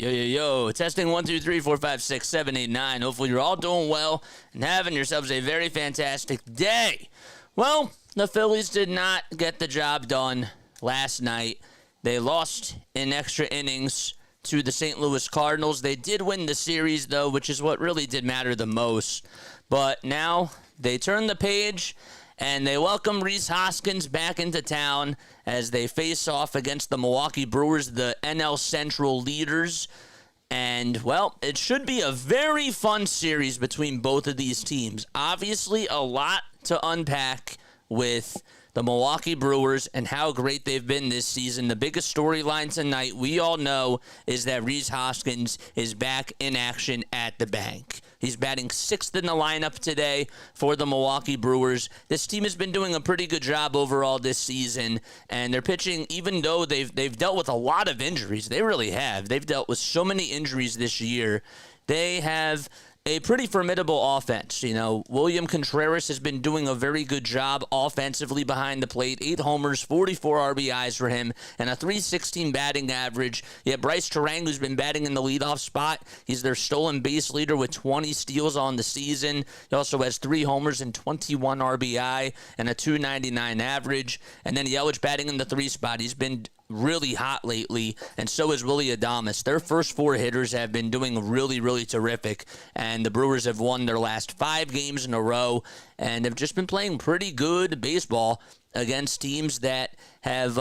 Yo, yo, yo. Testing 1, 2, 3, 4, 5, 6, 7, 8, 9. Hopefully you're all doing well and having yourselves a very fantastic day. Well, the Phillies did not get the job done last night. They lost in extra innings to the St. Louis Cardinals. They did win the series, though, which is what really did matter the most. But now they turn the page and they welcome Rhys Hoskins back into town as they face off against the Milwaukee Brewers, the NL Central leaders. And, well, it should be a very fun series between both of these teams. Obviously, a lot to unpack with the Milwaukee Brewers and how great they've been this season. The biggest storyline tonight, we all know, is that Rhys Hoskins is back in action at the bank. He's batting sixth in the lineup today for the Milwaukee Brewers. This team has been doing a pretty good job overall this season, and they're pitching, even though they've dealt with a lot of injuries. They really have. They've dealt with so many injuries this year. They have a pretty formidable offense. You know, William Contreras has been doing a very good job offensively behind the plate. 8 homers, 44 RBIs for him, and a .316 batting average. Yet Bryce Terang, who's been batting in the leadoff spot, he's their stolen base leader with 20 steals on the season. He also has 3 homers and 21 RBI and a .299 average. And then Yelich batting in the 3 spot. He's been really hot lately, and so is Willy Adames. Their first 4 hitters have been doing really, really terrific, and the Brewers have won their last 5 games in a row and have just been playing pretty good baseball against teams that have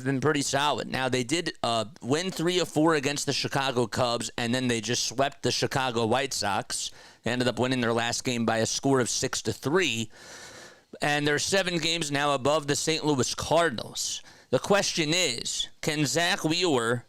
been pretty solid. Now, they did win 3 of 4 against the Chicago Cubs, and then they just swept the Chicago White Sox. They ended up winning their last game by a score of 6-3, and they're 7 games now above the St. Louis Cardinals. The question is, can Zack Wheeler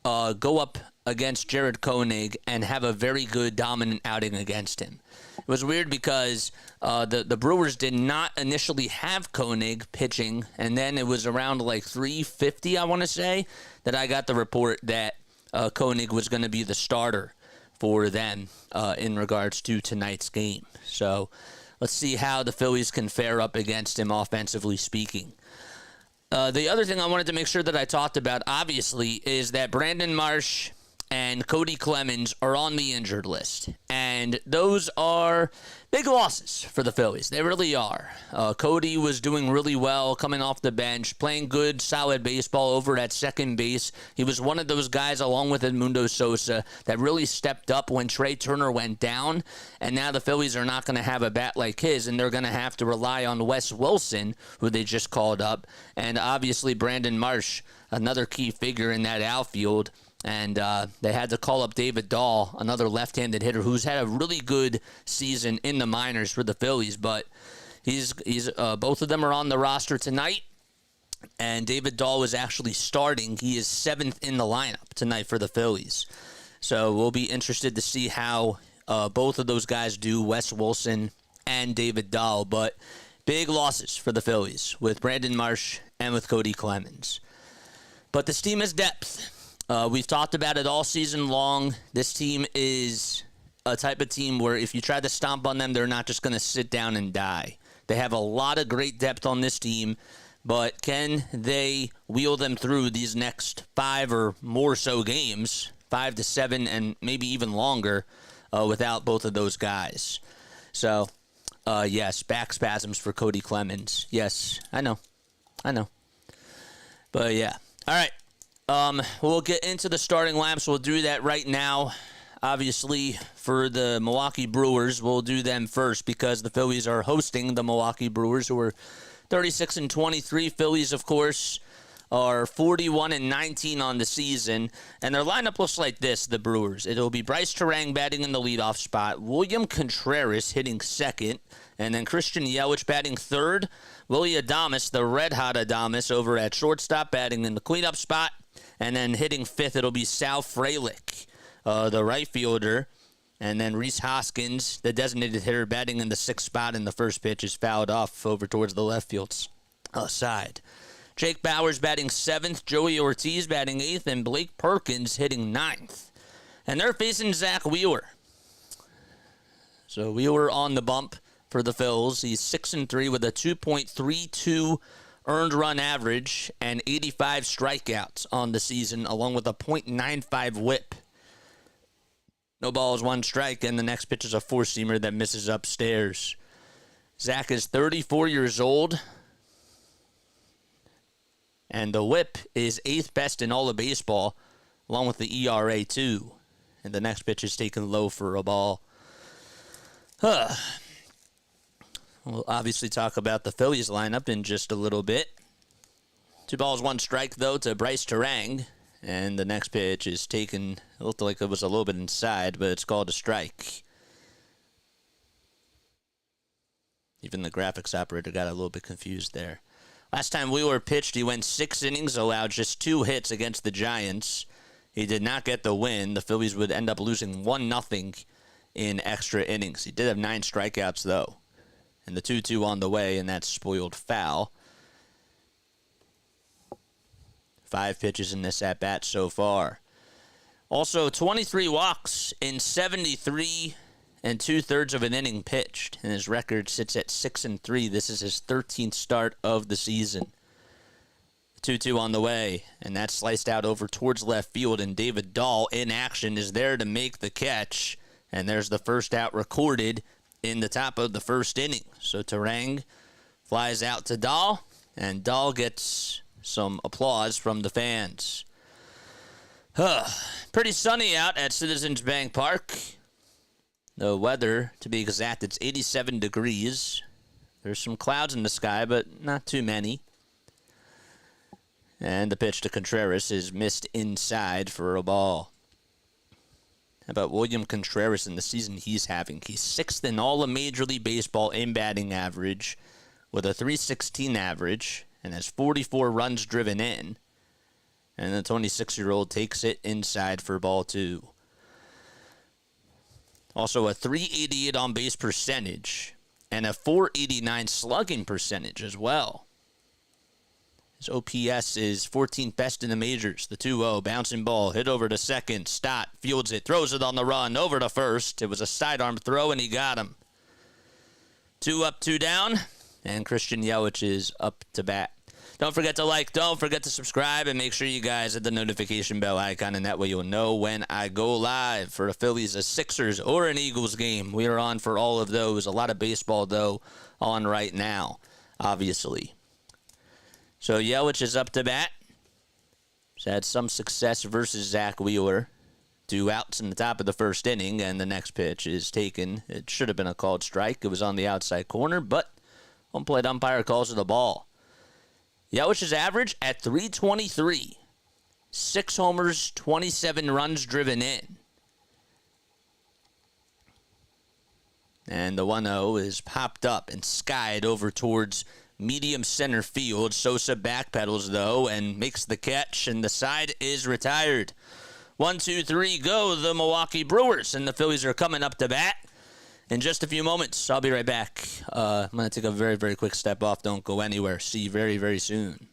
go up against Jared Koenig and have a very good dominant outing against him? It was weird because the Brewers did not initially have Koenig pitching, and then it was around like 3:50, I want to say, that I got the report that Koenig was going to be the starter for them in regards to tonight's game. So let's see how the Phillies can fare up against him offensively speaking. The other thing I wanted to make sure that I talked about, obviously, is that Brandon Marsh and Cody Clemens are on the injured list. And those are big losses for the Phillies. They really are. Cody was doing really well coming off the bench, playing good, solid baseball over at second base. He was one of those guys, along with Edmundo Sosa, that really stepped up when Trey Turner went down. And now the Phillies are not going to have a bat like his, and they're going to have to rely on Wes Wilson, who they just called up. And obviously Brandon Marsh, another key figure in that outfield. And they had to call up David Dahl, another left-handed hitter who's had a really good season in the minors for the Phillies. But he's both of them are on the roster tonight, and David Dahl was actually starting. He is 7th in the lineup tonight for the Phillies. So we'll be interested to see how both of those guys do, Wes Wilson and David Dahl. But big losses for the Phillies with Brandon Marsh and with Cody Clemens. But this team has depth. We've talked about it all season long. This team is a type of team where if you try to stomp on them, they're not just going to sit down and die. They have a lot of great depth on this team, but can they wheel them through these next 5 or more so games, 5 to 7 and maybe even longer, without both of those guys? So, yes, back spasms for Cody Clemens. Yes, I know. But, yeah. All right. We'll get into the starting lineups. We'll do that right now. Obviously, for the Milwaukee Brewers, we'll do them first because the Phillies are hosting the Milwaukee Brewers, who are 36-23. Phillies, of course, are 41-19 on the season. And their lineup looks like this, the Brewers. It'll be Bryce Terang batting in the leadoff spot, William Contreras hitting second, and then Christian Yelich batting third, Willy Adames, the red-hot Adames, over at shortstop batting in the cleanup spot. And then hitting fifth, it'll be Sal Frelick, the right fielder. And then Rhys Hoskins, the designated hitter, batting in the 6th spot, and the first pitch is fouled off over towards the left field side. Jake Bauers batting 7th, Joey Ortiz batting 8th, and Blake Perkins hitting 9th. And they're facing Zack Wheeler. So Wheeler on the bump for the Phils. He's 6-3 with a 2.32 earned run average, and 85 strikeouts on the season, along with a .95 whip. No balls, one strike, and the next pitch is a four-seamer that misses upstairs. Zack is 34 years old, and the whip is 8th best in all of baseball, along with the ERA, too. And the next pitch is taken low for a ball. We'll obviously talk about the Phillies lineup in just a little bit. 2 balls, 1 strike, though, to Bryce Terang. And the next pitch is taken, it looked like it was a little bit inside, but it's called a strike. Even the graphics operator got a little bit confused there. Last time Wheeler pitched, he went 6 innings, allowed just 2 hits against the Giants. He did not get the win. The Phillies would end up losing 1-0 in extra innings. He did have 9 strikeouts, though. And the 2-2 on the way, and that spoiled foul. 5 pitches in this at-bat so far. Also, 23 walks in 73 and 2/3 of an inning pitched. And his record sits at 6-3. This is his 13th start of the season. 2-2 on the way, and that's sliced out over towards left field, and David Dahl in action is there to make the catch. And there's the first out recorded in the top of the first inning. So Terang flies out to Dahl, and Dahl gets some applause from the fans. Pretty sunny out at Citizens Bank Park. The weather, to be exact, it's 87 degrees. There's some clouds in the sky, but not too many. And the pitch to Contreras is missed inside for a ball. How about William Contreras in the season he's having? He's 6th in all of Major League Baseball in batting average with a .316 average and has 44 runs driven in. And the 26-year-old takes it inside for ball 2. Also a .388 on-base percentage and a .489 slugging percentage as well. His OPS is 14th best in the majors. The 2-0, bouncing ball, hit over to second. Stott fields it, throws it on the run, over to first. It was a sidearm throw, and he got him. 2 up, 2 down, and Christian Yelich is up to bat. Don't forget to like, don't forget to subscribe, and make sure you guys hit the notification bell icon, and that way you'll know when I go live for a Phillies, a Sixers, or an Eagles game. We are on for all of those. A lot of baseball, though, on right now, obviously. So Yelich is up to bat. He's had some success versus Zack Wheeler. 2 outs in the top of the first inning, and the next pitch is taken. It should have been a called strike. It was on the outside corner, but home plate umpire calls it a ball. Yelich's average at .323. 6 homers, 27 runs driven in. And the 1-0 is popped up and skied over towards medium center field. Sosa backpedals, though, and makes the catch, and the side is retired. 1, 2, 3, go, the Milwaukee Brewers, and the Phillies are coming up to bat in just a few moments. I'll be right back. I'm going to take a very, very quick step off. Don't go anywhere. See you very, very soon.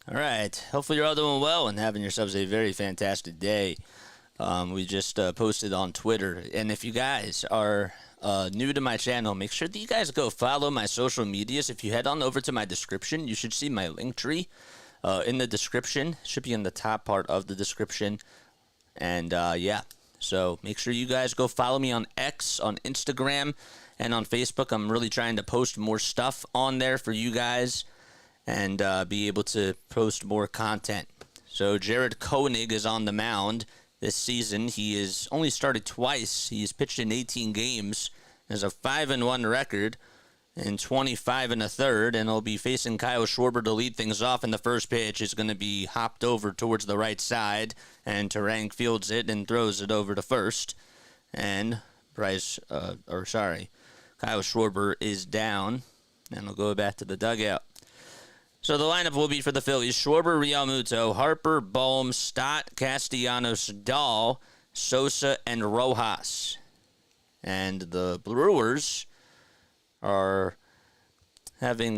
All right. Hopefully you're all doing well and having yourselves a very fantastic day. We just posted on Twitter. And if you guys are new to my channel, make sure that you guys go follow my social medias. If you head on over to my description, you should see my link tree in the description. It should be in the top part of the description. And yeah, so make sure you guys go follow me on X, on Instagram, and on Facebook. I'm really trying to post more stuff on there for you guys and be able to post more content. So Jared Koenig is on the mound this season. He has only started twice. He's pitched in 18 games. Has a 5-1 record in 25 1/3, and he'll be facing Kyle Schwarber to lead things off. And the first pitch is going to be hopped over towards the right side, and Terang fields it and throws it over to first. And Kyle Schwarber is down, and he'll go back to the dugout. So the lineup will be for the Phillies: Schwarber, Realmuto, Harper, Bohm, Stott, Castellanos, Dahl, Sosa, and Rojas. And the Brewers are having,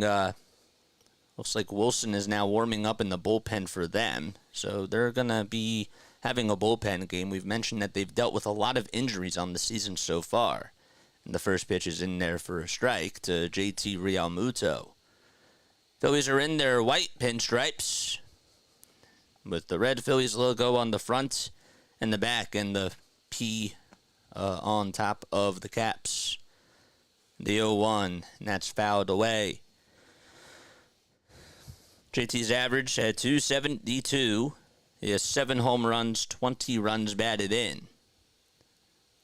looks like Wilson is now warming up in the bullpen for them. So they're going to be having a bullpen game. We've mentioned that they've dealt with a lot of injuries on the season so far. And the first pitch is in there for a strike to JT Realmuto. Phillies are in their white pinstripes with the red Phillies logo on the front and the back, and the P on top of the caps. The 0-1, and that's fouled away. JT's average at .272. He has 7 home runs, 20 runs batted in.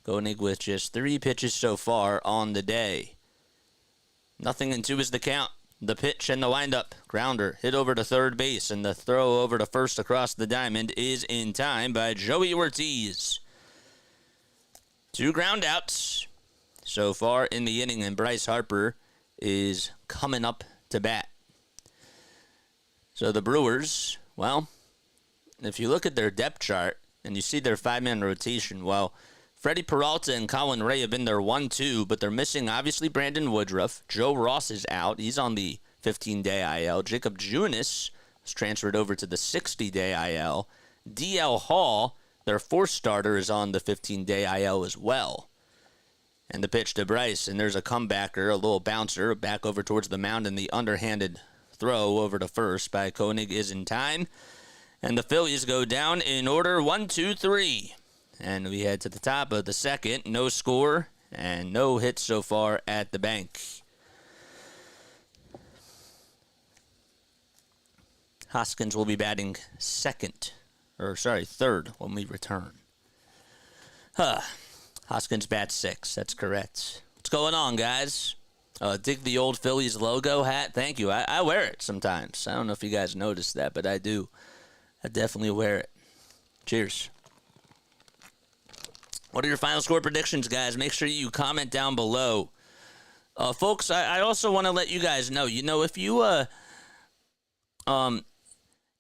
Koenig with just 3 pitches so far on the day. 0-2 is the count. The pitch and the windup. Grounder hit over to third base, and the throw over to first across the diamond is in time by Joey Ortiz. 2 ground outs so far in the inning, and Rhys Harper is coming up to bat. So the Brewers, well, if you look at their depth chart and you see their 5-man rotation, well, Freddie Peralta and Colin Ray have been their 1-2, but they're missing, obviously, Brandon Woodruff. Joe Ross is out. He's on the 15-day IL. Jacob Junis was transferred over to the 60-day IL. DL Hall, their 4th starter, is on the 15-day IL as well. And the pitch to Bryce, and there's a comebacker, a little bouncer, back over towards the mound, and the underhanded throw over to first by Koenig is in time. And the Phillies go down in order 1, 2, 3. And we head to the top of the second. No score and no hits so far at the bank. Hoskins will be batting third when we return. Hoskins bats 6. That's correct. What's going on, guys? Dig the old Phillies logo hat. Thank you. I wear it sometimes. I don't know if you guys noticed that, but I do. I definitely wear it. Cheers. What are your final score predictions, guys? Make sure you comment down below. Folks, I also want to let you guys know, if you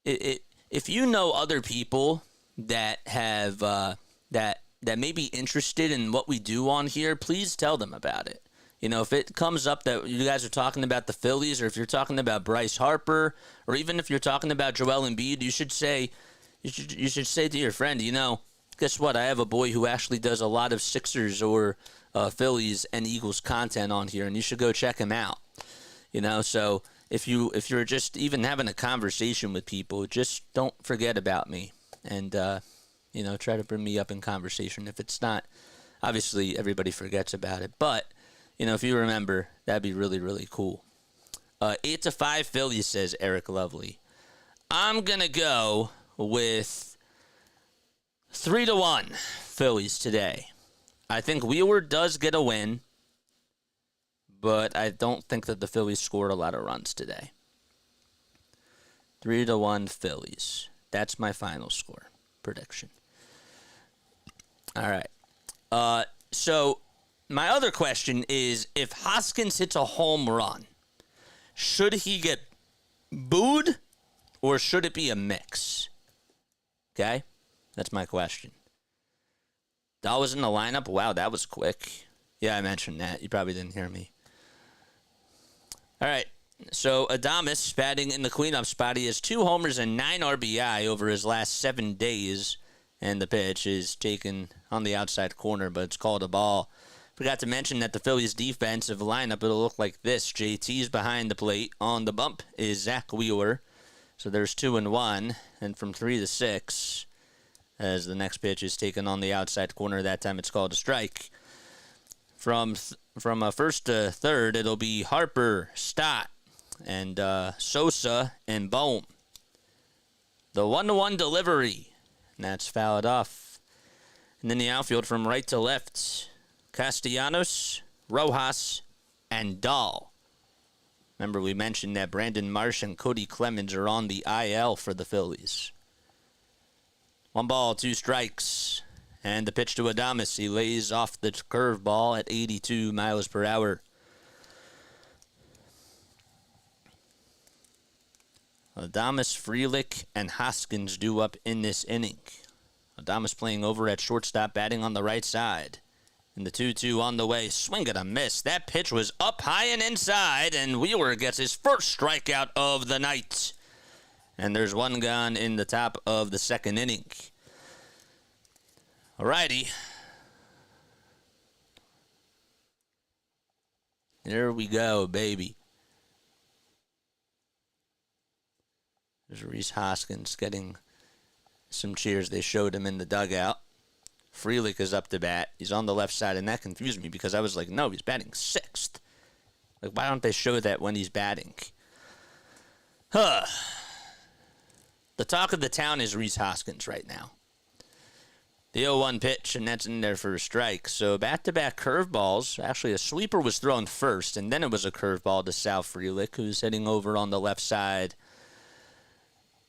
if you know other people that have that may be interested in what we do on here, please tell them about it. If it comes up that you guys are talking about the Phillies, or if you're talking about Bryce Harper, or even if you're talking about Joel Embiid, you should say to your friend, guess what? I have a boy who actually does a lot of Sixers or Phillies and Eagles content on here, and you should go check him out. So if you're just even having a conversation with people, just don't forget about me, and try to bring me up in conversation. If it's not, obviously everybody forgets about it, but if you remember, that'd be really, really cool. 8-5 Phillies, says Eric Lovely. I'm gonna go with 3-1 Phillies today. I think Wheeler does get a win, but I don't think that the Phillies scored a lot of runs today. 3-1 Phillies. That's my final score prediction. All right. So my other question is, if Hoskins hits a home run, should he get booed or should it be a mix? Okay? That's my question. Dahl was in the lineup. Wow, that was quick. Yeah, I mentioned that. You probably didn't hear me. All right. So Adames batting in the cleanup spot. He has 2 homers and 9 RBI over his last 7 days. And the pitch is taken on the outside corner, but it's called a ball. Forgot to mention that the Phillies' defensive lineup, it'll look like this. JT's behind the plate. On the bump is Zack Wheeler. So there's 2 and 1. And from 3 to 6, as the next pitch is taken on the outside corner, that time it's called a strike. From first to third, it'll be Harper, Stott, and Sosa and Bohm. The 1-1 delivery. And that's fouled off. And then the outfield from right to left. Castellanos, Rojas, and Dahl. Remember, we mentioned that Brandon Marsh and Cody Clemens are on the IL for the Phillies. 1 ball, 2 strikes. And the pitch to Adames. He lays off the curveball at 82 miles per hour. Adames, Frelick, and Hoskins due up in this inning. Adames playing over at shortstop, batting on the right side. And the 2-2 on the way. Swing and a miss. That pitch was up high and inside, and Wheeler gets his first strikeout of the night. And there's 1 gone in the top of the 2nd inning. Alrighty. There we go, baby. There's Rhys Hoskins getting some cheers. They showed him in the dugout. Frelick is up to bat. He's on the left side, and that confused me because I was like, no, he's batting 6th. Like, why don't they show that when he's batting? The talk of the town is Rhys Hoskins right now. The 0-1 pitch, and that's in there for a strike. So back-to-back curveballs. Actually, a sweeper was thrown first, and then it was a curveball to Sal Frelick, who's hitting over on the left side.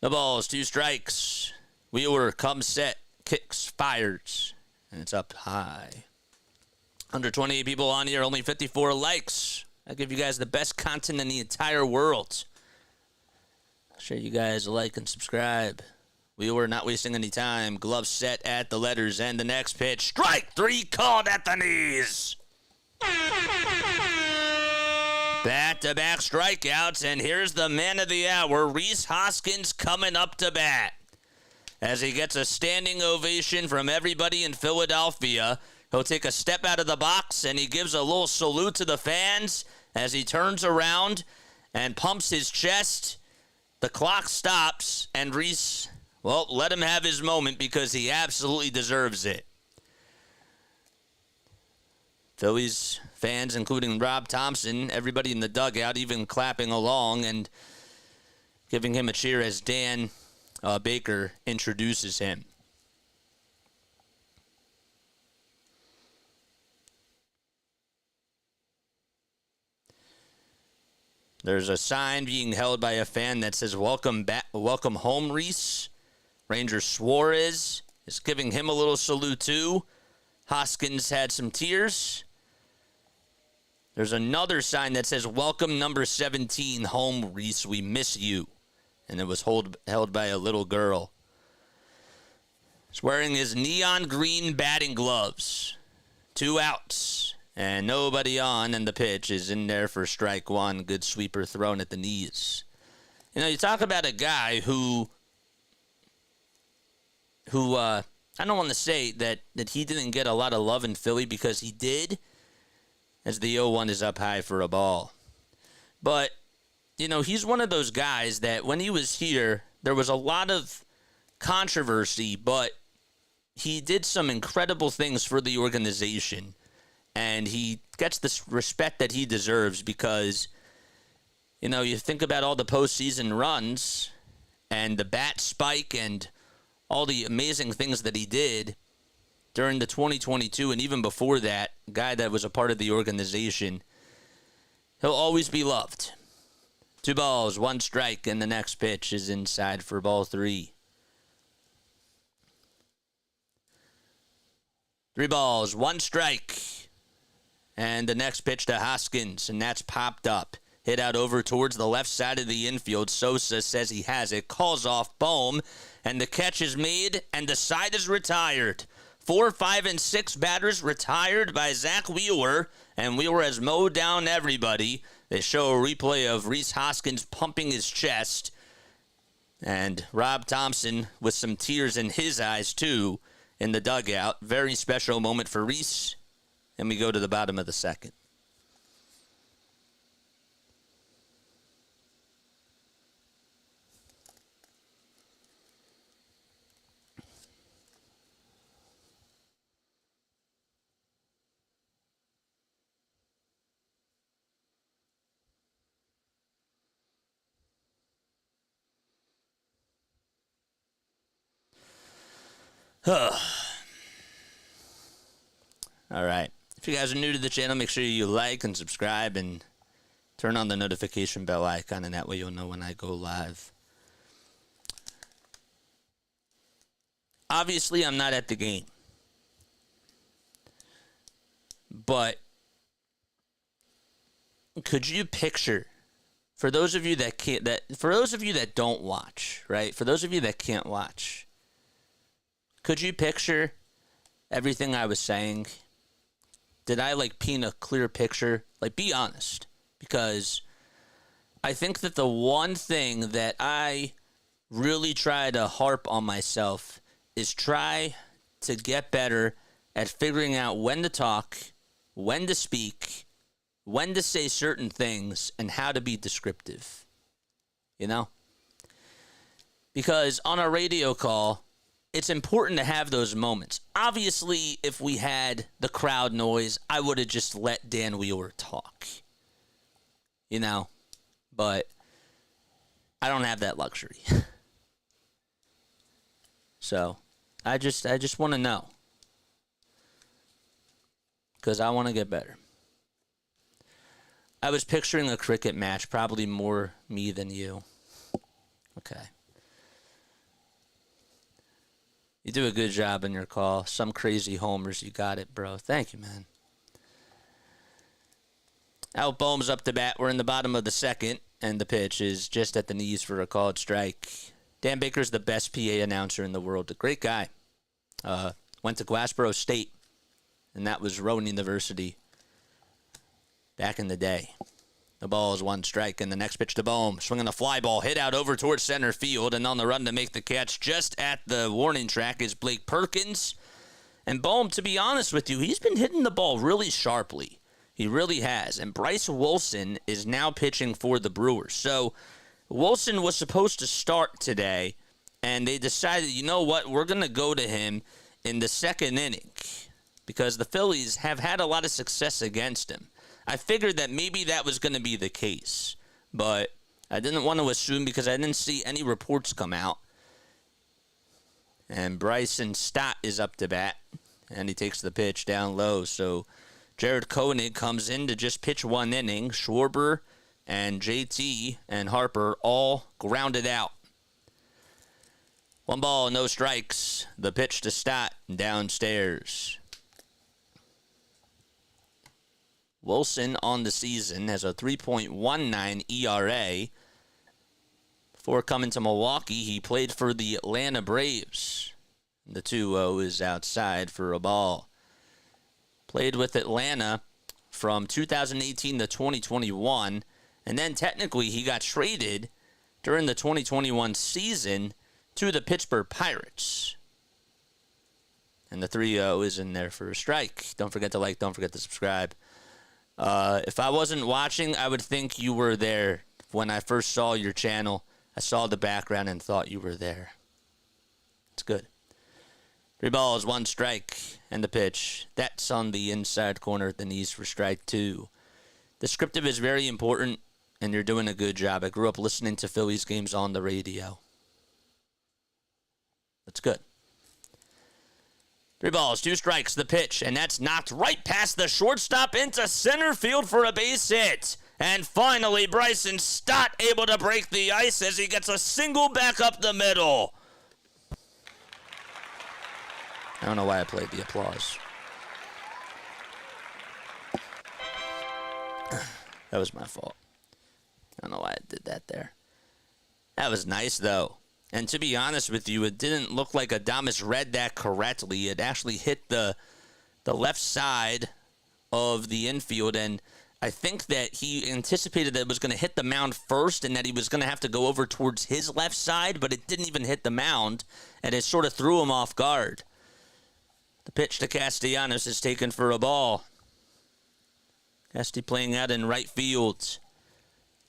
The ball's 2 strikes. Wheeler comes set, kicks, fires, and it's up high. 128 people on here, only 54 likes. I give you guys the best content in the entire world. Make sure you guys like and subscribe. Wheeler not wasting any time. Glove set at the letters, and the next pitch. Strike 3 called at the knees. Back-to-back strikeouts, and here's the man of the hour, Rhys Hoskins, coming up to bat. As he gets a standing ovation from everybody in Philadelphia, he'll take a step out of the box, and he gives a little salute to the fans as he turns around and pumps his chest. The clock stops, and Rhys, well, let him have his moment because he absolutely deserves it. Phillies fans, including Rob Thompson, everybody in the dugout, even clapping along and giving him a cheer as Dan Baker introduces him. There's a sign being held by a fan that says, "Welcome back, welcome home, Rhys." Ranger Suarez is giving him a little salute too. Hoskins had some tears. There's another sign that says, "Welcome number 17 home, Rhys. We miss you." And it was held by a little girl. He's wearing his neon green batting gloves. 2 outs. And nobody on, and the pitch is in there for strike 1. Good sweeper thrown at the knees. You know, you talk about a guy who I don't want to say that he didn't get a lot of love in Philly, because he did, as the 0-1 is up high for a ball. But, you know, he's one of those guys that when he was here, there was a lot of controversy, but he did some incredible things for the organization. And he gets the respect that he deserves because, you know, you think about all the postseason runs and the bat spike and all the amazing things that he did during the 2022 and even before that, guy that was a part of the organization. He'll always be loved. 2 balls, 1 strike, and the next pitch is inside for ball 3. 3 balls, 1 strike. And the next pitch to Hoskins, and that's popped up. Hit out over towards the left side of the infield. Sosa says he has it, calls off Bohm, and the catch is made, and the side is retired. 4, 5, and 6 batters retired by Zack Wheeler, and Wheeler has mowed down everybody. They show a replay of Rhys Hoskins pumping his chest, and Rob Thompson with some tears in his eyes, too, in the dugout. Very special moment for Rhys. And we go to the bottom of the second. All right. If you guys are new to the channel, make sure you like and subscribe and turn on the notification bell icon, and that way you'll know when I go live. Obviously, I'm not at the game. But could you picture, for those of you that can't, for those of you that don't watch, right? For those of you that can't watch, could you picture everything I was saying? Did I paint a clear picture? Be honest, because I think that the one thing that I really try to harp on myself is try to get better at figuring out when to talk, when to speak, when to say certain things, and how to be descriptive. You know? Because on a radio call, it's important to have those moments. Obviously, if we had the crowd noise, I would have just let Dan Wheeler talk. You know? But I don't have that luxury. So, I just want to know. Because I want to get better. I was picturing a cricket match, probably more me than you. Okay. You do a good job in your call. Some crazy homers. You got it, bro. Thank you, man. Out Bohm's up to bat. We're in the bottom of the second, and the pitch is just at the knees for a called strike. Dan Baker's the best PA announcer in the world. A great guy. Went to Glassboro State, and that was Rowan University back in the day. The ball is one strike, and the next pitch to Bohm. Swinging a fly ball, hit out over towards center field, and on the run to make the catch just at the warning track is Blake Perkins. And Bohm, to be honest with you, he's been hitting the ball really sharply. He really has. And Bryce Wilson is now pitching for the Brewers. So Wilson was supposed to start today, and they decided, you know what, we're going to go to him in the second inning because the Phillies have had a lot of success against him. I figured that maybe that was going to be the case, but I didn't want to assume because I didn't see any reports come out. And Bryson Stott is up to bat, and he takes the pitch down low. So Jared Koenig comes in to just pitch one inning. Schwarber and JT and Harper all grounded out. 1 ball, no strikes. The pitch to Stott downstairs. Wilson on the season has a 3.19 ERA. Before coming to Milwaukee, he played for the Atlanta Braves. The 2-0 is outside for a ball. Played with Atlanta from 2018 to 2021, and then technically he got traded during the 2021 season to the Pittsburgh Pirates. And the 3-0 is in there for a strike. Don't forget to like, don't forget to subscribe. If I wasn't watching, I would think you were there. When I first saw your channel, I saw the background and thought you were there. It's good. 3 balls, 1 strike, and the pitch. That's on the inside corner at the knees for strike 2. Descriptive is very important, and you're doing a good job. I grew up listening to Phillies games on the radio. That's good. 3 balls, 2 strikes, the pitch, and that's knocked right past the shortstop into center field for a base hit. And finally, Bryson Stott able to break the ice as he gets a single back up the middle. I don't know why I played the applause. That was my fault. I don't know why I did that there. That was nice, though. And to be honest with you, it didn't look like Adames read that correctly. It actually hit the left side of the infield, and I think that he anticipated that it was going to hit the mound first and that he was going to have to go over towards his left side, but it didn't even hit the mound, and it sort of threw him off guard. The pitch to Castellanos is taken for a ball. Casti playing out in right field.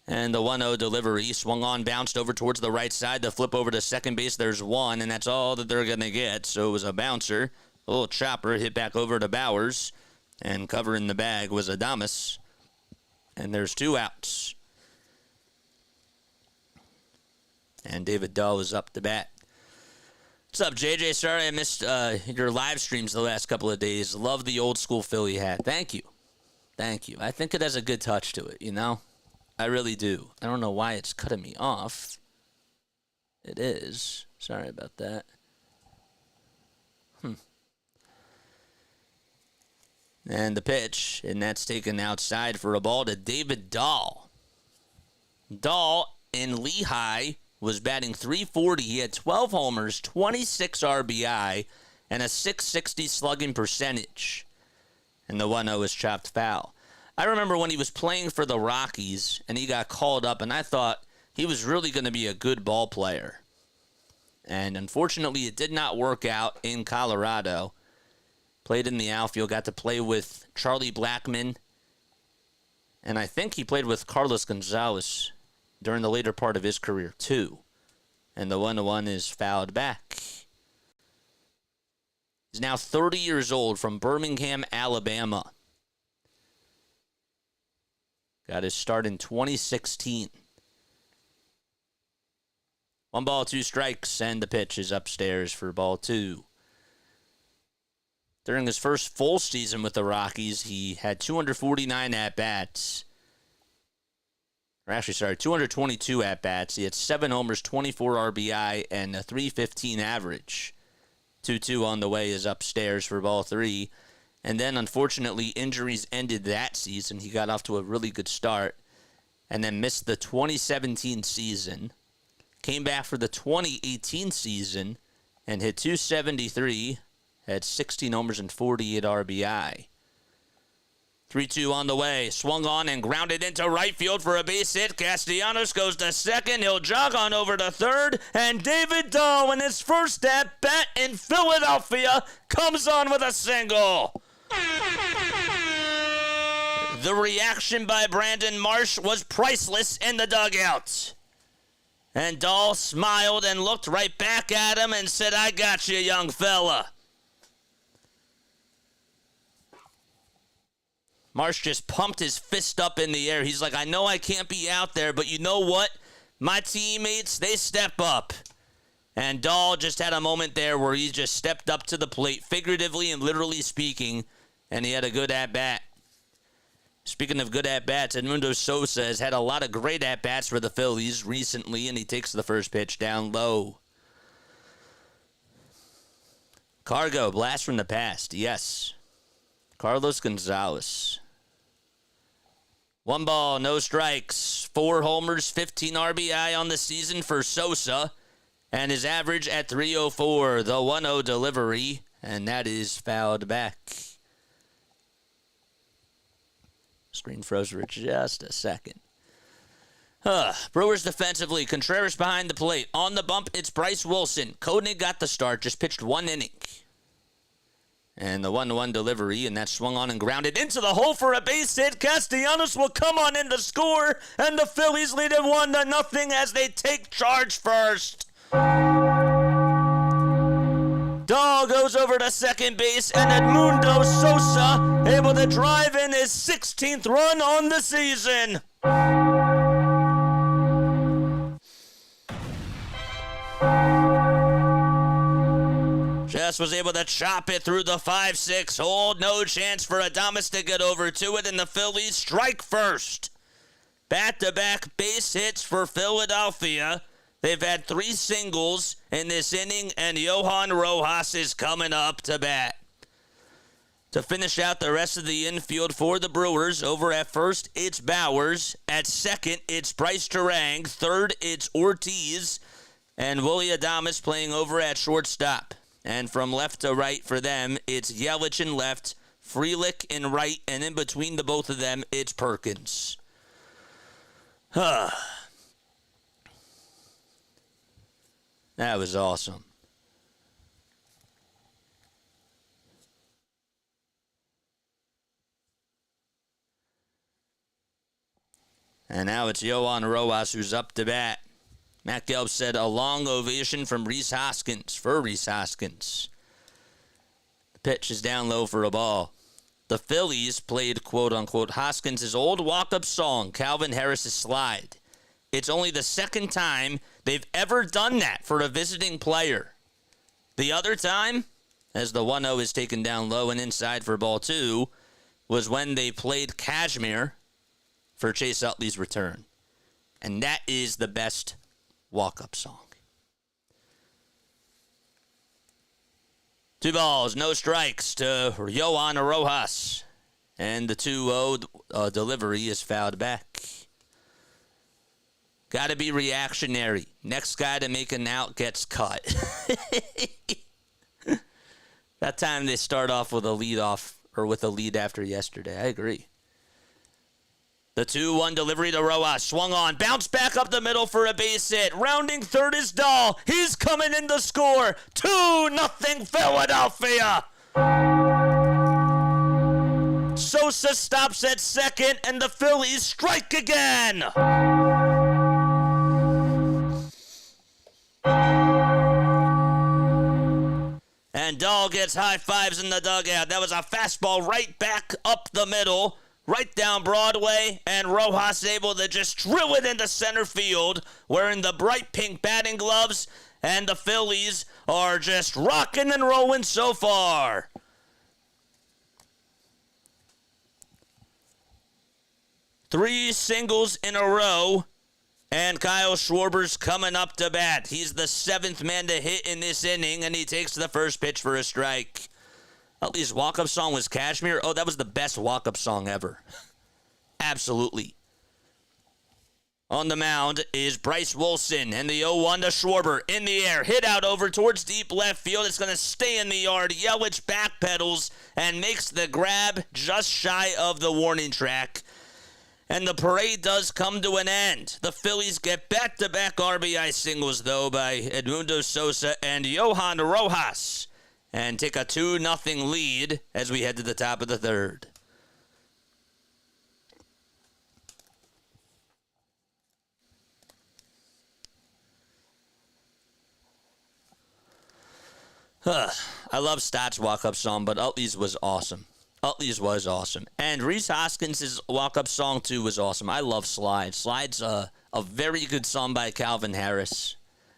And the 1-0 delivery swung on, bounced over towards the right side. The flip over to second base, there's one, and that's all that they're going to get. So it was a bouncer. A little chopper hit back over to Bowers. And covering the bag was Adames. And there's 2 outs. And David Dahl is up to bat. What's up, JJ? Sorry I missed your live streams the last couple of days. Love the old school Philly hat. Thank you. Thank you. I think it has a good touch to it, you know? I really do. I don't know why it's cutting me off. It is. Sorry about that. And the pitch, and that's taken outside for a ball to David Dahl. Dahl in Lehigh was batting .340. He had 12 homers, 26 RBI, and a .660 slugging percentage. And the 1-0 is chopped foul. I remember when he was playing for the Rockies, and he got called up, and I thought he was really going to be a good ball player. And unfortunately, it did not work out in Colorado. Played in the outfield, got to play with Charlie Blackmon, and I think he played with Carlos Gonzalez during the later part of his career, too. And the 1-1 is fouled back. He's now 30 years old, from Birmingham, Alabama. Got his start in 2016. 1 ball, 2 strikes, and the pitch is upstairs for ball 2. During his first full season with the Rockies, he had 249 at-bats. Or actually, sorry, 222 at-bats. He had 7 homers, 24 RBI, and a .315 average. 2-2 on the way is upstairs for ball 3. And then, unfortunately, injuries ended that season. He got off to a really good start and then missed the 2017 season. Came back for the 2018 season and hit .273, had 16 homers and 48 RBI. 3-2 on the way. Swung on and grounded into right field for a base hit. Castellanos goes to second. He'll jog on over to third. And David Dahl, in his first at-bat in Philadelphia, comes on with a single. The reaction by Brandon Marsh was priceless in the dugout. And Dahl smiled and looked right back at him and said, "I got you, young fella." Marsh just pumped his fist up in the air. He's like, "I know I can't be out there, but you know what? My teammates, they step up." And Dahl just had a moment there where he just stepped up to the plate, figuratively and literally speaking, and he had a good at-bat. Speaking of good at-bats, Edmundo Sosa has had a lot of great at-bats for the Phillies recently, and he takes the first pitch down low. Cargo, blast from the past, yes. Carlos Gonzalez. 1 ball, no strikes. 4 homers, 15 RBI on the season for Sosa. And his average at .304. The 1-0 delivery. And that is fouled back. Screen froze for just a second. Brewers defensively. Contreras behind the plate. On the bump, it's Bryce Wilson. Koenig got the start. Just pitched 1 inning. And the 1-1 delivery, and that swung on and grounded into the hole for a base hit. Castellanos will come on in to score, and the Phillies lead it 1-0 as they take charge first. Dahl goes over to second base, and Edmundo Sosa able to drive in his 16th run on the season. Just was able to chop it through the 5-6 hold. No chance for Adames to get over to it, and the Phillies strike first. Back-to-back base hits for Philadelphia. They've had 3 singles in this inning, and Johan Rojas is coming up to bat. To finish out the rest of the infield for the Brewers, over at first, it's Bowers. At second, it's Bryce Terang. Third, it's Ortiz. And Willy Adames playing over at shortstop. And from left to right for them, it's Yelich in left, Frelick in right, and in between the both of them, it's Perkins. That was awesome. And now it's Johan Rojas who's up to bat. Matt Gelb said a long ovation from Rhys Hoskins for Rhys Hoskins. The pitch is down low for a ball. The Phillies played, quote-unquote, Hoskins' old walk-up song, Calvin Harris's Slide. It's only the second time they've ever done that for a visiting player. The other time, as the 1-0 is taken down low and inside for ball 2, was when they played Kashmir for Chase Utley's return. And that is the best walk-up song. 2 balls, no strikes to Johan Rojas. And the 2-0 delivery is fouled back. Got to be reactionary. Next guy to make an out gets cut. That time they start off with a lead off, or with a lead after yesterday. I agree. The 2-1 delivery to Rojas. Swung on. Bounced back up the middle for a base hit. Rounding third is Dahl. He's coming in to score. 2-0 Philadelphia. Sosa stops at second, and the Phillies strike again. And Dahl gets high fives in the dugout. That was a fastball right back up the middle, right down Broadway, and Rojas able to just drill it into center field, wearing the bright pink batting gloves, and the Phillies are just rocking and rolling so far. Three singles in a row, and Kyle Schwarber's coming up to bat. He's the 7th man to hit in this inning, and he takes the first pitch for a strike. Utley's walk-up song was Kashmir. Oh, that was the best walk-up song ever. Absolutely. On the mound is Bryce Wilson, and the 0-1 to Schwarber in the air. Hit out over towards deep left field. It's going to stay in the yard. Yelich backpedals and makes the grab just shy of the warning track. And the parade does come to an end. The Phillies get back-to-back RBI singles, though, by Edmundo Sosa and Johan Rojas, and take a 2-0 lead as we head to the top of the third. I love Stott's walk-up song, but Utley's was awesome. Utley's was awesome. And Rhys Hoskins' walk-up song, too, was awesome. I love Slide. Slide's a very good song by Calvin Harris.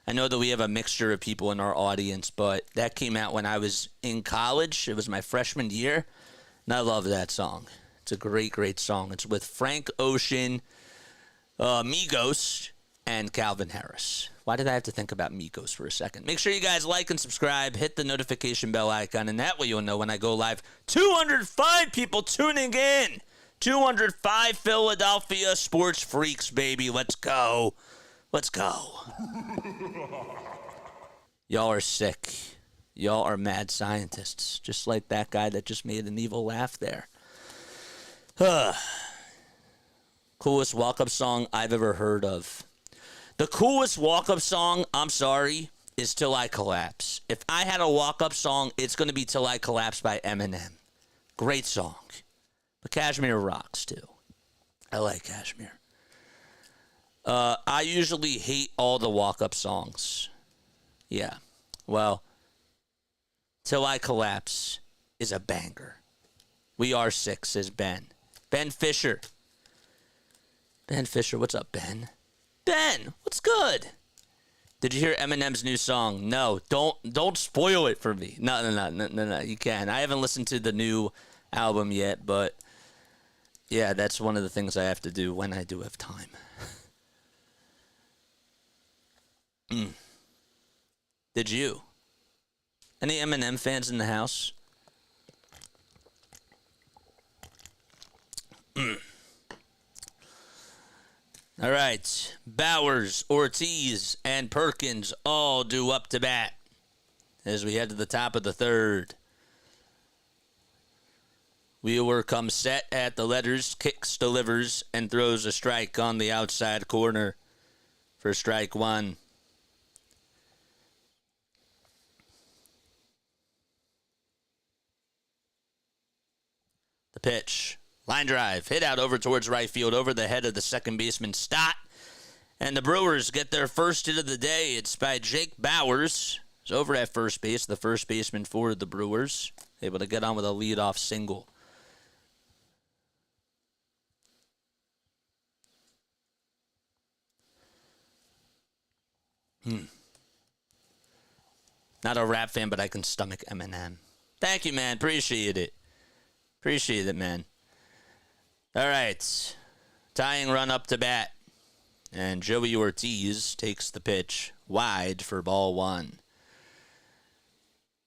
I know that we have a mixture of people in our audience, but that came out when I was in college. It was my freshman year, and I love that song. It's a great, great song. It's with Frank Ocean, Migos, and Calvin Harris. Why did I have to think about Migos for a second? Make sure you guys like and subscribe. Hit the notification bell icon, and that way you'll know when I go live. 205 people tuning in. 205 Philadelphia sports freaks, baby. Let's go. Let's go. Y'all are sick. Y'all are mad scientists. Just like that guy that just made an evil laugh there. Coolest walk-up song I've ever heard of. The coolest walk-up song, I'm sorry, is Till I Collapse. If I had a walk-up song, it's going to be Till I Collapse by Eminem. Great song. But Kashmir rocks, too. I like Kashmir. I usually hate all the walk-up songs. Yeah. Well, Till I Collapse is a banger. We are sick, says Ben. Ben Fisher. Ben Fisher, what's up, Ben? Ben, what's good? Did you hear Eminem's new song? No, don't spoil it for me. No, you can. I haven't listened to the new album yet, but yeah, that's one of the things I have to do when I do have time. Did you? Any Eminem fans in the house? All right, Bowers, Ortiz, and Perkins all due up to bat as we head to the top of the third. Wheeler comes set at the letters, kicks, delivers, and throws a strike on the outside corner for strike one. The pitch. Line drive. Hit out over towards right field over the head of the second baseman, Stott. And the Brewers get their first hit of the day. It's by Jake Bauers. He's over at first base, the first baseman for the Brewers. Able to get on with a leadoff single. Not a rap fan, but I can stomach Eminem. Thank you, man. Appreciate it. Appreciate it, man. All right. Tying run up to bat. And Joey Ortiz takes the pitch wide for ball one.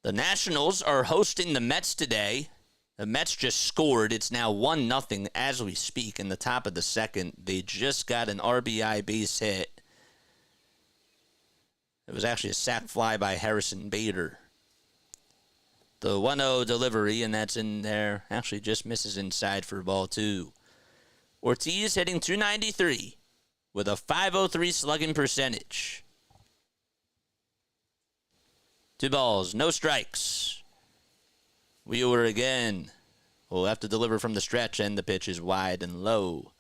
The Nationals are hosting the Mets today. The Mets just scored. It's now 1-0 as we speak in the top of the second. They just got an RBI base hit. It was actually a sac fly by Harrison Bader. The 1-0 delivery, and that's in there. Actually just misses inside for ball two. Ortiz hitting .293 with a .503 slugging percentage. 2 balls, no strikes. Wheeler again will have to deliver from the stretch, and the pitch is wide and low.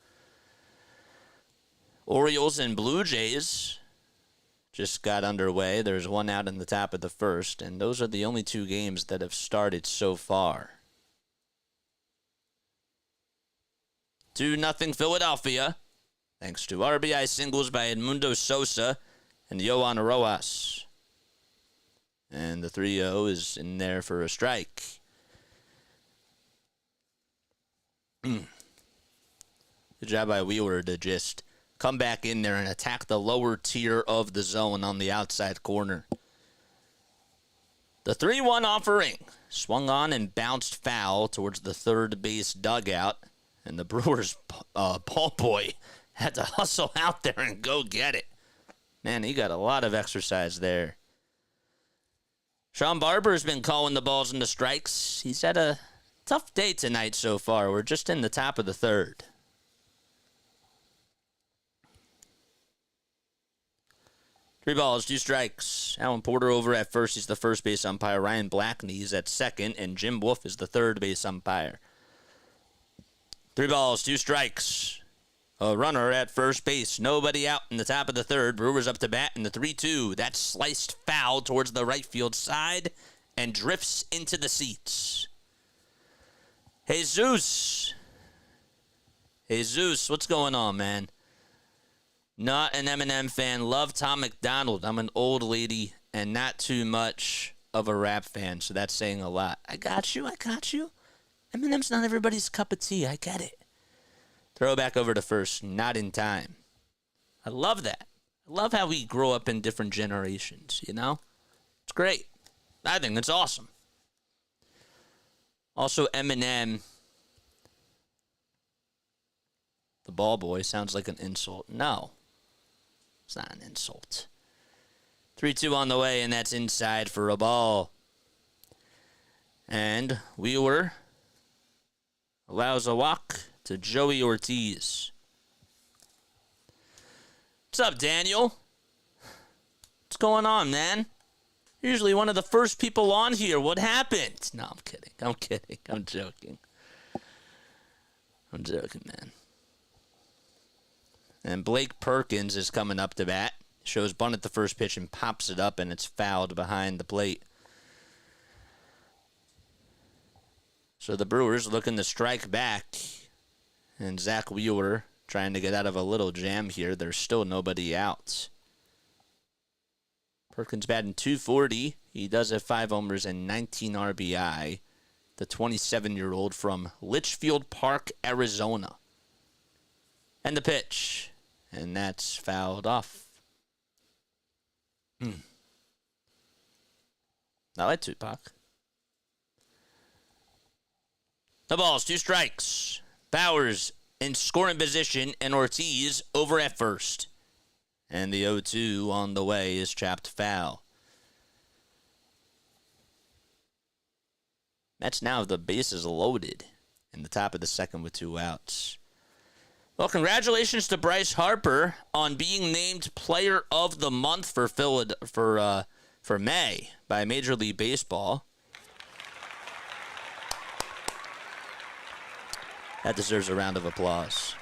Orioles and Blue Jays just got underway. There's one out in the top of the first, and those are the only 2 games that have started so far. 2-0 Philadelphia, thanks to RBI singles by Edmundo Sosa and Yohan Rojas. And the 3-0 is in there for a strike. Good job by Wheeler to just come back in there and attack the lower tier of the zone on the outside corner. The 3-1 offering swung on and bounced foul towards the third base dugout. And the Brewers ball boy had to hustle out there and go get it. Man, he got a lot of exercise there. Sean Barber's been calling the balls into strikes. He's had a tough day tonight so far. We're just in the top of the third. Three balls, 2 strikes. Alan Porter over at first. He's the first base umpire. Ryan Blackney's at second. And Jim Wolf is the third base umpire. 3 balls, 2 strikes. A runner at first base. Nobody out in the top of the third. Brewers up to bat in the 3-2. That's sliced foul towards the right field side and drifts into the seats. Jesus, what's going on, man? Not an Eminem fan. Love Tom McDonald. I'm an old lady and not too much of a rap fan, so that's saying a lot. I got you. Eminem's not everybody's cup of tea. I get it. Throw back over to first. Not in time. I love that. I love how we grow up in different generations, you know? It's great. I think it's awesome. Also, Eminem, the ball boy, sounds like an insult. No. It's not an insult. 3-2 on the way, and that's inside for a ball. And Wheeler allows a walk to Joey Ortiz. What's up, Daniel? What's going on, man? Usually one of the first people on here. What happened? No, I'm kidding. I'm joking, man. And Blake Perkins is coming up to bat. Shows bunt at the first pitch and pops it up, and it's fouled behind the plate. So the Brewers looking to strike back. And Zack Wheeler trying to get out of a little jam here. There's still nobody out. Perkins batting .240. He does have 5 homers and 19 RBI. The 27-year-old from Litchfield Park, Arizona. And the pitch. And that's fouled off. I like Tupac. The ball's 2 strikes. Bowers in scoring position and Ortiz over at first. And the 0-2 on the way is chopped foul. Mets now have the bases loaded. in the top of the second with 2 outs. Well, congratulations to Rhys Harper on being named Player of the Month for May by Major League Baseball. That deserves a round of applause.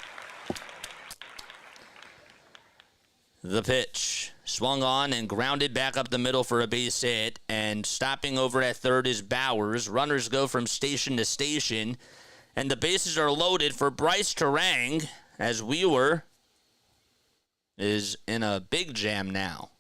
The pitch. Swung on and grounded back up the middle for a base hit. And stopping over at third is Bowers. Runners go from station to station. And the bases are loaded for Brice Turang as Wheeler is in a big jam now.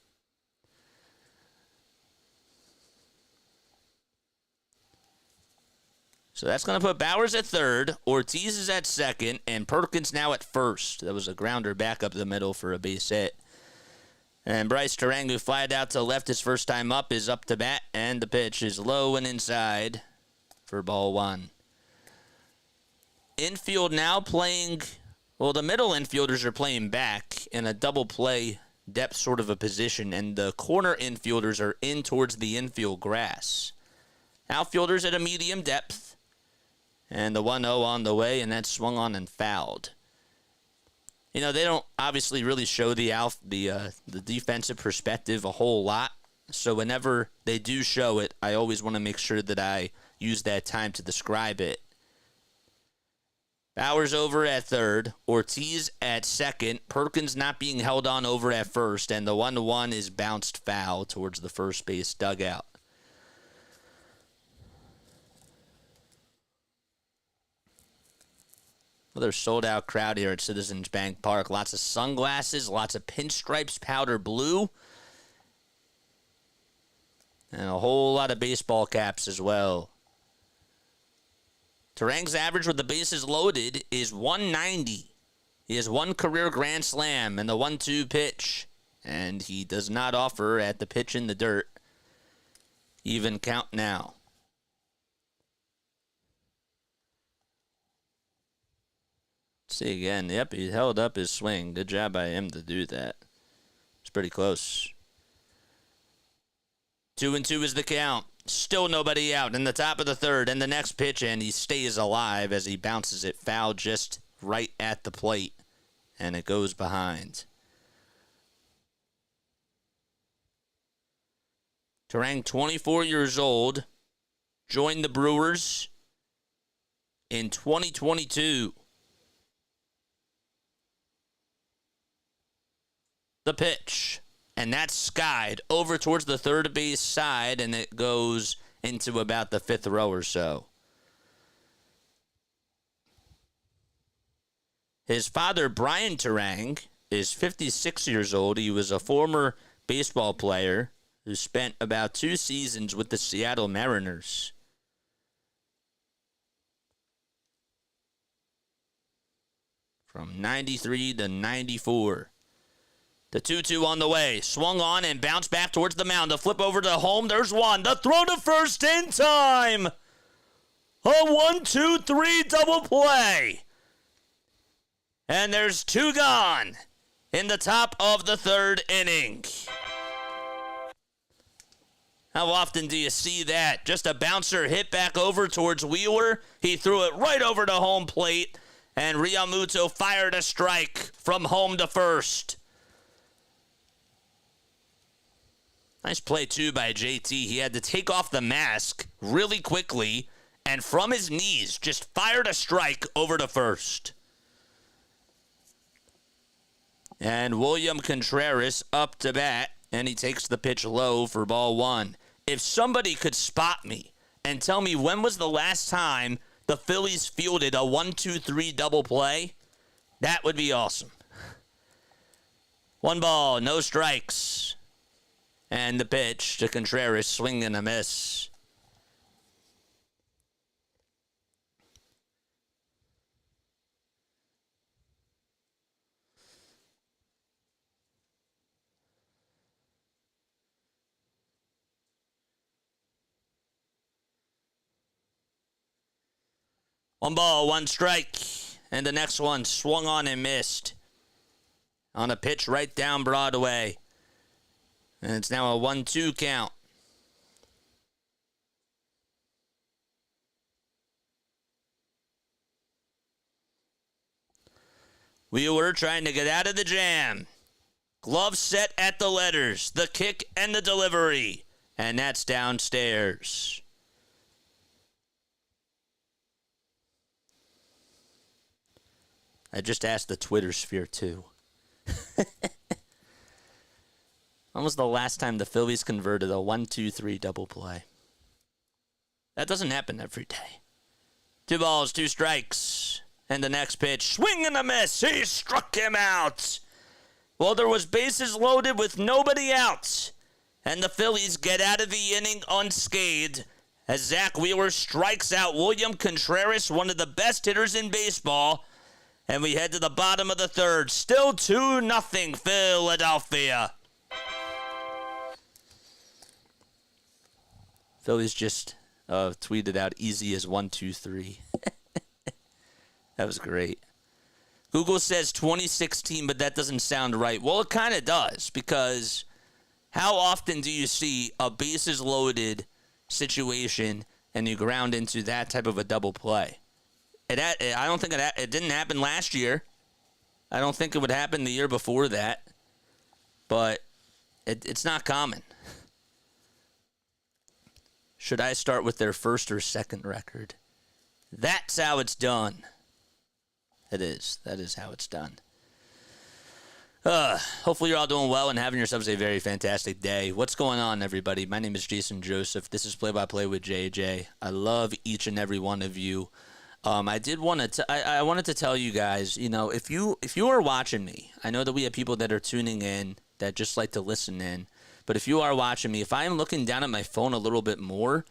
So that's going to put Bowers at third, Ortiz is at second, and Perkins now at first. That was a grounder back up the middle for a base hit. And Brice Turang, who flied out to left his first time up, is up to bat, and the pitch is low and inside for ball 1. Infield now playing, well, the middle infielders are playing back in a double play depth sort of a position, and the corner infielders are in towards the infield grass. Outfielders at a medium depth. And the 1-0 on the way, and that's swung on and fouled. You know, they don't obviously really show the defensive perspective a whole lot. So whenever they do show it, I always want to make sure that I use that time to describe it. Bowers over at third, Ortiz at second, Perkins not being held on over at first, and the 1-1 is bounced foul towards the first base dugout. Another sold-out crowd here at Citizens Bank Park. Lots of sunglasses, lots of pinstripes, powder blue, and a whole lot of baseball caps as well. Turang's average with the bases loaded is 190. He has 1 career grand slam and the 1-2 pitch, and he does not offer at the pitch in the dirt. Even count now. See again. Yep, he held up his swing. Good job by him to do that. It's pretty close. 2-2 is the count. Still nobody out in the top of the third. And the next pitch, and he stays alive as he bounces it foul just right at the plate. And it goes behind. Turang, 24 years old, joined the Brewers in 2022. The pitch, and that's skied over towards the third base side, and it goes into about the 5th row or so. His father, Brian Turang, is 56 years old. He was a former baseball player who spent about 2 seasons with the Seattle Mariners. From 93 to 94. The 2-2 on the way. Swung on and bounced back towards the mound. The flip over to home. There's one. The throw to first in time. A 1-2-3 double play. And there's 2 gone in the top of the 3rd inning. How often do you see that? Just a bouncer hit back over towards Wheeler. He threw it right over to home plate. And Realmuto fired a strike from home to first. Nice play, too, by JT. He had to take off the mask really quickly, and from his knees, just fired a strike over to first. And William Contreras up to bat, and he takes the pitch low for ball 1. If somebody could spot me and tell me when was the last time the Phillies fielded a 1-2-3 double play, that would be awesome. 1 ball, no strikes. And the pitch to Contreras, swing and a miss. One ball, 1 strike. And the next one swung on and missed. On a pitch right down Broadway. And it's now a 1-2 count. Wheeler trying to get out of the jam. Glove set at the letters, the kick and the delivery. And that's downstairs. I just asked the Twitter sphere, too. When was the last time the Phillies converted a 1-2-3 double play? That doesn't happen every day. 2 balls, 2 strikes. And the next pitch, swing and a miss. He struck him out. Well, there was bases loaded with nobody out. And the Phillies get out of the inning unscathed as Zack Wheeler strikes out William Contreras, one of the best hitters in baseball. And we head to the bottom of the third. Still 2-0 Philadelphia. Phillies just tweeted out easy as 1-2-3. That was great. Google says 2016, but that doesn't sound right. Well, it kind of does, because how often do you see a bases loaded situation and you ground into that type of a double play? I don't think it didn't happen last year. I don't think it would happen the year before that. But it's not common. Should I start with their first or second record? That's how it's done. It is. That is how it's done. Hopefully you're all doing well and having yourselves a very fantastic day. What's going on, everybody? My name is Jason Joseph. This is Play by Play with JJ. I love each and every one of you. I wanted to tell you guys, if you are watching me, I know that we have people that are tuning in that just like to listen in. But if you are watching me, if I am looking down at my phone a little bit more,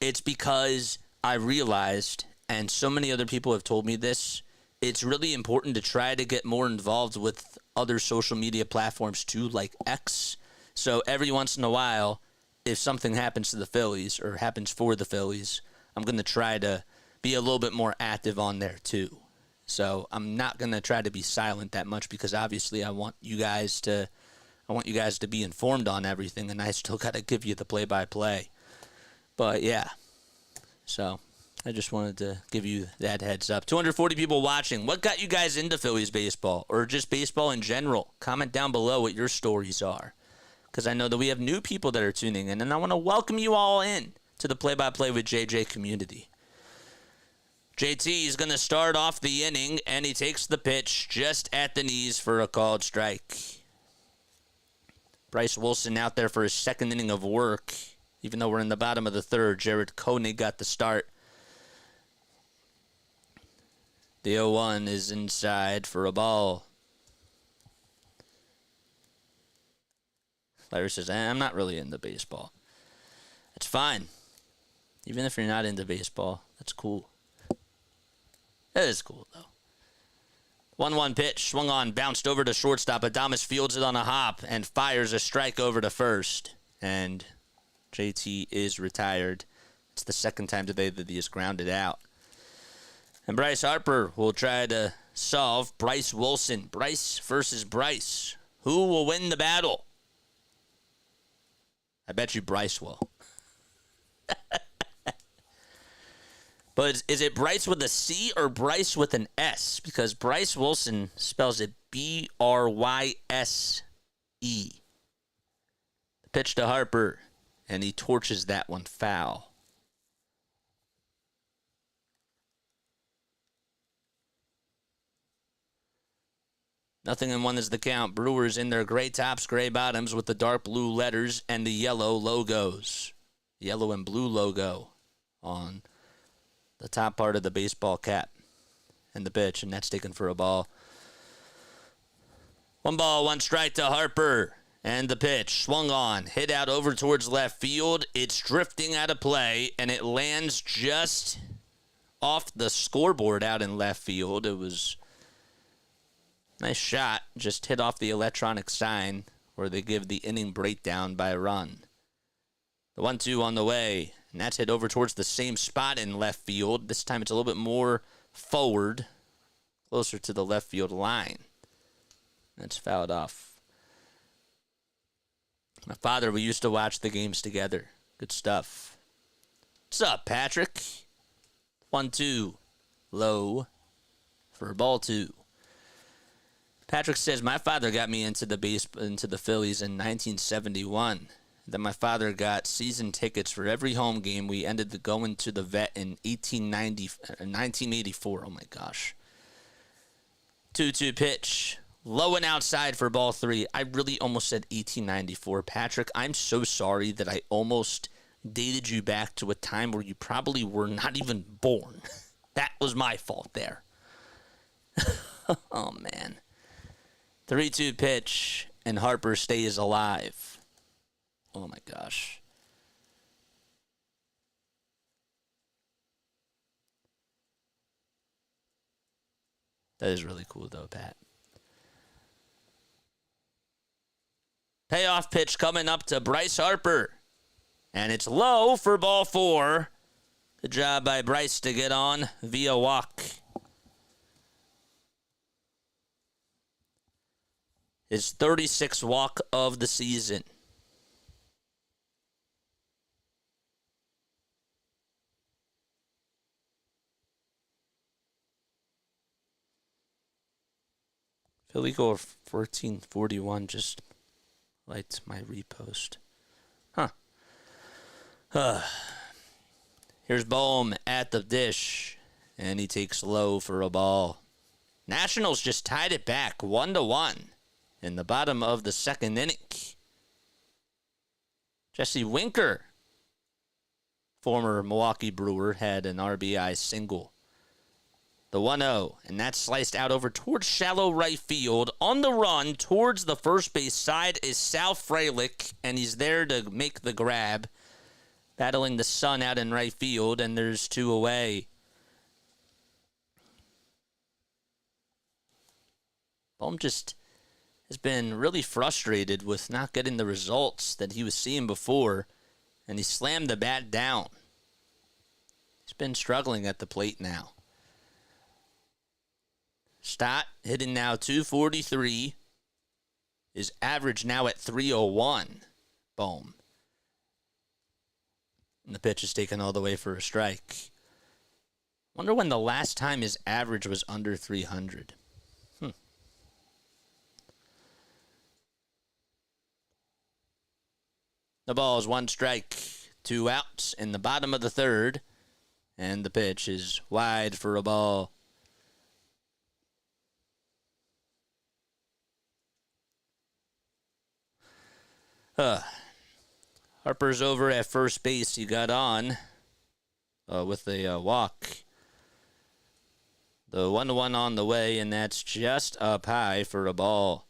it's because I realized, and so many other people have told me this, it's really important to try to get more involved with other social media platforms too, like X. So every once in a while, if something happens to the Phillies or happens for the Phillies, I'm going to try to be a little bit more active on there too. So I'm not going to try to be silent that much, because obviously I want you guys to be informed on everything, and I still got to give you the play-by-play. But yeah, so I just wanted to give you that heads up. 240 people watching. What got you guys into Phillies baseball, or just baseball in general? Comment down below what your stories are, because I know that we have new people that are tuning in, and I want to welcome you all in to the Play-by-Play with JJ community. JT is going to start off the inning, and he takes the pitch just at the knees for a called strike. Bryce Wilson out there for his second inning of work. Even though we're in the bottom of the third, Jared Koenig got the start. The 0-1 is inside for a ball. Larry says, I'm not really into baseball. That's fine. Even if you're not into baseball, that's cool. That is cool, though. 1-1 pitch, swung on, bounced over to shortstop. Adames fields it on a hop and fires a strike over to first. And JT is retired. It's the second time today that he has grounded out. And Bryce Harper will try to solve Bryce Wilson. Bryce versus Bryce. Who will win the battle? I bet you Bryce will. But is it Bryce with a C or Bryce with an S? Because Bryce Wilson spells it B-R-Y-S-E. The pitch to Harper, and he torches that one foul. Nothing in one is the count. Brewers in their gray tops, gray bottoms with the dark blue letters and the yellow logos. Yellow and blue logo on the top part of the baseball cap. And the pitch, and that's taken for a ball. 1 ball, 1 strike to Harper. And the pitch, swung on, hit out over towards left field. It's drifting out of play, and it lands just off the scoreboard out in left field. It was a nice shot, just hit off the electronic sign where they give the inning breakdown by a run. The 1-2 on the way, and that's hit over towards the same spot in left field. This time it's a little bit more forward, closer to the left field line. That's fouled off. My father, we used to watch the games together. Good stuff. What's up, Patrick? 1-2. Low for ball 2. Patrick says, my father got me into the Phillies in 1971. Then my father got season tickets for every home game. We ended up going to the vet in 1984. Oh, my gosh. 2-2 pitch. Low and outside for ball 3. I really almost said 1894. Patrick, I'm so sorry that I almost dated you back to a time where you probably were not even born. That was my fault there. Oh, man. 3-2 pitch, and Harper stays alive. Oh, my gosh. That is really cool, though, Pat. Payoff pitch coming up to Bryce Harper. And it's low for ball 4. Good job by Bryce to get on via walk. His 36th walk of the season. Philly go 1441 just liked my repost. Here's Bohm at the dish, and he takes low for a ball. Nationals just tied it back 1-1 in the bottom of the second inning. Jesse Winker, former Milwaukee Brewer, had an RBI single. The 1-0, and that's sliced out over towards shallow right field. On the run towards the first base side is Sal Frelick, and he's there to make the grab. Battling the sun out in right field, and there's 2 away. Bohm just has been really frustrated with not getting the results that he was seeing before, and he slammed the bat down. He's been struggling at the plate now. Stott hitting now 243. His average now at 301. Bohm. And the pitch is taken all the way for a strike. Wonder when the last time his average was under 300. The ball is 1 strike, 2 outs in the bottom of the third. And the pitch is wide for a ball. Harper's over at first base. He got on with a walk. The 1-1 on the way, and that's just up high for a ball.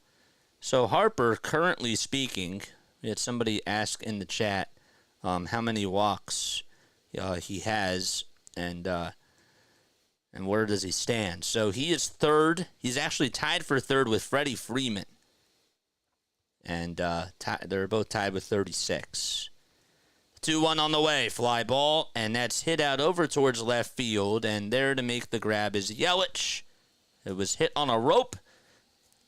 So Harper, currently speaking, we had somebody ask in the chat how many walks he has and where does he stand. So he is third. He's actually tied for third with Freddie Freeman. And they're both tied with 36. 2-1 on the way. Fly ball, and that's hit out over towards left field. And there to make the grab is Yelich. It was hit on a rope,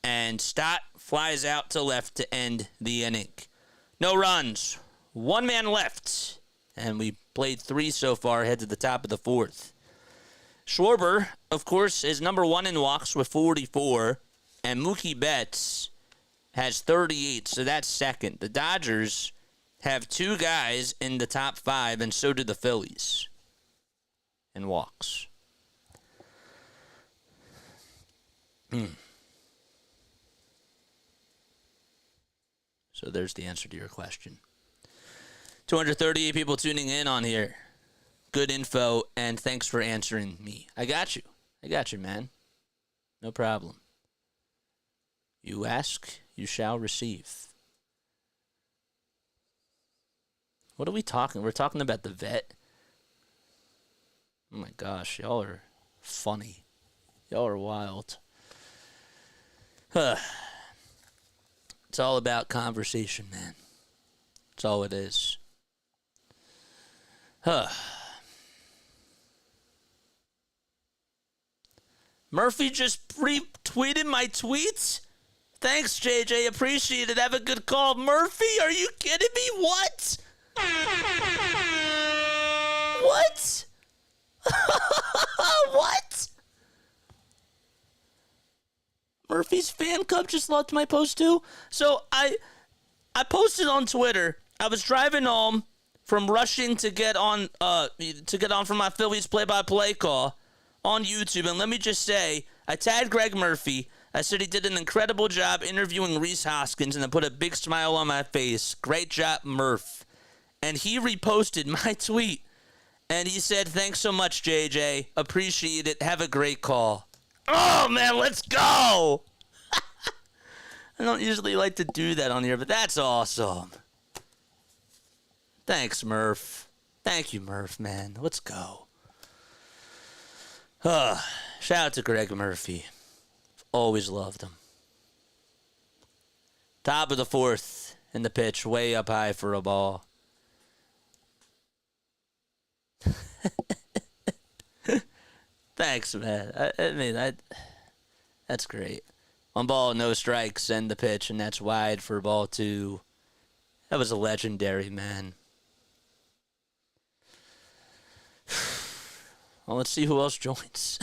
and Stott flies out to left to end the inning. No runs. 1 man left. And we played 3 so far, head to the top of the 4th. Schwarber, of course, is number 1 in walks with 44. And Mookie Betts has 38, so that's second. The Dodgers have 2 guys in the top 5, and so do the Phillies in walks. So there's the answer to your question. 238 people tuning in on here. Good info, and thanks for answering me. I got you, man. No problem. You ask, you shall receive. What are we talking? We're talking about the vet. Oh my gosh, y'all are funny. Y'all are wild. It's all about conversation, man. That's all it is. Murphy just retweeted my tweets? Thanks, JJ. Appreciate it. Have a good call. Murphy, are you kidding me? What? What? What? Murphy's fan club just loved my post too. So I posted on Twitter. I was driving home from rushing to get on for my Phillies play-by-play call on YouTube, and let me just say, I tagged Greg Murphy. I said he did an incredible job interviewing Rhys Hoskins, and I put a big smile on my face. Great job, Murph. And he reposted my tweet, and he said, thanks so much, JJ. Appreciate it. Have a great call. Oh, man, let's go! I don't usually like to do that on here, but that's awesome. Thanks, Murph. Thank you, Murph, man. Let's go. Shout out to Greg Murphy. Always loved him. Top of the fourth in the pitch, way up high for a ball. Thanks, man. I mean, that's great. 1 ball, no strikes, end the pitch, and that's wide for ball 2. That was a legendary, man. Well, let's see who else joins.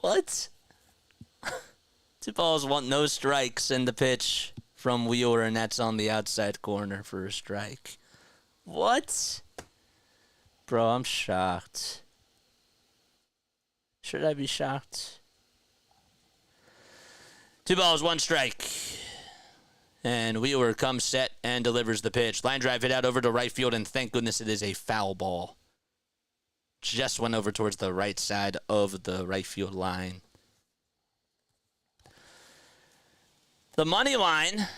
What? 2 balls, 1, no strikes, and the pitch from Wheeler, and that's on the outside corner for a strike. What? Bro, I'm shocked. Should I be shocked? 2 balls, 1 strike. And Wheeler comes set and delivers the pitch. Line drive hit out over to right field, and thank goodness it is a foul ball. Just went over towards the right side of the right field line. The money line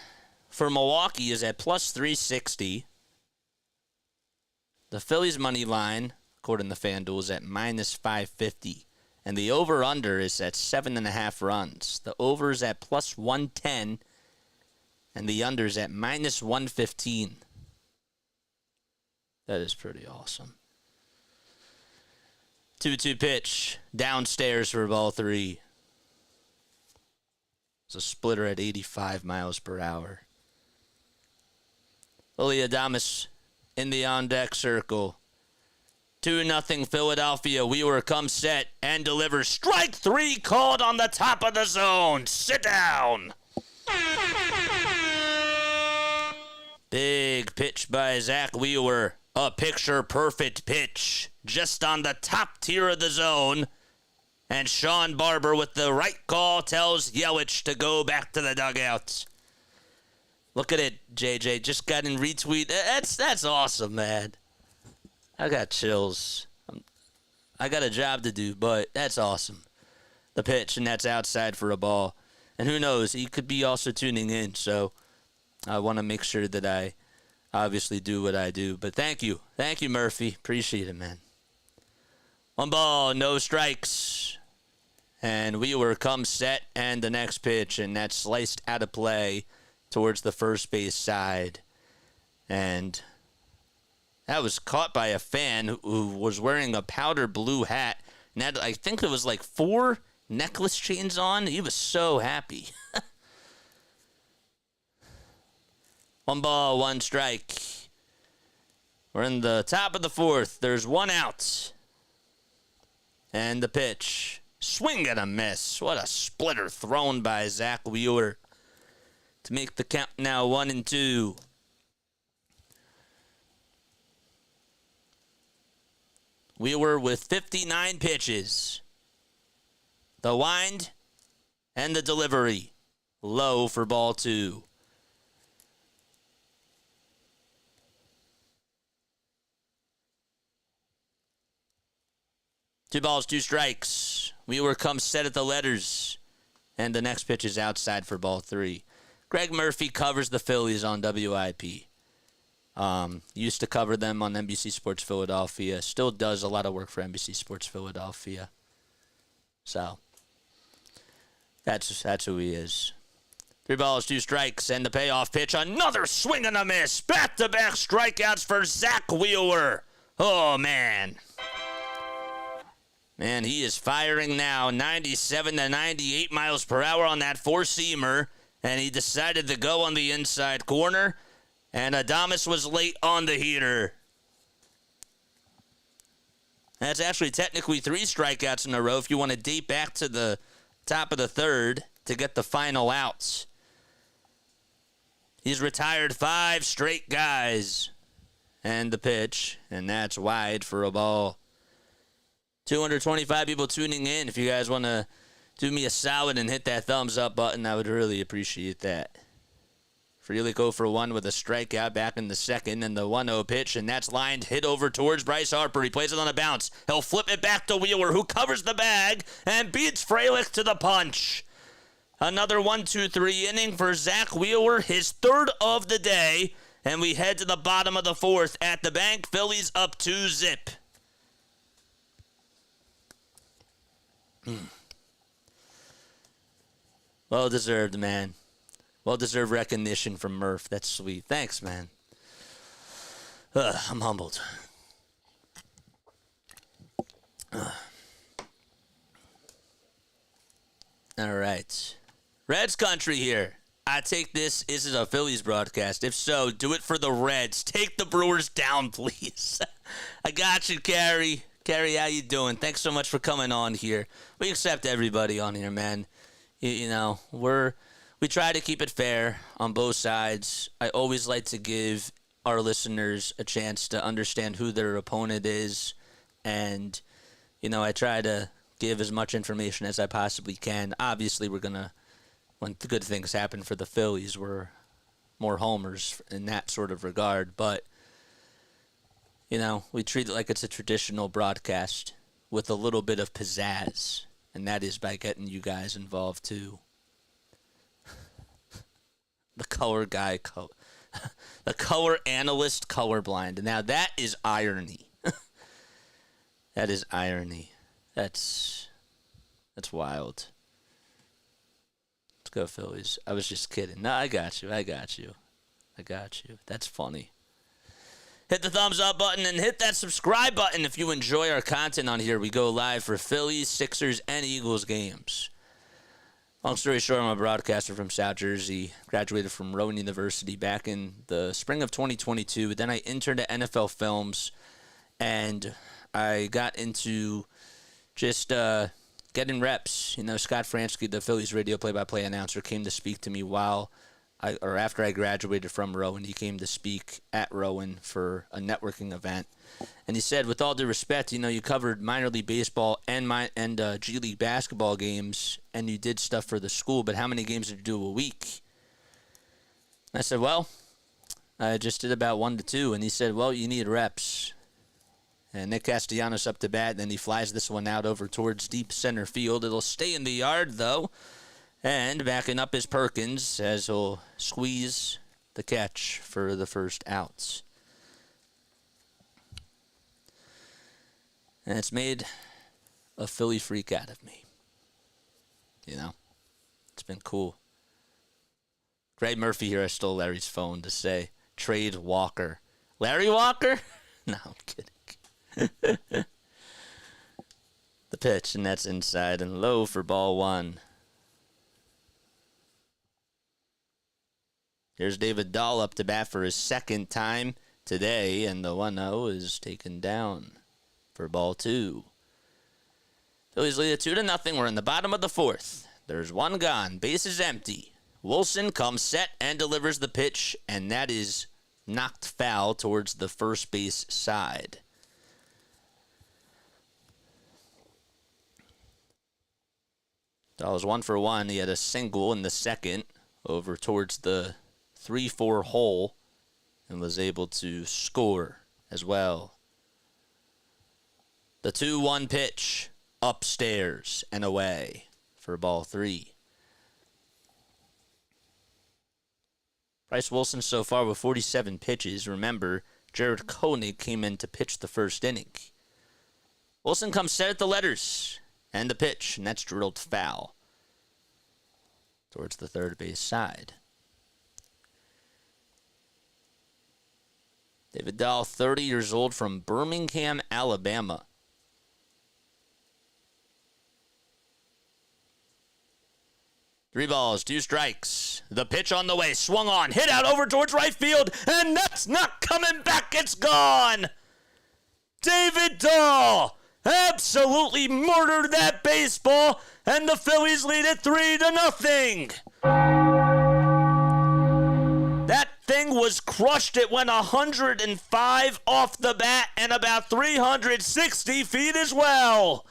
for Milwaukee is at plus 360. The Phillies money line, according to FanDuel, is at minus 550. And the over-under is at 7.5 runs. The over is at plus 110. And the under is at minus 115. That is pretty awesome. 2-2 pitch. Downstairs for ball 3. It's a splitter at 85 miles per hour. Willie Adames in the on-deck circle. 2-0 Philadelphia. Wheeler comes set and delivers. Strike 3 called on the top of the zone. Sit down. Big pitch by Zack Wheeler. A picture-perfect pitch. Just on the top tier of the zone. And Sean Barber with the right call tells Yelich to go back to the dugout. Look at it, JJ. Just got in retweet. That's awesome, man. I got chills. I got a job to do, but that's awesome. The pitch, and that's outside for a ball. And who knows, he could be also tuning in, so I want to make sure that I obviously do what I do. But thank you. Thank you, Murphy. Appreciate it, man. 1 ball, no strikes. And Wheeler comes set, and the next pitch, and that's sliced out of play towards the first base side. And that was caught by a fan who was wearing a powder blue hat. And had, I think it was like 4 necklace chains on. He was so happy. 1 ball, 1 strike. We're in the top of the fourth. There's 1 out. And the pitch. Swing and a miss. What a splitter thrown by Zack Wheeler to make the count now 1-2. Wheeler with 59 pitches. The wind and the delivery. Low for ball 2. Two balls, 2 strikes. Wheeler comes set at the letters. And the next pitch is outside for ball 3. Greg Murphy covers the Phillies on WIP. Used to cover them on NBC Sports Philadelphia. Still does a lot of work for NBC Sports Philadelphia. So, that's who he is. 3 balls, 2 strikes, and the payoff pitch. Another swing and a miss. Back-to-back strikeouts for Zack Wheeler. Oh, man. Man, he is firing now. 97 to 98 miles per hour on that 4-seamer. And he decided to go on the inside corner. And Adames was late on the heater. That's actually technically 3 strikeouts in a row if you want to date back to the top of the third to get the final outs. He's retired 5 straight guys. And the pitch, and that's wide for a ball. 225 people tuning in. If you guys want to do me a solid and hit that thumbs up button, I would really appreciate that. Frelick 0 for 1 with a strikeout back in the second, and the 1-0 pitch, and that's lined, hit over towards Rhys Harper. He plays it on a bounce. He'll flip it back to Wheeler, who covers the bag and beats Frelick to the punch. Another 1-2-3 inning for Zack Wheeler, his 3rd of the day, and we head to the bottom of the 4th at the bank. Phillies up 2-0. Well deserved, man. Well-deserved recognition from Murph. That's sweet. Thanks, man. I'm humbled. All right. Reds country here. I take this. Is it a Phillies broadcast? If so, do it for the Reds. Take the Brewers down, please. I got you, Carrie. Carrie, how you doing? Thanks so much for coming on here. We accept everybody on here, man. You know, we try to keep it fair on both sides. I always like to give our listeners a chance to understand who their opponent is. And, you know, I try to give as much information as I possibly can. Obviously, we're going to, when good things happen for the Phillies, we're more homers in that sort of regard. But, you know, we treat it like it's a traditional broadcast with a little bit of pizzazz. And that is by getting you guys involved, too. The color guy, the color analyst, colorblind. Now that is irony. That is irony. That's wild. Let's go Phillies. I was just kidding. No, I got you. That's funny. Hit the thumbs up button and hit that subscribe button if you enjoy our content on here. We go live for Phillies, Sixers, and Eagles games. Long story short, I'm a broadcaster from South Jersey. Graduated from Rowan University back in the spring of 2022. Then I interned at NFL Films, and I got into just getting reps. You know, Scott Fransky, the Phillies radio play-by-play announcer, came to speak to me after I graduated from Rowan. He came to speak at Rowan for a networking event. And he said, with all due respect, you know, you covered minor league baseball and G League basketball games, and you did stuff for the school, but how many games did you do a week? I said, well, I just did about 1 to 2. And he said, well, you need reps. And Nick Castellanos up to bat, then he flies this one out over towards deep center field. It'll stay in the yard, though. And backing up is Perkins as he'll squeeze the catch for the first outs. And it's made a Philly freak out of me. You know, it's been cool. Greg Murphy here, I stole Larry's phone to say, trade Walker. Larry Walker? No, I'm kidding. The pitch, and that's inside and low for ball 1. Here's David Dahl up to bat for his 2nd time today, and the 1-0 is taken down for ball 2. Phillies lead it 2-0. We're in the bottom of the 4th. There's one gone. Base is empty. Wilson comes set and delivers the pitch, and that is knocked foul towards the first base side. Dahl was 1 for 1. He had a single in the second over towards the 3-4 hole and was able to score as well. The 2-1 pitch upstairs and away for ball 3. Bryce Wilson so far with 47 pitches. Remember, Jared Koenig came in to pitch the first inning. Wilson comes set at the letters and the pitch, and that's drilled foul towards the third base side. David Dahl, 30 years old, from Birmingham, Alabama. Three balls, 2 strikes. The pitch on the way, swung on, hit out over towards right field, and that's not coming back. It's gone. David Dahl absolutely murdered that baseball, and the Phillies lead it 3-0. That thing was crushed. It went 105 off the bat and about 360 feet as well.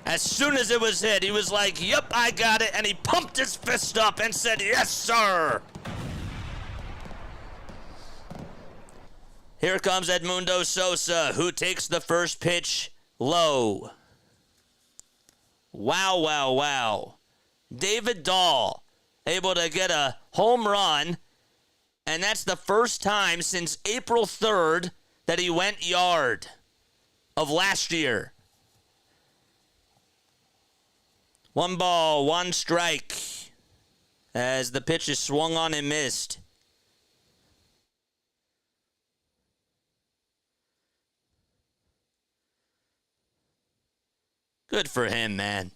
As soon as it was hit, he was like, "Yep, I got it," and he pumped his fist up and said, "Yes, sir." Here comes Edmundo Sosa, who takes the first pitch low. Wow, wow, wow. David Dahl able to get a home run, and that's the first time since April 3rd that he went yard of last year. 1 ball, 1 strike as the pitch is swung on and missed. Good for him, man.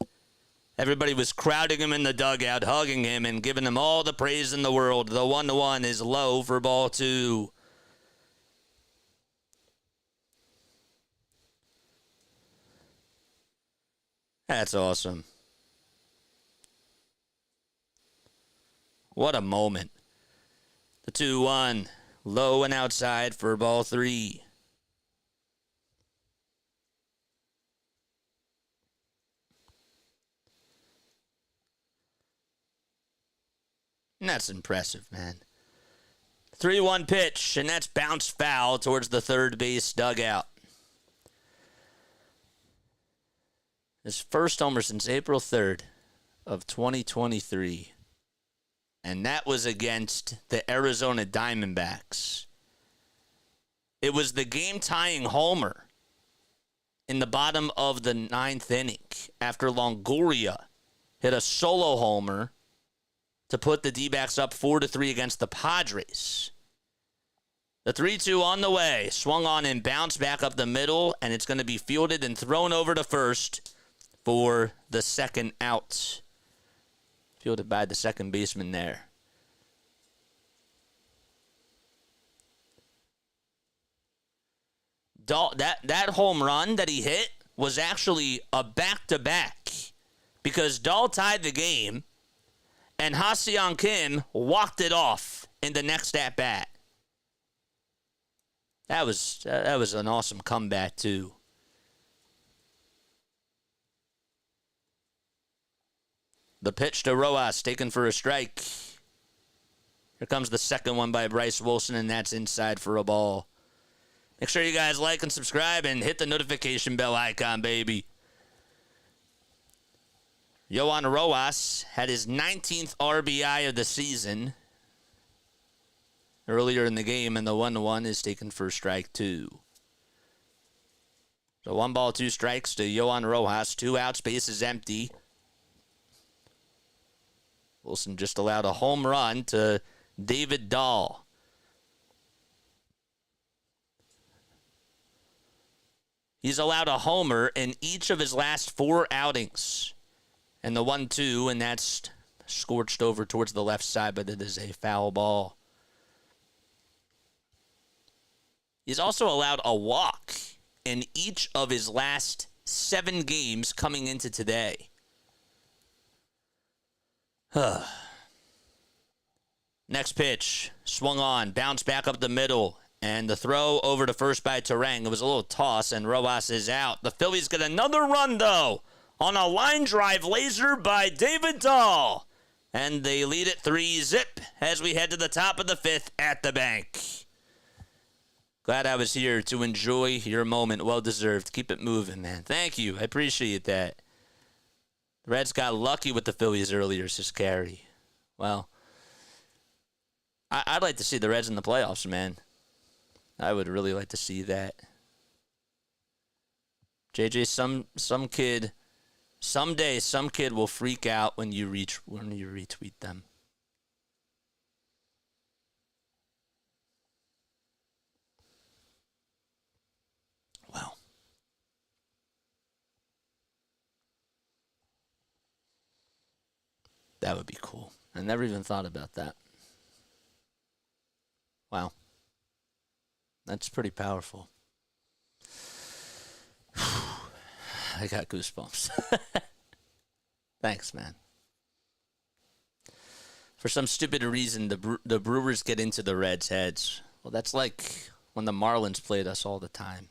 Everybody was crowding him in the dugout, hugging him, and giving him all the praise in the world. The 1-1 is low for ball 2. That's awesome. What a moment. The 2-1, low and outside for ball 3. And that's impressive, man. 3-1 pitch, and that's bounced foul towards the third base dugout. His first homer since April 3rd of 2023. And that was against the Arizona Diamondbacks. It was the game-tying homer in the bottom of the 9th inning after Longoria hit a solo homer to put the D-backs up 4-3 against the Padres. The 3-2 on the way, swung on and bounced back up the middle, and it's going to be fielded and thrown over to first for the second out. Fielded by the second baseman there. That home run that he hit was actually a back-to-back because Dahl tied the game, and Ha-Seong Kim walked it off in the next at-bat. That was an awesome comeback, too. The pitch to Rojas, taken for a strike. Here comes the second one by Bryce Wilson, and that's inside for a ball. Make sure you guys like and subscribe and hit the notification bell icon, baby. Yohan Rojas had his 19th RBI of the season earlier in the game, and the 1-1 is taken for strike 2. So 1 ball, 2 strikes to Yohan Rojas. 2 outs, base is empty. Wilson just allowed a home run to David Dahl. He's allowed a homer in each of his last 4 outings. And the 1-2, and that's scorched over towards the left side, but it is a foul ball. He's also allowed a walk in each of his last 7 games coming into today. Next pitch, swung on, bounced back up the middle, and the throw over to first by Terang. It was a little toss, and Rojas is out. The Phillies get another run, though, on a line drive laser by David Dahl. And they lead it 3-0 as we head to the top of the 5th at the bank. Glad I was here to enjoy your moment. Well deserved. Keep it moving, man. Thank you. I appreciate that. The Reds got lucky with the Phillies earlier, says Carey. Well, I'd like to see the Reds in the playoffs, man. I would really like to see that. JJ, someday some kid will freak out when you retweet them. Wow. That would be cool. I never even thought about that. Wow. That's pretty powerful. I got goosebumps. Thanks, man. For some stupid reason, the Brewers get into the Reds' heads. Well, that's like when the Marlins played us all the time.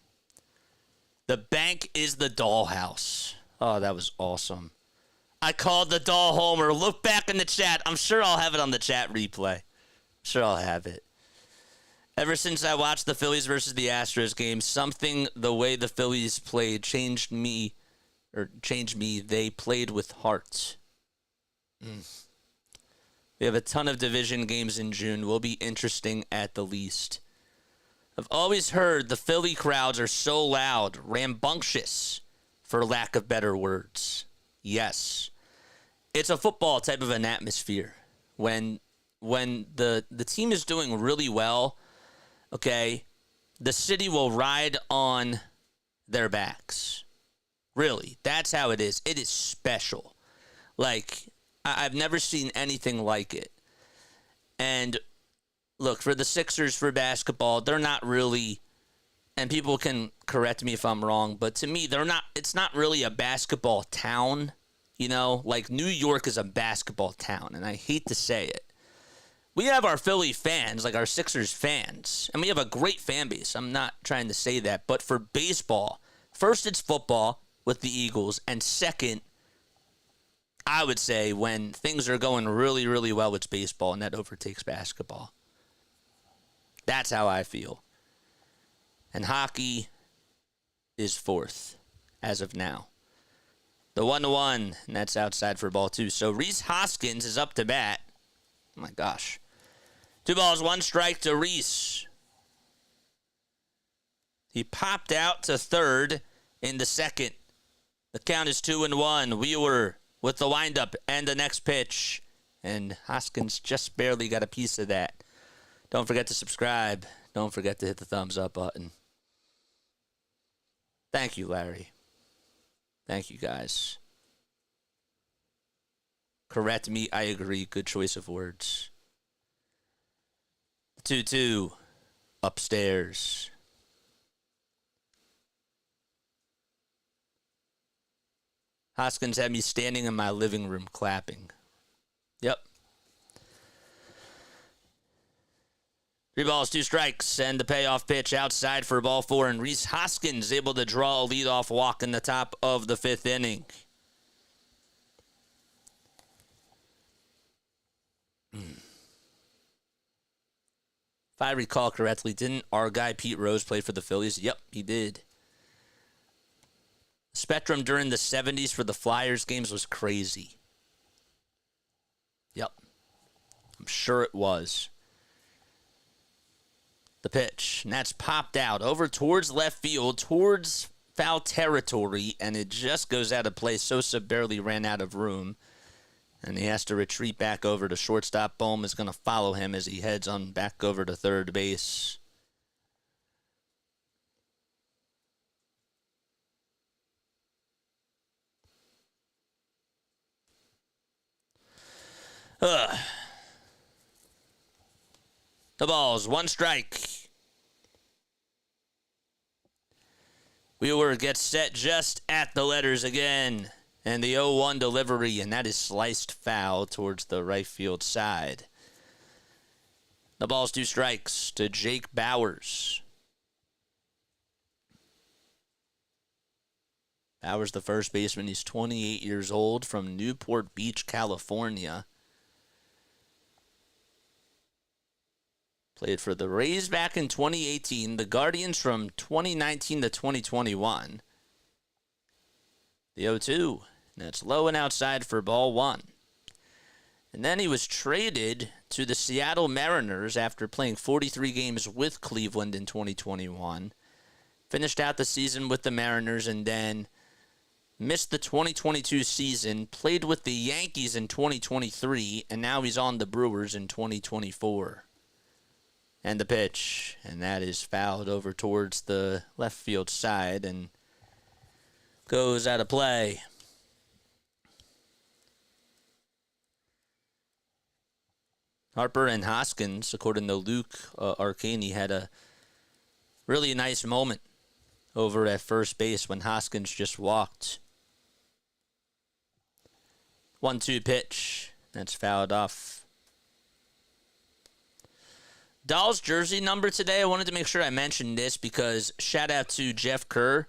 The bank is the dollhouse. Oh, that was awesome. I called the doll homer. Look back in the chat. I'm sure I'll have it on the chat replay. I'm sure I'll have it. Ever since I watched the Phillies versus the Astros game, something the way the Phillies played changed me. They played with heart. We have a ton of division games in June. Will be interesting at the least. I've always heard the Philly crowds are so loud, rambunctious, for lack of better words. Yes. It's a football type of an atmosphere. When the team is doing really well, okay, the city will ride on their backs. Really, that's how it is. It is special. Like, I've never seen anything like it. And look, for the Sixers for basketball, they're not really, and people can correct me if I'm wrong, but to me, it's not really a basketball town. You know, like New York is a basketball town, and I hate to say it. We have our Philly fans, like our Sixers fans, and we have a great fan base. I'm not trying to say that, but for baseball, first it's football with the Eagles, and second, I would say when things are going really, really well, it's baseball, and that overtakes basketball. That's how I feel. And hockey is fourth as of now. The 1-1, and that's outside for ball two. So Rhys Hoskins is up to bat. Oh my gosh. 2 balls, 1 strike to Rhys. He popped out to third in the second. The count is 2-1. Wheeler with the windup and the next pitch. And Hoskins just barely got a piece of that. Don't forget to subscribe. Don't forget to hit the thumbs up button. Thank you, Larry. Thank you, guys. Correct me, I agree. Good choice of words. 2-2 upstairs. Hoskins had me standing in my living room clapping. Yep. 3 balls, 2 strikes, and the payoff pitch outside for ball 4. And Rhys Hoskins able to draw a leadoff walk in the top of the 5th inning. If I recall correctly, didn't our guy Pete Rose play for the Phillies? Yep, he did. Spectrum during the 70s for the Flyers games was crazy. Yep. I'm sure it was. The pitch, and that's popped out over towards left field, towards foul territory, and it just goes out of play. Sosa barely ran out of room, and he has to retreat back over to shortstop. Bohm is going to follow him as he heads on back over to third base. The balls, 1 strike. Wheeler gets set just at the letters again. And the 0-1 delivery, and that is sliced foul towards the right field side. The ball's 2 strikes to Jake Bauers. Bauers, the first baseman, he's 28 years old from Newport Beach, California. Played for the Rays back in 2018, the Guardians from 2019 to 2021. The 0-2, and that's low and outside for ball 1. And then he was traded to the Seattle Mariners after playing 43 games with Cleveland in 2021. Finished out the season with the Mariners and then missed the 2022 season, played with the Yankees in 2023, and now he's on the Brewers in 2024. And the pitch, and that is fouled over towards the left field side and goes out of play. Harper and Hoskins, according to Luke Arcani, had a really nice moment over at first base when Hoskins just walked. 1-2 pitch. That's fouled off. Dahl's jersey number today, I wanted to make sure I mentioned this because shout out to Jeff Kerr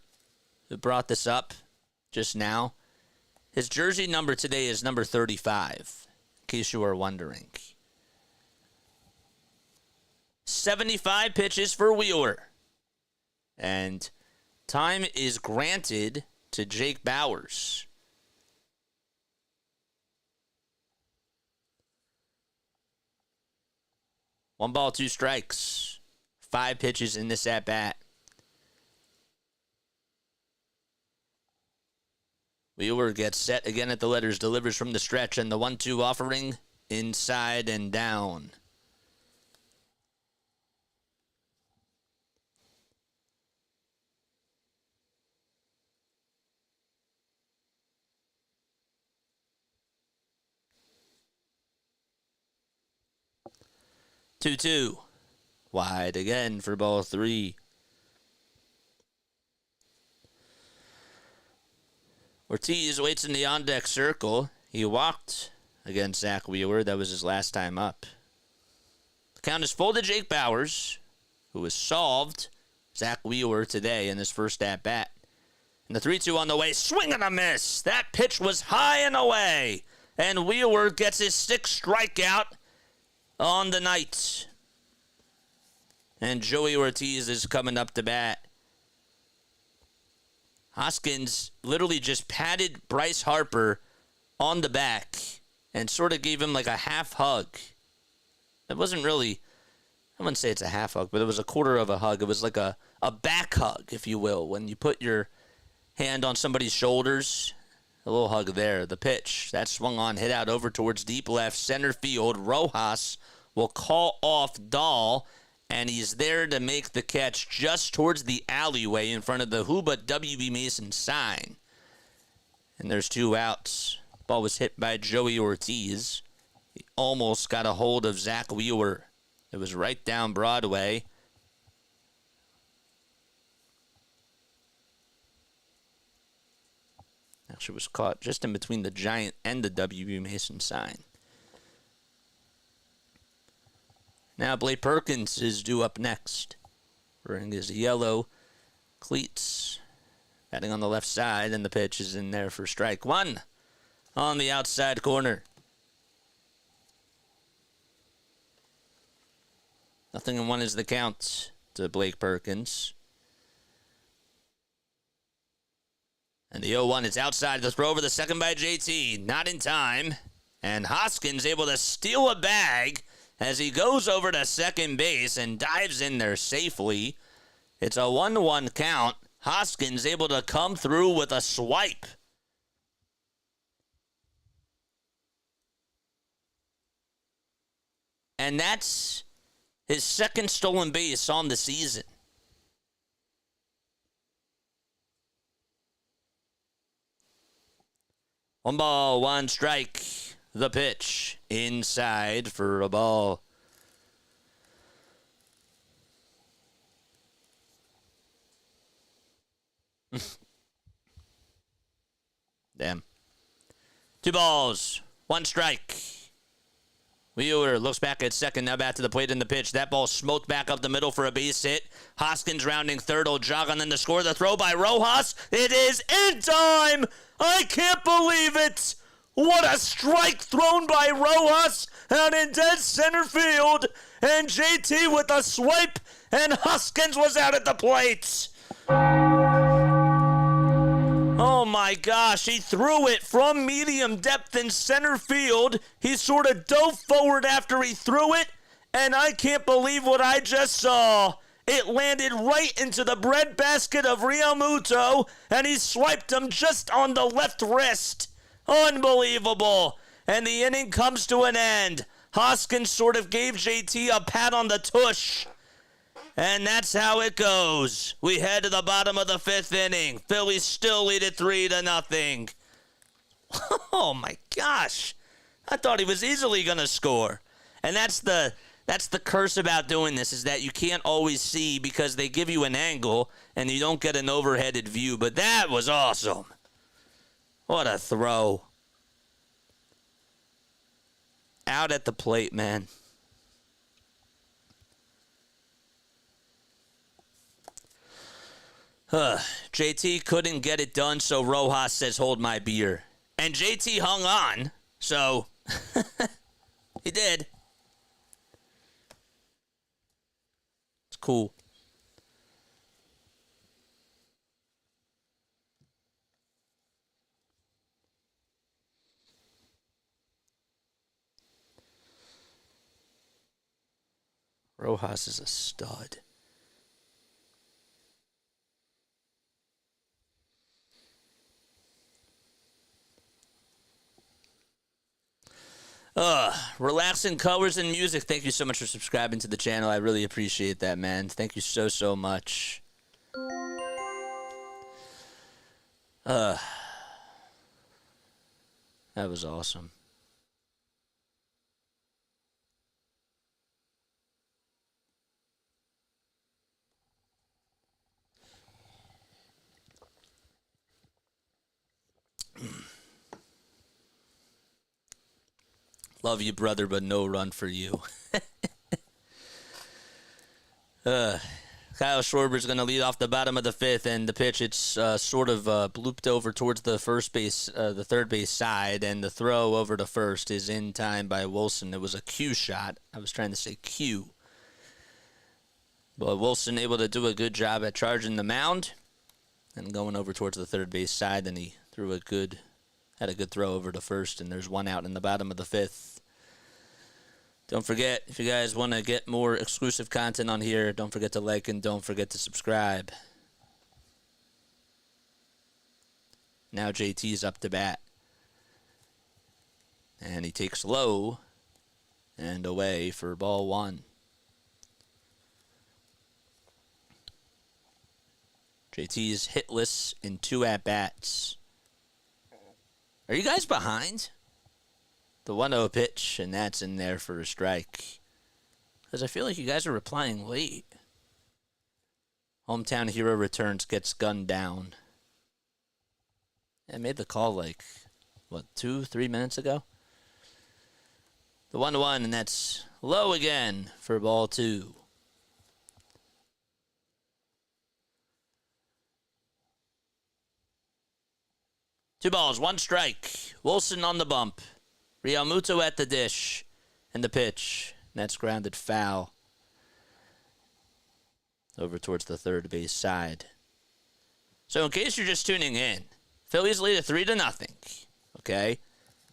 who brought this up just now. His jersey number today is number 35, in case you were wondering. 75 pitches for Wheeler. And time is granted to Jake Bauers. One ball, two strikes. 5 pitches in this at-bat. Wheeler gets set again at the letters, delivers from the stretch, and the 1-2 offering inside and down. Two. Wide again for ball 3. Ortiz waits in the on-deck circle. He walked against Zack Wheeler. That was his last time up. The count is full to Jake Bauers, who has solved Zack Wheeler today in his first at-bat. And the 3-2 on the way. Swing and a miss. That pitch was high and away. And Wheeler gets his 6th strikeout on the night. And Joey Ortiz is coming up to bat. Hoskins literally just patted Bryce Harper on the back and sort of gave him like a half hug. It wasn't really, I wouldn't say it's a half hug, but it was a quarter of a hug. It was like a back hug, if you will, when you put your hand on somebody's shoulders. A little hug there. The pitch, that swung on, hit out over towards deep left center field. Rojas will call off Dahl, and he's there to make the catch just towards the alleyway in front of the Who But W.B. Mason sign. And there's 2 outs. Ball was hit by Joey Ortiz. He almost got a hold of Zack Wheeler. It was right down Broadway. Actually was caught just in between the Giant and the W.B. Mason sign. Now Blake Perkins is due up next. Wearing his yellow cleats. Batting on the left side, and the pitch is in there for strike 1 on the outside corner. 0-1 is the count to Blake Perkins. And the 0-1 is outside. The throw over the second by JT. Not in time. And Hoskins able to steal a bag as he goes over to second base and dives in there safely. It's a 1-1 count. Hoskins able to come through with a swipe. And that's his 2nd stolen base on the season. One ball, one strike. The pitch inside for a ball. Damn. 2 balls, 1 strike. Wheeler looks back at second, now back to the plate in the pitch. That ball smoked back up the middle for a base hit. Hoskins rounding third, will jog on then to score. The throw by Rojas. It is in time. I can't believe it. What a strike thrown by Rojas out in dead center field. And JT with a swipe, and Hoskins was out at the plate. Oh my gosh, he threw it from medium depth in center field. He sort of dove forward after he threw it, and I can't believe what I just saw. It landed right into the breadbasket of Realmuto, and he swiped him just on the left wrist. Unbelievable. And the inning comes to an end. Hoskins sort of gave JT a pat on the tush. And that's how it goes. We head to the bottom of the 5th inning. Phillies still lead it 3-0. Oh my gosh. I thought he was easily going to score. And that's the curse about doing this, is that you can't always see because they give you an angle and you don't get an overheaded view. But that was awesome. What a throw. Out at the plate, man. JT couldn't get it done, so Rojas says, hold my beer. And JT hung on, so he did. It's cool. Rojas is a stud. Relaxing colors and music. Thank you so much for subscribing to the channel. I really appreciate that, man. Thank you so, so much. That was awesome. Love you, brother, but no run for you. Kyle Schwarber's going to lead off the bottom of the fifth, and the pitch, it's sort of blooped over towards the the third base side, and the throw over to first is in time by Wilson. It was a Q shot. I was trying to say Q. But Wilson able to do a good job at charging the mound and going over towards the third base side, and he had a good throw over to first, and there's one out in the bottom of the fifth. Don't forget, if you guys want to get more exclusive content on here, don't forget to like and don't forget to subscribe. Now JT's up to bat. And he takes low and away for ball one. JT's hitless in 2 at-bats. Are you guys behind? The 1-0 pitch, and that's in there for a strike. Because I feel like you guys are replying late. Hometown hero returns, gets gunned down. I made the call like, 2-3 minutes ago? The 1-1, and that's low again for ball 2. Two balls, one strike. Wilson on the bump. Realmuto at the dish. And the pitch. And that's grounded foul. Over towards the third base side. So in case you're just tuning in, Phillies lead at 3-0. Okay?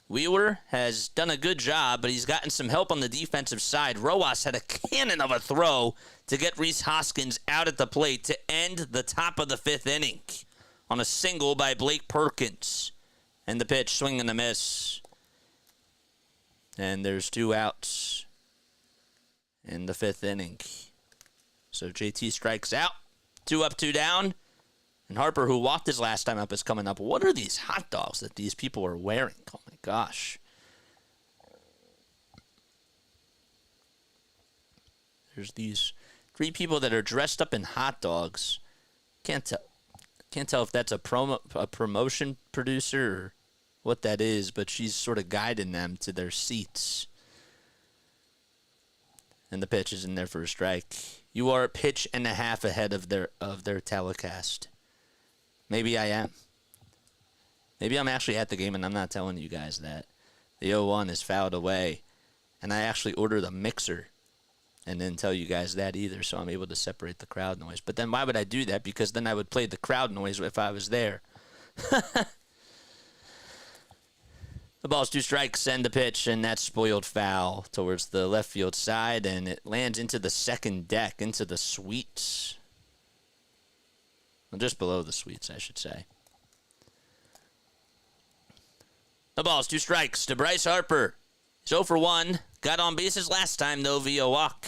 Wheeler has done a good job, but he's gotten some help on the defensive side. Rojas had a cannon of a throw to get Rhys Hoskins out at the plate to end the top of the 5th inning on a single by Blake Perkins. And the pitch, swing and a miss. And there's 2 outs in the 5th inning. So JT strikes out. 2 up, 2 down. And Harper, who walked his last time up, is coming up. What are these hot dogs that these people are wearing? Oh, my gosh. There's these 3 people that are dressed up in hot dogs. Can't tell if that's a promotion producer or what that is, but she's sort of guiding them to their seats. And the pitch is in there for a strike. You are a pitch and a half ahead of their telecast. Maybe I am. Maybe I'm actually at the game and I'm not telling you guys that. The 0-1 is fouled away. And I actually ordered a mixer and didn't tell you guys that either, so I'm able to separate the crowd noise. But then why would I do that? Because then I would play the crowd noise if I was there. The ball's 2 strikes and the pitch, and that's spoiled foul towards the left field side, and it lands into the second deck, into the suites. Well, just below the suites, I should say. The ball's 2 strikes to Bryce Harper. He's 0 for 1. Got on bases last time, though, via walk.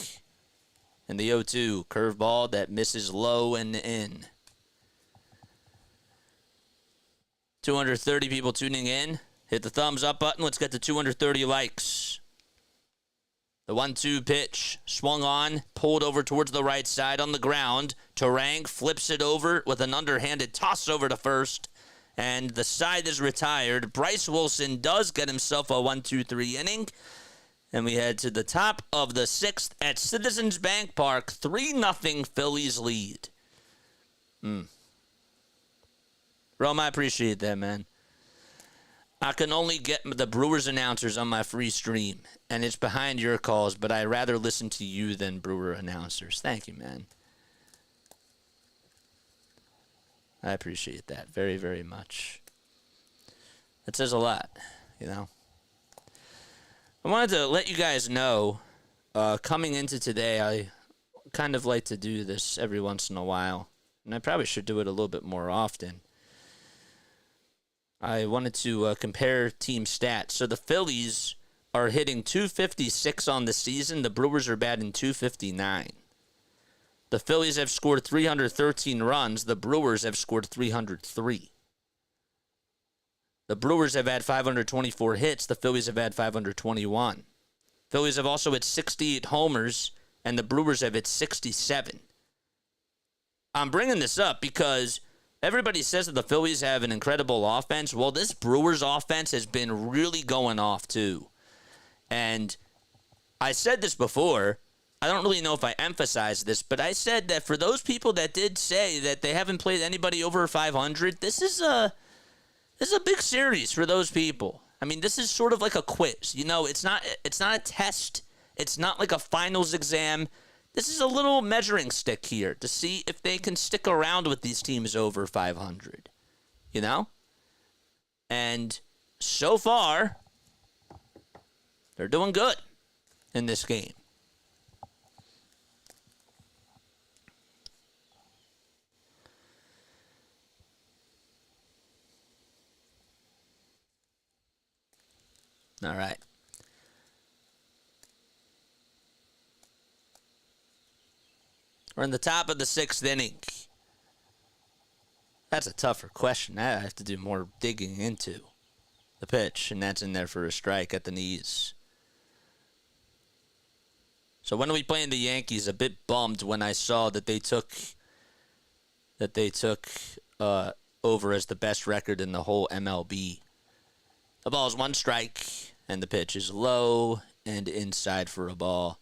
And the 0-2 curveball that misses low and in. 230 people tuning in. Hit the thumbs up button. Let's get to 230 likes. The 1-2 pitch swung on, pulled over towards the right side on the ground. Terang flips it over with an underhanded toss over to first, and the side is retired. Bryce Wilson does get himself a 1-2-3 inning, and we head to the top of the 6th at Citizens Bank Park. 3-0 Phillies lead. Rome, I appreciate that, man. I can only get the Brewers announcers on my free stream, and it's behind your calls, but I rather listen to you than Brewer announcers. Thank you, man. I appreciate that very, very much. That says a lot, you know. I wanted to let you guys know, coming into today, I kind of like to do this every once in a while, and I probably should do it a little bit more often. I wanted to compare team stats. So the Phillies are hitting .256 on the season. The Brewers are batting .259. The Phillies have scored 313 runs. The Brewers have scored 303. The Brewers have had 524 hits. The Phillies have had 521. Phillies have also hit 68 homers, and the Brewers have hit 67. I'm bringing this up because everybody says that the Phillies have an incredible offense. Well, this Brewers offense has been really going off, too. And I said this before. I don't really know if I emphasized this, but I said that for those people that did say that they haven't played anybody over 500, this is a big series for those people. I mean, this is sort of like a quiz. You know, it's not a test. It's not like a finals exam. This is a little measuring stick here to see if they can stick around with these teams over 500, you know? And so far, they're doing good in this game. All right. We're in the top of the 6th inning. That's a tougher question. I have to do more digging into the pitch, and that's in there for a strike at the knees. So when are we playing the Yankees? A bit bummed when I saw that they took over as the best record in the whole MLB. The ball is 1 strike, and the pitch is low and inside for a ball.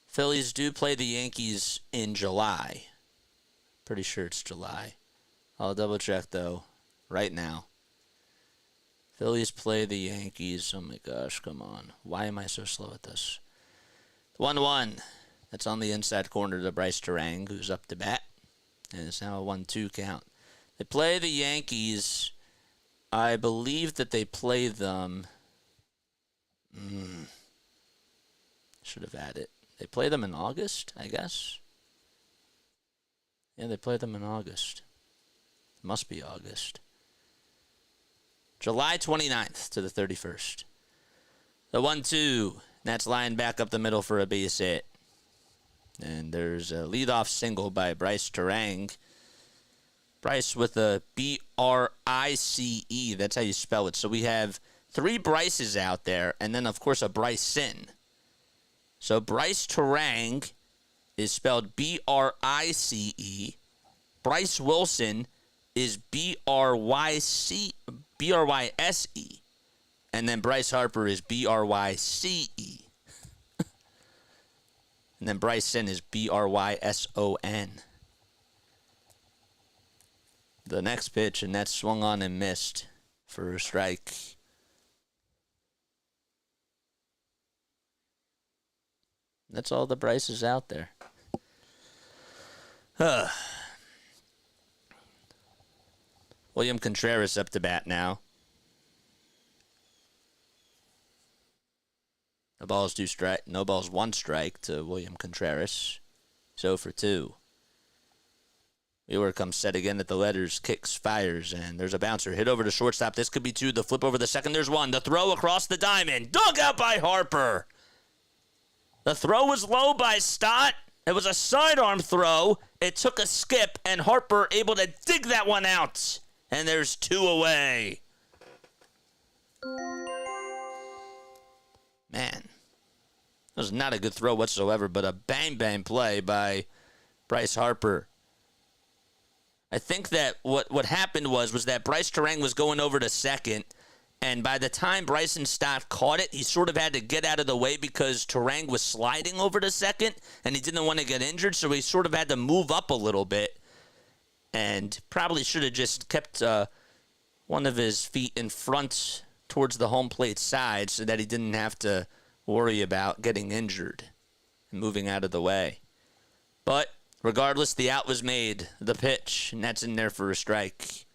Phillies do play the Yankees in July. Pretty sure it's July. I'll double check, though, right now. Phillies play the Yankees. Oh, my gosh, come on. Why am I so slow at this? 1-1. That's on the inside corner to Bryce Terang, who's up to bat. And it's now a 1-2 count. They play the Yankees. I believe that they play them. Should have had it. They play them in August, I guess. Yeah, they play them in August. Must be August. July 29th to the 31st. The 1-2. That's lined back up the middle for a base hit. And there's a leadoff single by Bryce Terang. Bryce with a B-R-I-C-E. That's how you spell it. So we have 3 Bryces out there, and then, of course, a Bryson. So Bryce Terang is spelled B-R-I-C-E. Bryce Wilson is B-R-Y-S-E. And then Bryce Harper is B-R-Y-C-E. And then Bryson is B-R-Y-S-O-N. The next pitch, and that's swung on and missed for a strike. That's all the Bryces out there. William Contreras up to bat now. The ball's 2 strike. No ball's 1 strike to William Contreras. 0 for 2. Wheeler comes set again at the letters, kicks, fires, and there's a bouncer. Hit over to shortstop. This could be 2. The flip over the second. There's 1. The throw across the diamond. Dug out by Harper. The throw was low by Stott. It was a sidearm throw. It took a skip, and Harper able to dig that one out. And there's 2 away. Man. was not a good throw whatsoever, but a bang-bang play by Rhys Harper. I think that what happened was that Bryce Turang was going over to second, and by the time Bryson Stott caught it, he sort of had to get out of the way because Turang was sliding over to second, and he didn't want to get injured, so he sort of had to move up a little bit, and probably should have just kept one of his feet in front towards the home plate side so that he didn't have to worry about getting injured and moving out of the way. But regardless, the out was made, the pitch, and that's in there for a strike.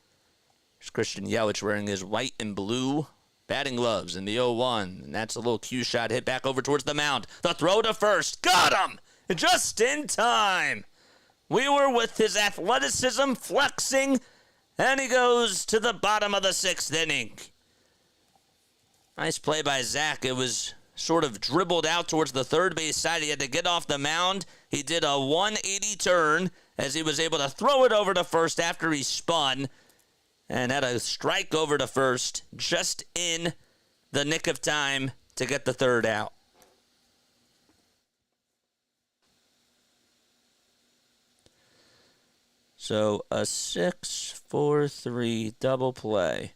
There's Christian Yelich wearing his white and blue batting gloves in the 0-1, and that's a little cue shot hit back over towards the mound. The throw to first, got him! Just in time! Wheeler with his athleticism flexing, and he goes to the bottom of the 6th inning. Nice play by Zack. It was sort of dribbled out towards the third base side. He had to get off the mound. He did a 180 turn as he was able to throw it over to first after he spun and had a strike over to first just in the nick of time to get the third out. So a 6-4-3 double play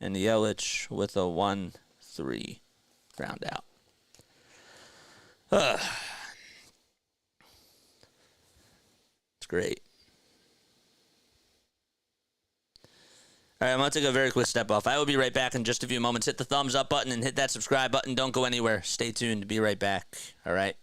and Yelich with a 1-3 ground out. It's great. All right, I'm going to take a very quick step off. I will be right back in just a few moments. Hit the thumbs up button and hit that subscribe button. Don't go anywhere. Stay tuned. Be right back. All right.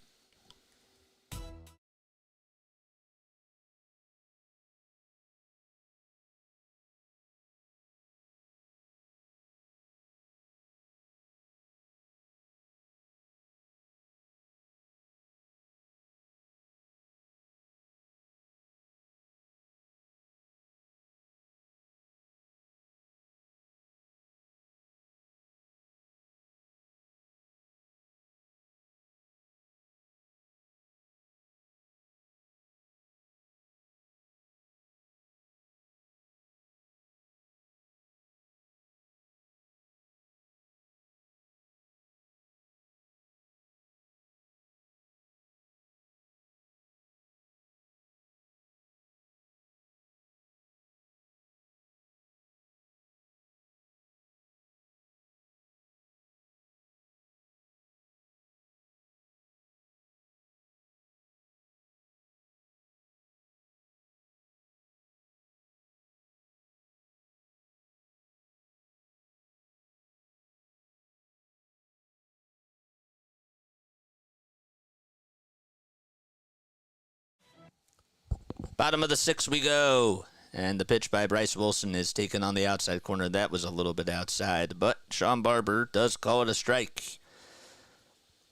Bottom of the 6th we go. And the pitch by Bryce Wilson is taken on the outside corner. That was a little bit outside, but Sean Barber does call it a strike.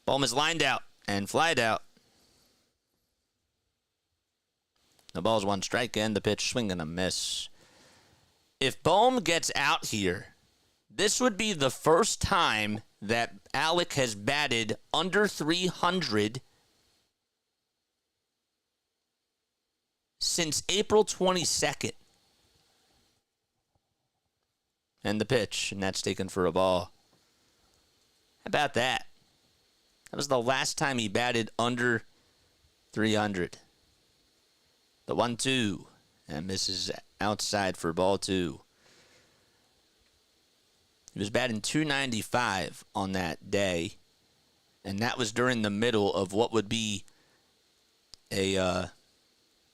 Bohm is lined out and flied out. The ball's 1 strike and the pitch swing and a miss. If Bohm gets out here, this would be the first time that Alec has batted under 300 since April 22nd. And the pitch, and that's taken for a ball. How about that? That was the last time he batted under 300. The 1-2, and misses outside for ball 2. He was batting .295 on that day, and that was during the middle of what would be I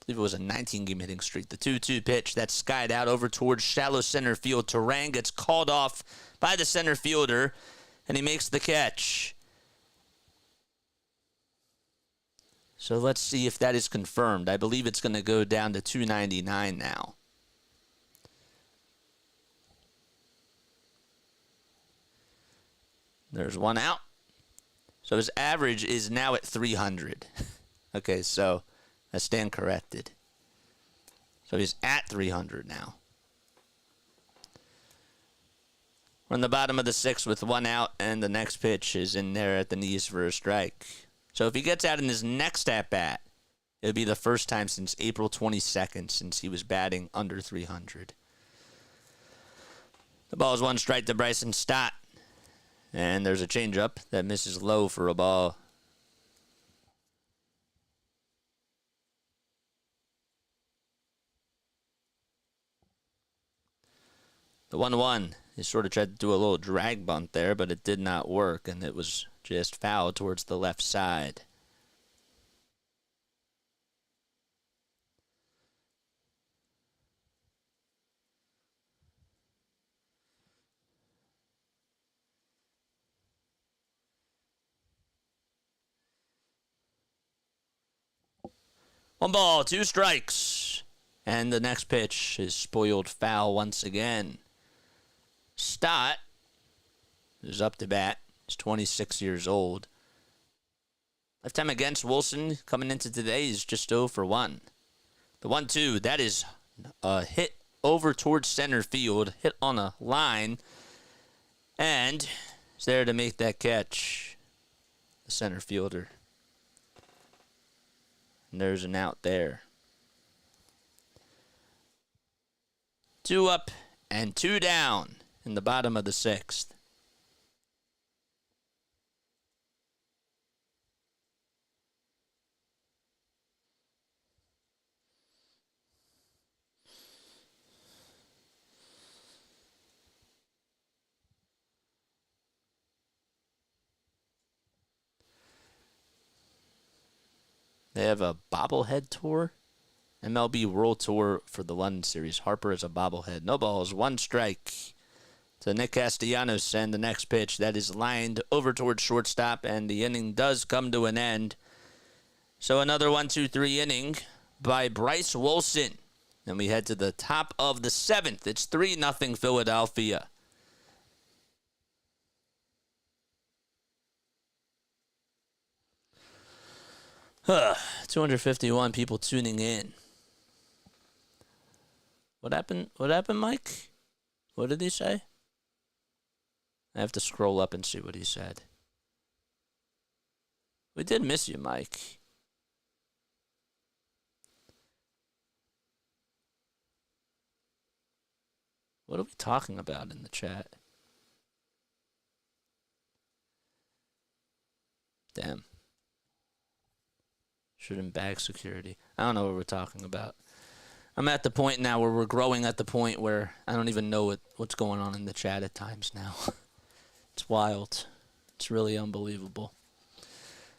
believe it was a 19-game hitting streak. The 2-2 pitch that skied out over towards shallow center field. Turang gets called off by the center fielder, and he makes the catch. So let's see if that is confirmed. I believe it's going to go down to 299 now. There's 1 out. So his average is now at 300. Okay, so I stand corrected. So he's at 300 now. We're in the bottom of the 6th with 1 out, and the next pitch is in there at the knees for a strike. So if he gets out in his next at-bat, it'll be the first time since April 22nd since he was batting under 300. The ball is 1 strike to Bryson Stott. And there's a changeup that misses low for a ball. The 1-1. He sort of tried to do a little drag bunt there, but it did not work, and it was just foul towards the left side. One ball, 2 strikes. And the next pitch is spoiled foul once again. Stott is up to bat. He's 26 years old. Lifetime against Wilson coming into today is just 0 for 1. The 1-2, that is a hit over towards center field, hit on a line, and is there to make that catch. The center fielder. And there's an out there. 2 up and 2 down in the bottom of the 6th. They have a bobblehead tour. MLB World Tour for the London Series. Harper is a bobblehead. No balls, 1 strike to Nick Castellanos. And the next pitch, that is lined over towards shortstop. And the inning does come to an end. So another 1-2-3 inning by Bryce Wilson. And we head to the top of the 7th. It's 3-0 Philadelphia. Huh, 251 people tuning in. What happened? What happened, Mike? What did he say? I have to scroll up and see what he said. We did miss you, Mike. What are we talking about in the chat? Damn. Shouldn't bag security. I don't know what we're talking about. I'm at the point now where we're growing at the point where I don't even know what's going on in the chat at times now. It's wild. It's really unbelievable.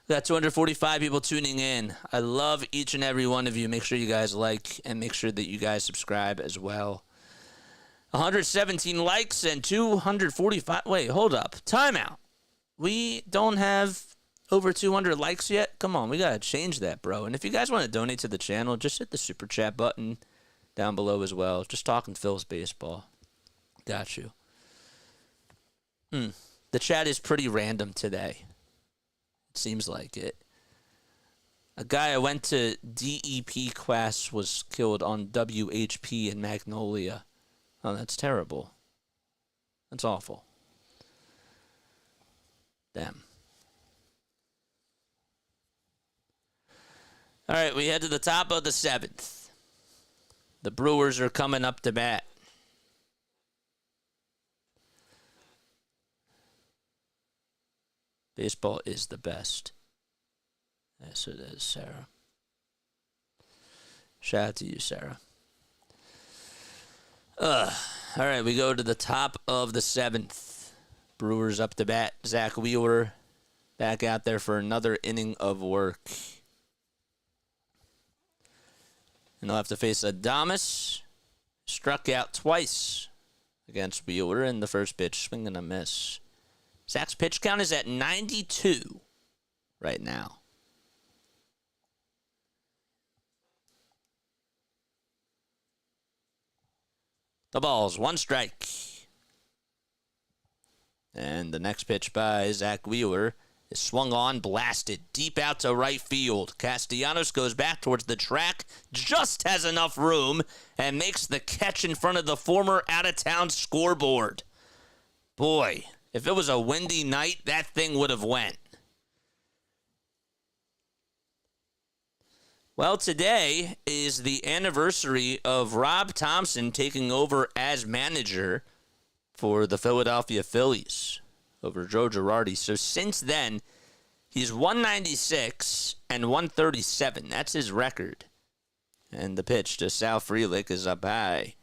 We got 245 people tuning in. I love each and every one of you. Make sure you guys like and make sure that you guys subscribe as well. 117 likes and 245. Wait, hold up. Timeout. We don't have over 200 likes yet? Come on, we got to change that, bro. And if you guys want to donate to the channel, just hit the super chat button down below as well. Just talking Phil's baseball. Got you. The chat is pretty random today. It seems like it. A guy I went to DEP class was killed on WHP in Magnolia. Oh, that's terrible. That's awful. Damn. All right, we head to the top of the 7th. The Brewers are coming up to bat. Baseball is the best. Yes, it is, Sarah. Shout out to you, Sarah. All right, we go to the top of the 7th. Brewers up to bat. Zack Wheeler back out there for another inning of work. And they'll have to face Adames. Struck out twice against Wheeler in the first pitch. Swing and a miss. Zach's pitch count is at 92 right now. The ball's 1 strike. And the next pitch by Zack Wheeler is swung on, blasted deep out to right field. Castellanos goes back towards the track, just has enough room, and makes the catch in front of the former out-of-town scoreboard. Boy, if it was a windy night, that thing would have went. Well, today is the anniversary of Rob Thompson taking over as manager for the Philadelphia Phillies over Joe Girardi. So since then, he's 196 and 137. That's his record. And the pitch to Sal Frelick is up high.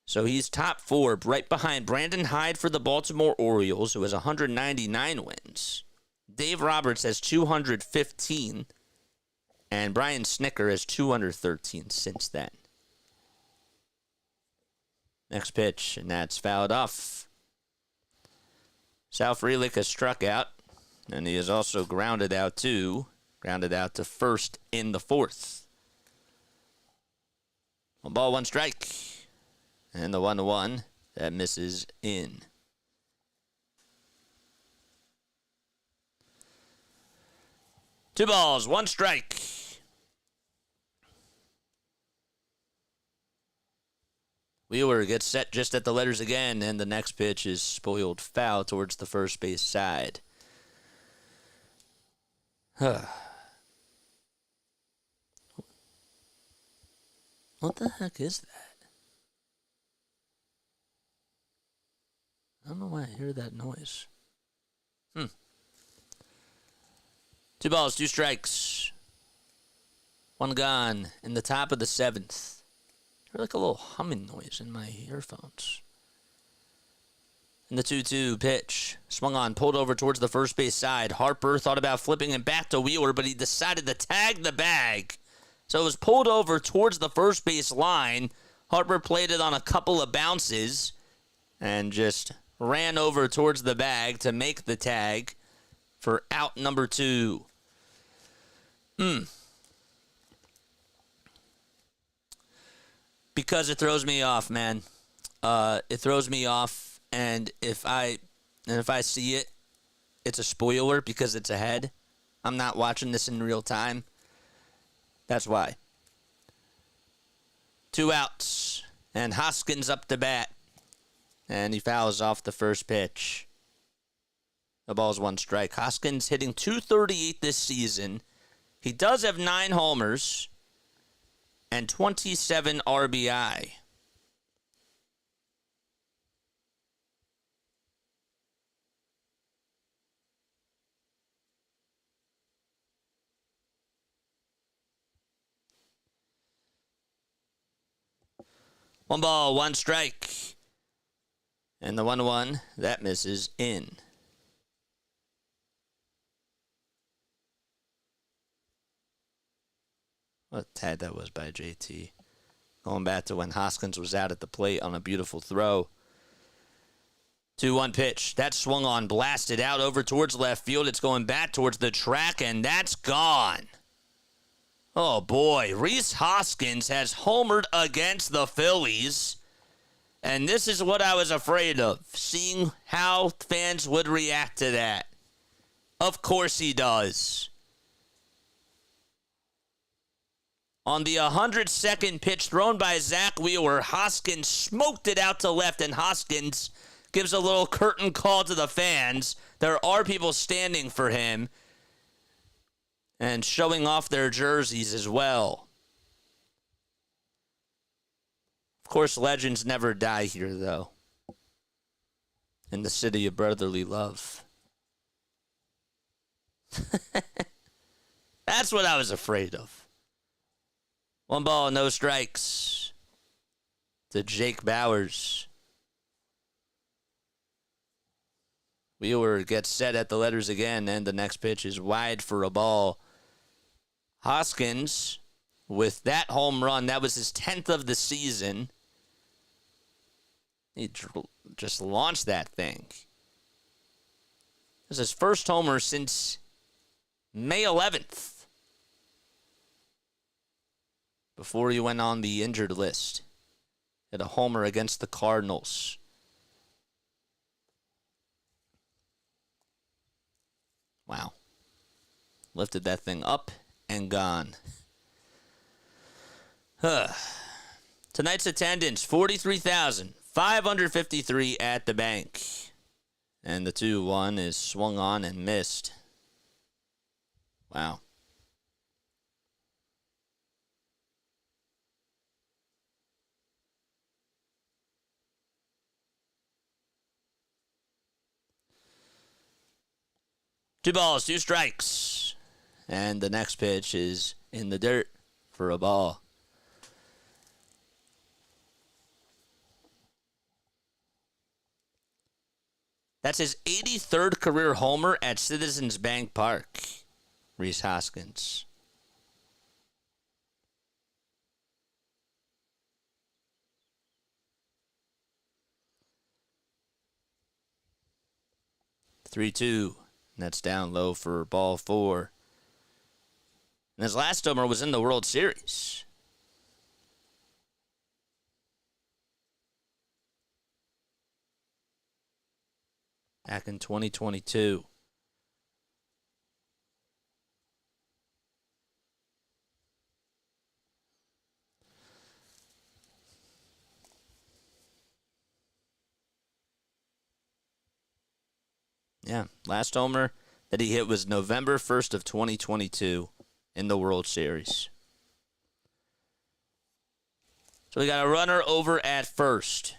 So So he's top 4, right behind Brandon Hyde for the Baltimore Orioles, who has 199 wins. Dave Roberts has 215, and Brian Snicker has 213 since then. Next pitch, and that's fouled off. Sal Frelick has struck out, and he is also grounded out to first in the 4th. 1 ball, 1 strike. And the 1-1 that misses in. Two balls, 1 strike. Wheeler gets set just at the letters again, and the next pitch is spoiled foul towards the first base side. What the heck is that? I don't know why I hear that noise. 2 balls, 2 strikes. 1 gone in the top of the 7th. I hear like a little humming noise in my earphones. And the 2-2 pitch. Swung on, pulled over towards the first base side. Harper thought about flipping him back to Wheeler, but he decided to tag the bag. So it was pulled over towards the first base line. Harper played it on a couple of bounces and just ran over towards the bag to make the tag for out number 2. Because it throws me off, man. It throws me off, and if I see it, it's a spoiler because it's ahead. I'm not watching this in real time. That's why. 2 outs, and Hoskins up to bat. And he fouls off the first pitch. The ball's 1 strike. Hoskins hitting .238 this season. He does have 9 homers and 27 RBI. One ball, 1 strike. And the 1-1, that misses in. What a tag that was by JT. Going back to when Hoskins was out at the plate on a beautiful throw. 2-1 pitch. That swung on, blasted out over towards left field. It's going back towards the track, and that's gone. Oh, boy. Rhys Hoskins has homered against the Phillies. And this is what I was afraid of, seeing how fans would react to that. Of course he does. On the 102nd pitch thrown by Zack Wheeler, Hoskins smoked it out to left, and Hoskins gives a little curtain call to the fans. There are people standing for him and showing off their jerseys as well. Of course, legends never die here, though. In the city of brotherly love. That's what I was afraid of. 1 ball, no strikes. To Jake Bauers. Wheeler gets set at the letters again, and the next pitch is wide for a ball. Hoskins, with that home run, that was his 10th of the season. He just launched that thing. This is his first homer since May 11th. Before he went on the injured list. Hit a homer against the Cardinals. Wow. Lifted that thing up and gone. Tonight's attendance, 43,553 at the bank. And the 2-1 is swung on and missed. Wow. Two balls, 2 strikes. And the next pitch is in the dirt for a ball. That's his 83rd career homer at Citizens Bank Park. Rhys Hoskins. "3-2. That's down low for ball 4. And his last homer was in the World Series. Back in 2022. Yeah, last homer that he hit was November 1st of 2022 in the World Series. So we got a runner over at first.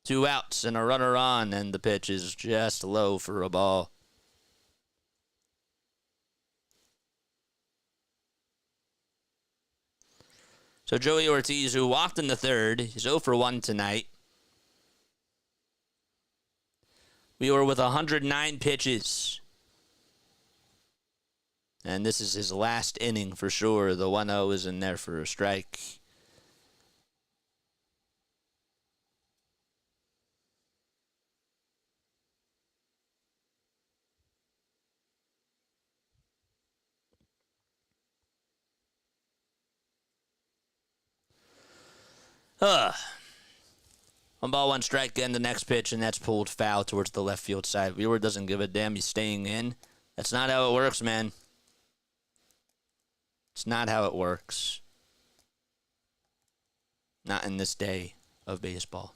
2 outs and a runner on, and the pitch is just low for a ball. So Joey Ortiz, who walked in the third, he's 0 for 1 tonight. We were with 109 pitches. And this is his last inning for sure. The 1-0 is in there for a strike. One ball, 1 strike, again the next pitch, and that's pulled foul towards the left field side. Wheeler doesn't give a damn. He's staying in. That's not how it works, man. It's not how it works. Not in this day of baseball.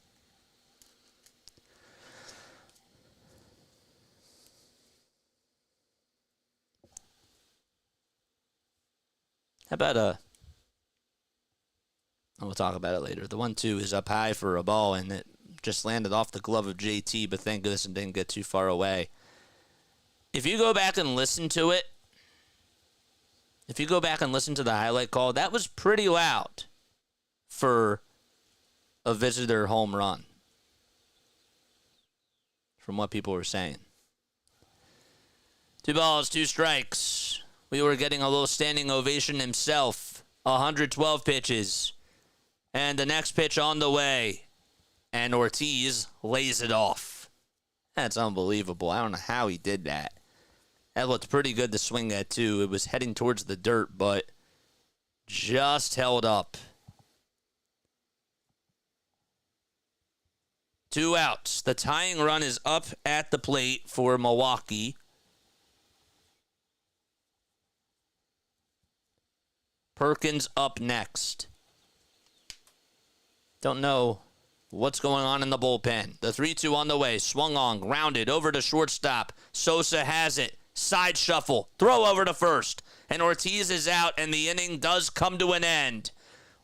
How about we'll talk about it later. The 1-2 is up high for a ball, and it just landed off the glove of JT, but thank goodness it didn't get too far away. If you go back and listen to it, if you go back and listen to the highlight call, that was pretty loud for a visitor home run, from what people were saying. 2 balls, 2 strikes. We were getting a little standing ovation himself. 112 pitches. And the next pitch on the way. And Ortiz lays it off. That's unbelievable. I don't know how he did that. That looked pretty good to swing at, too. It was heading towards the dirt, but just held up. 2 outs. The tying run is up at the plate for Milwaukee. Perkins up next. Don't know what's going on in the bullpen. The 3-2 on the way. Swung on. Grounded over to shortstop. Sosa has it. Side shuffle. Throw over to first. And Ortiz is out, and the inning does come to an end.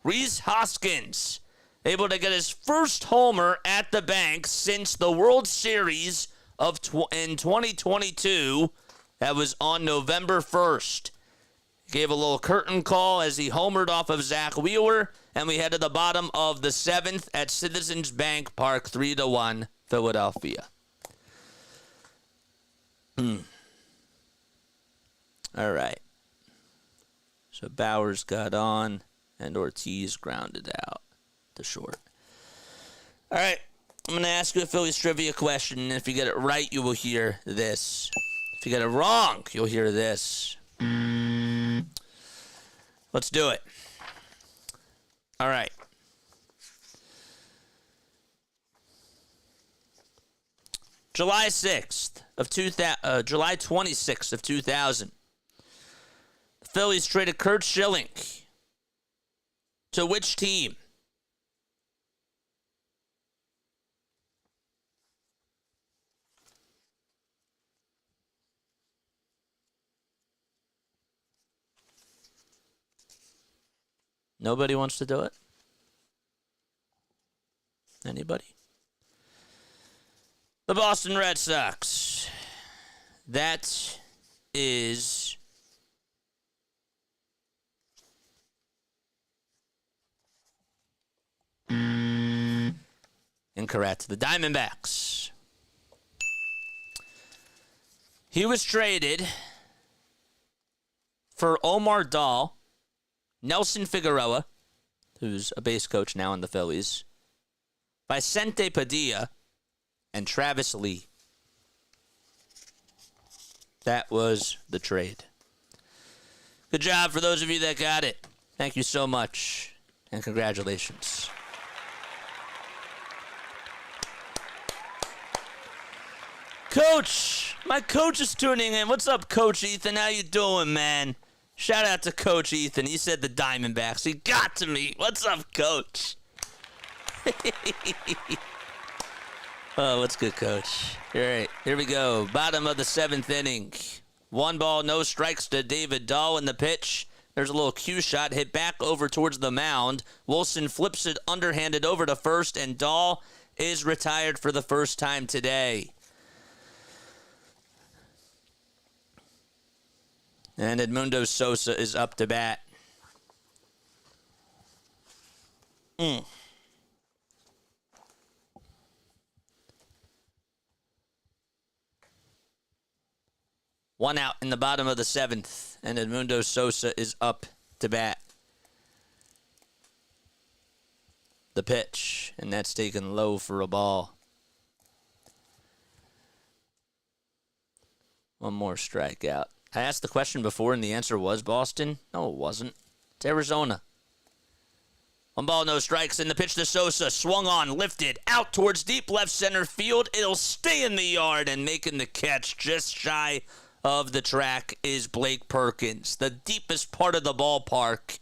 Rhys Hoskins able to get his first homer at the bank since the World Series in 2022. That was on November 1st. Gave a little curtain call as he homered off of Zack Wheeler, and we head to the bottom of the 7th at Citizens Bank Park, 3-1, Philadelphia. All right. So Bowers got on, and Ortiz grounded out to short. All right. I'm going to ask you a Phillies trivia question, and if you get it right, you will hear this. If you get it wrong, you'll hear this. Let's do it. All right. July 26th of 2000. The Phillies traded Curt Schilling to which team? Nobody wants to do it? Anybody? The Boston Red Sox. That is Incorrect. The Diamondbacks. He was traded for Omar Dahl, Nelson Figueroa, who's a base coach now in the Phillies, Vicente Padilla, and Travis Lee. That was the trade. Good job for those of you that got it. Thank you so much, and congratulations. Coach, my coach is tuning in. What's up, Coach Ethan? How you doing, man? Shout out to Coach Ethan. He said the Diamondbacks. He got to me. What's up, Coach? Oh, what's good, Coach? All right, here we go. Bottom of the 7th inning. 1 ball, no strikes to David Dahl in the pitch. There's a little cue shot hit back over towards the mound. Wilson flips it underhanded over to first, and Dahl is retired for the first time today. And Edmundo Sosa is up to bat. One out in the bottom of the 7th, and Edmundo Sosa is up to bat. The pitch, and that's taken low for a ball. One more strikeout. I asked the question before, and the answer was Boston. No, it wasn't. It's Arizona. 1 ball, no strikes, and the pitch to Sosa. Swung on, lifted, out towards deep left center field. It'll stay in the yard, and making the catch just shy of the track is Blake Perkins. The deepest part of the ballpark,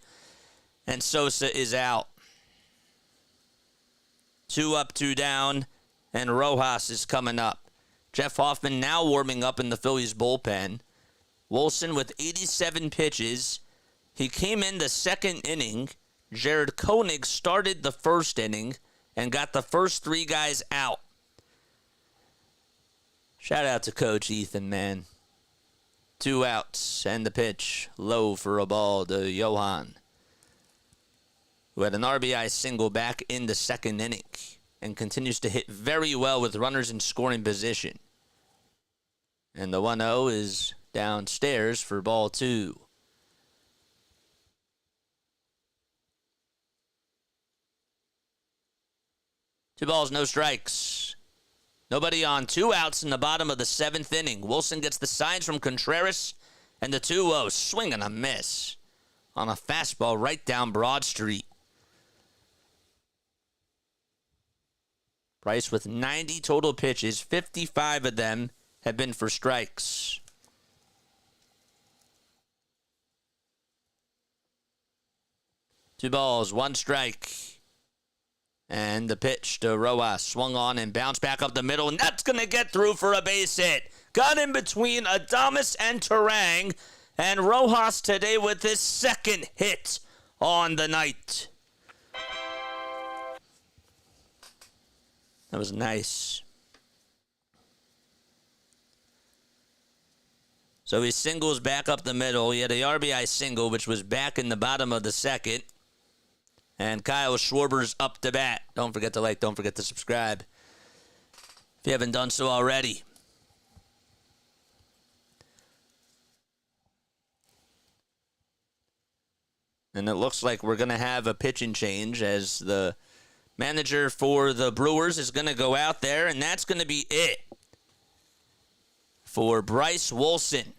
and Sosa is out. 2 up, 2 down, and Rojas is coming up. Jeff Hoffman now warming up in the Phillies bullpen. Wilson with 87 pitches. He came in the 2nd inning. Jared Koenig started the 1st inning and got the first 3 guys out. Shout out to Coach Ethan, man. 2 outs and the pitch low for a ball to Johan, who had an RBI single back in the 2nd inning and continues to hit very well with runners in scoring position. And the 1-0 is downstairs for ball 2. Two balls, no strikes. Nobody on. 2 outs in the bottom of the 7th inning. Wilson gets the signs from Contreras, and the 2-0. Swing and a miss on a fastball right down Broad Street. Price with 90 total pitches. 55 of them have been for strikes. Two balls, 1 strike. And the pitch to Rojas. Swung on and bounced back up the middle. And that's going to get through for a base hit. Got in between Adames and Terang. And Rojas today with his 2nd hit on the night. That was nice. So he singles back up the middle. He had a RBI single, which was back in the bottom of the 2nd. And Kyle Schwarber's up to bat. Don't forget to like, don't forget to subscribe if you haven't done so already. And it looks like we're going to have a pitching change as the manager for the Brewers is going to go out there, and that's going to be it for Bryce Wilson.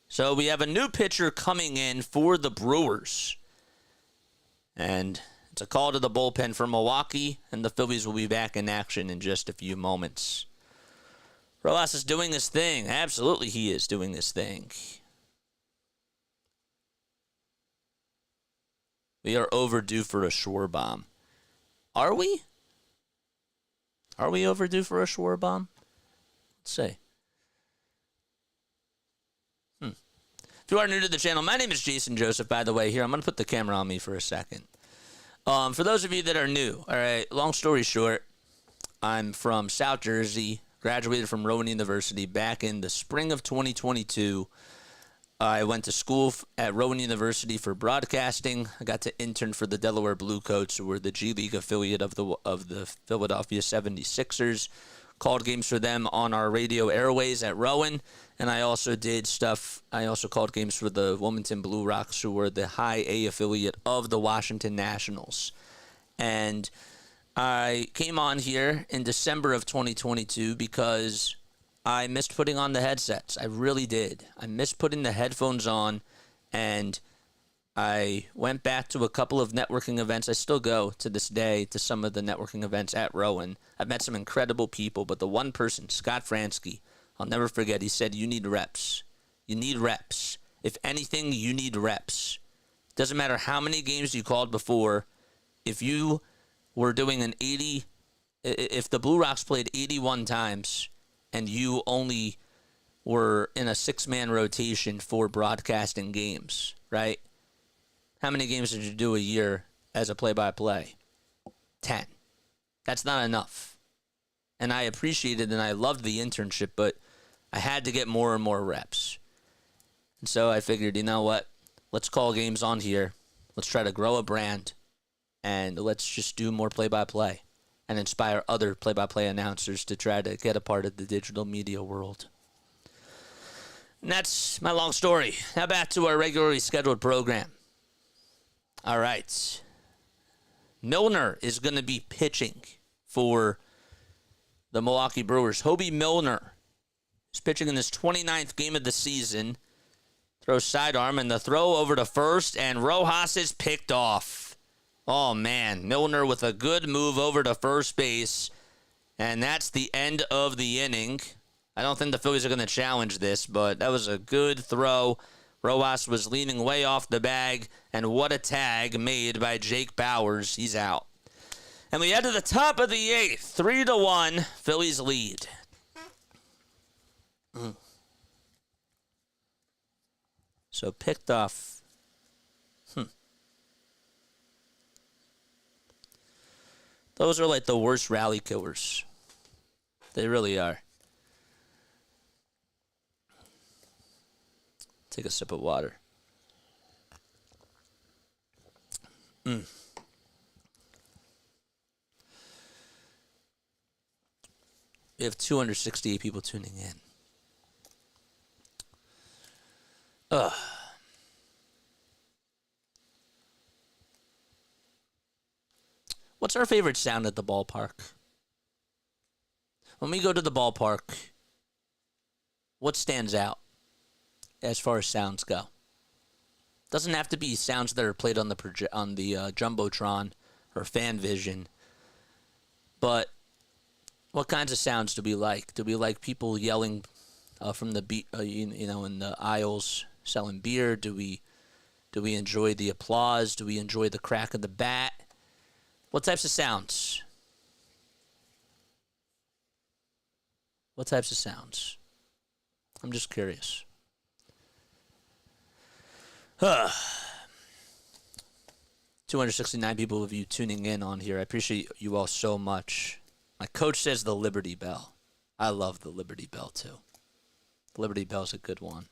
So we have a new pitcher coming in for the Brewers. And it's a call to the bullpen for Milwaukee, and the Phillies will be back in action in just a few moments. Rojas is doing his thing. Absolutely, he is doing his thing. We are overdue for a Schwarber. Are we? Are we overdue for a Schwarber? Let's see. If you are new to the channel, my name is Jason Joseph, by the way. Here, I'm going to put the camera on me for a second. For those of you that are new, all right, long story short, I'm from South Jersey, graduated from Rowan University back in the spring of 2022. I went to school at Rowan University for broadcasting. I got to intern for the Delaware Bluecoats, who were the G League affiliate of the Philadelphia 76ers. Called games for them on our radio airways at Rowan. And I also did stuff. I also called games for the Wilmington Blue Rocks, who were the high A affiliate of the Washington Nationals. And I came on here in December of 2022 because I missed putting on the headsets. I really did. I missed putting the headphones on, and I went back to a couple of networking events. I still go to this day to some of the networking events at Rowan. I've met some incredible people, but the one person, Scott Fransky, I'll never forget, he said, you need reps. You need reps. If anything, you need reps. Doesn't matter how many games you called before. If you were doing if the Blue Rocks played 81 times and you only were in a 6-man rotation for broadcasting games, right? How many games did you do a year as a play-by-play? 10. That's not enough. And I appreciated and I loved the internship, but I had to get more and more reps. And so I figured, you know what? Let's call games on here. Let's try to grow a brand. And let's just do more play-by-play and inspire other play-by-play announcers to try to get a part of the digital media world. And that's my long story. Now back to our regularly scheduled program. All right. Milner is going to be pitching for the Milwaukee Brewers. Hobie Milner is pitching in his 29th game of the season. Throws sidearm, and the throw over to first, and Rojas is picked off. Oh, man. Milner with a good move over to first base, and that's the end of the inning. I don't think the Phillies are going to challenge this, but that was a good throw. Rojas was leaning way off the bag, and what a tag made by Jake Bauers. He's out. And we head to the top of the 8th. 3-1, Phillies lead. So picked off. Those are like the worst rally killers. They really are. Take a sip of water. We have 268 people tuning in. What's our favorite sound at the ballpark? When we go to the ballpark, what stands out as far as sounds go? Doesn't have to be sounds that are played on the Jumbotron or Fan Vision, but what kinds of sounds do we like? Do we like people yelling from the in the aisles selling beer? Do we enjoy the applause? Do we enjoy the crack of the bat? What types of sounds? What types of sounds? I'm just curious. 269 people of you tuning in on here. I appreciate you all so much. My coach says the Liberty Bell. I love the Liberty Bell too. The Liberty Bell's a good one.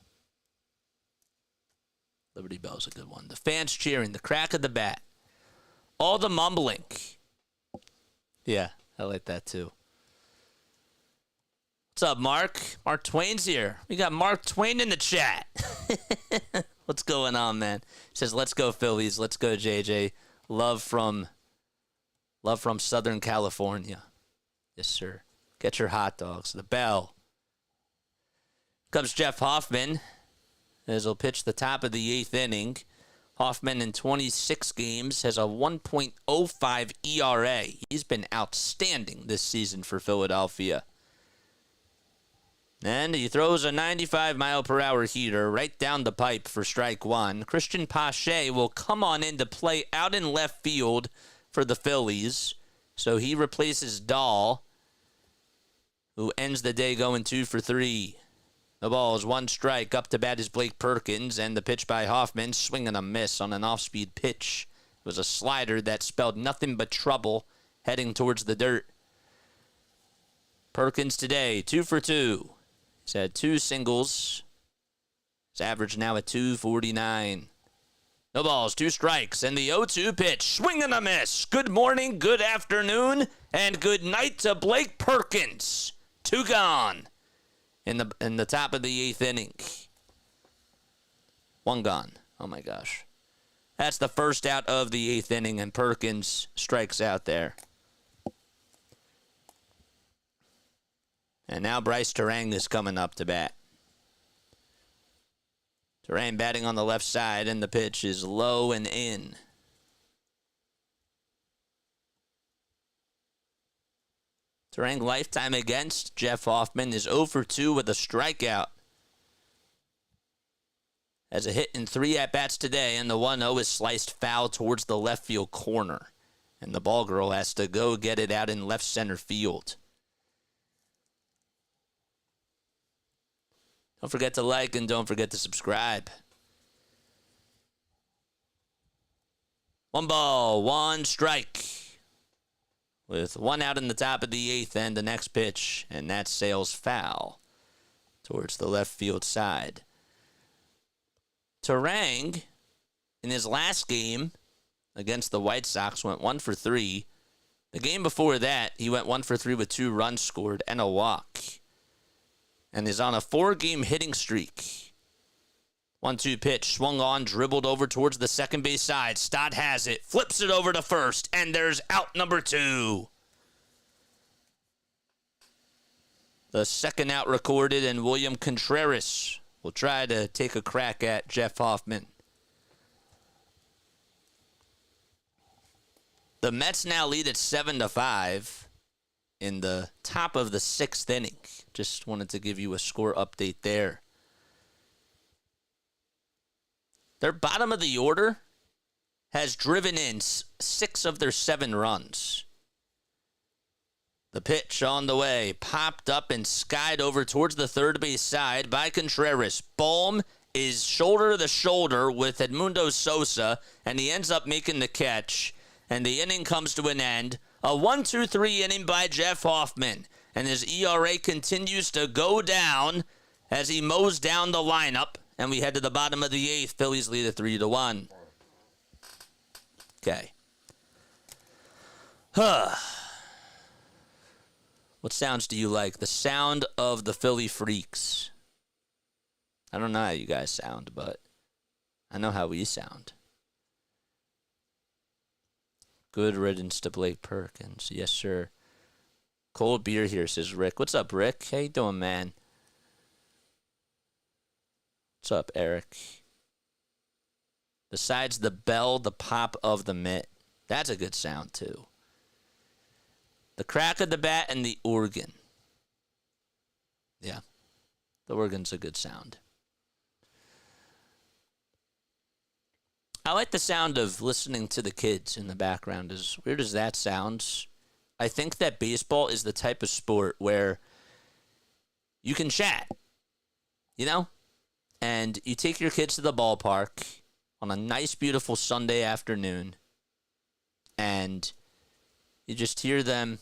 Liberty Bell's a good one. The fans cheering, the crack of the bat. All the mumbling. Yeah, I like that too. What's up, Mark? Mark Twain's here. We got Mark Twain in the chat. What's going on, man? He says, let's go Phillies. Let's go JJ. Love from Southern California. Yes, sir. Get your hot dogs. The bell. Comes Jeff Hoffman, as he'll pitch the top of the 8th inning. Hoffman in 26 games has a 1.05 ERA. He's been outstanding this season for Philadelphia. And he throws a 95-mile-per-hour heater right down the pipe for strike one. Christian Pache will come on in to play out in left field for the Phillies. So he replaces Dahl, who ends the day going 2 for 3. The ball is one strike. Up to bat is Blake Perkins, and the pitch by Hoffman, swing and a miss on an off-speed pitch. It was a slider that spelled nothing but trouble heading towards the dirt. Perkins today, 2 for 2. He's had 2 singles His average now at 249. No balls, 2 strikes, and the 0-2 pitch. Swing and a miss. Good morning, good afternoon, and good night to Blake Perkins. 2 gone in the top of the 8th inning. 1 gone. Oh, my gosh. That's the first out of the 8th inning, and Perkins strikes out there. And now Bryce Terang is coming up to bat. Terang batting on the left side, and the pitch is low and in. Terang lifetime against Jeff Hoffman is 0 for 2 with a strikeout. Has a hit in 3 at-bats today, and the 1-0 is sliced foul towards the left field corner. And the ball girl has to go get it out in left center field. Don't forget to like and don't forget to subscribe. 1 ball, 1 strike. With 1 out in the top of the 8th and the next pitch, and that sails foul towards the left field side. Terang, in his last game against the White Sox, went 1 for 3. The game before that, he went 1 for 3 with 2 runs scored and a walk. And is on a 4-game hitting streak. 1-2 pitch, swung on, dribbled over towards the second base side. Stott has it, flips it over to first, and there's out number 2. The second out recorded, and William Contreras will try to take a crack at Jeff Hoffman. The Mets now lead at 7-5 in the top of the 6th inning. Just wanted to give you a score update there. Their bottom of the order has driven in 6 of their 7 runs. The pitch on the way, popped up and skied over towards the third base side by Contreras. Bohm is shoulder to shoulder with Edmundo Sosa, and he ends up making the catch. And the inning comes to an end. A 1-2-3 inning by Jeff Hoffman. And his ERA continues to go down as he mows down the lineup. And we head to the bottom of the 8th. Phillies lead at 3-1. Okay. What sounds do you like? The sound of the Philly Freaks. I don't know how you guys sound, but I know how we sound. Good riddance to Blake Perkins. Yes, sir. Cold beer here, says Rick. What's up, Rick? How you doing, man? What's up, Eric? Besides the bell, the pop of the mitt. That's a good sound, too. The crack of the bat and the organ. Yeah. The organ's a good sound. I like the sound of listening to the kids in the background. As weird as that sounds, I think that baseball is the type of sport where you can chat, you know? And you take your kids to the ballpark on a nice, beautiful Sunday afternoon, and you just hear them,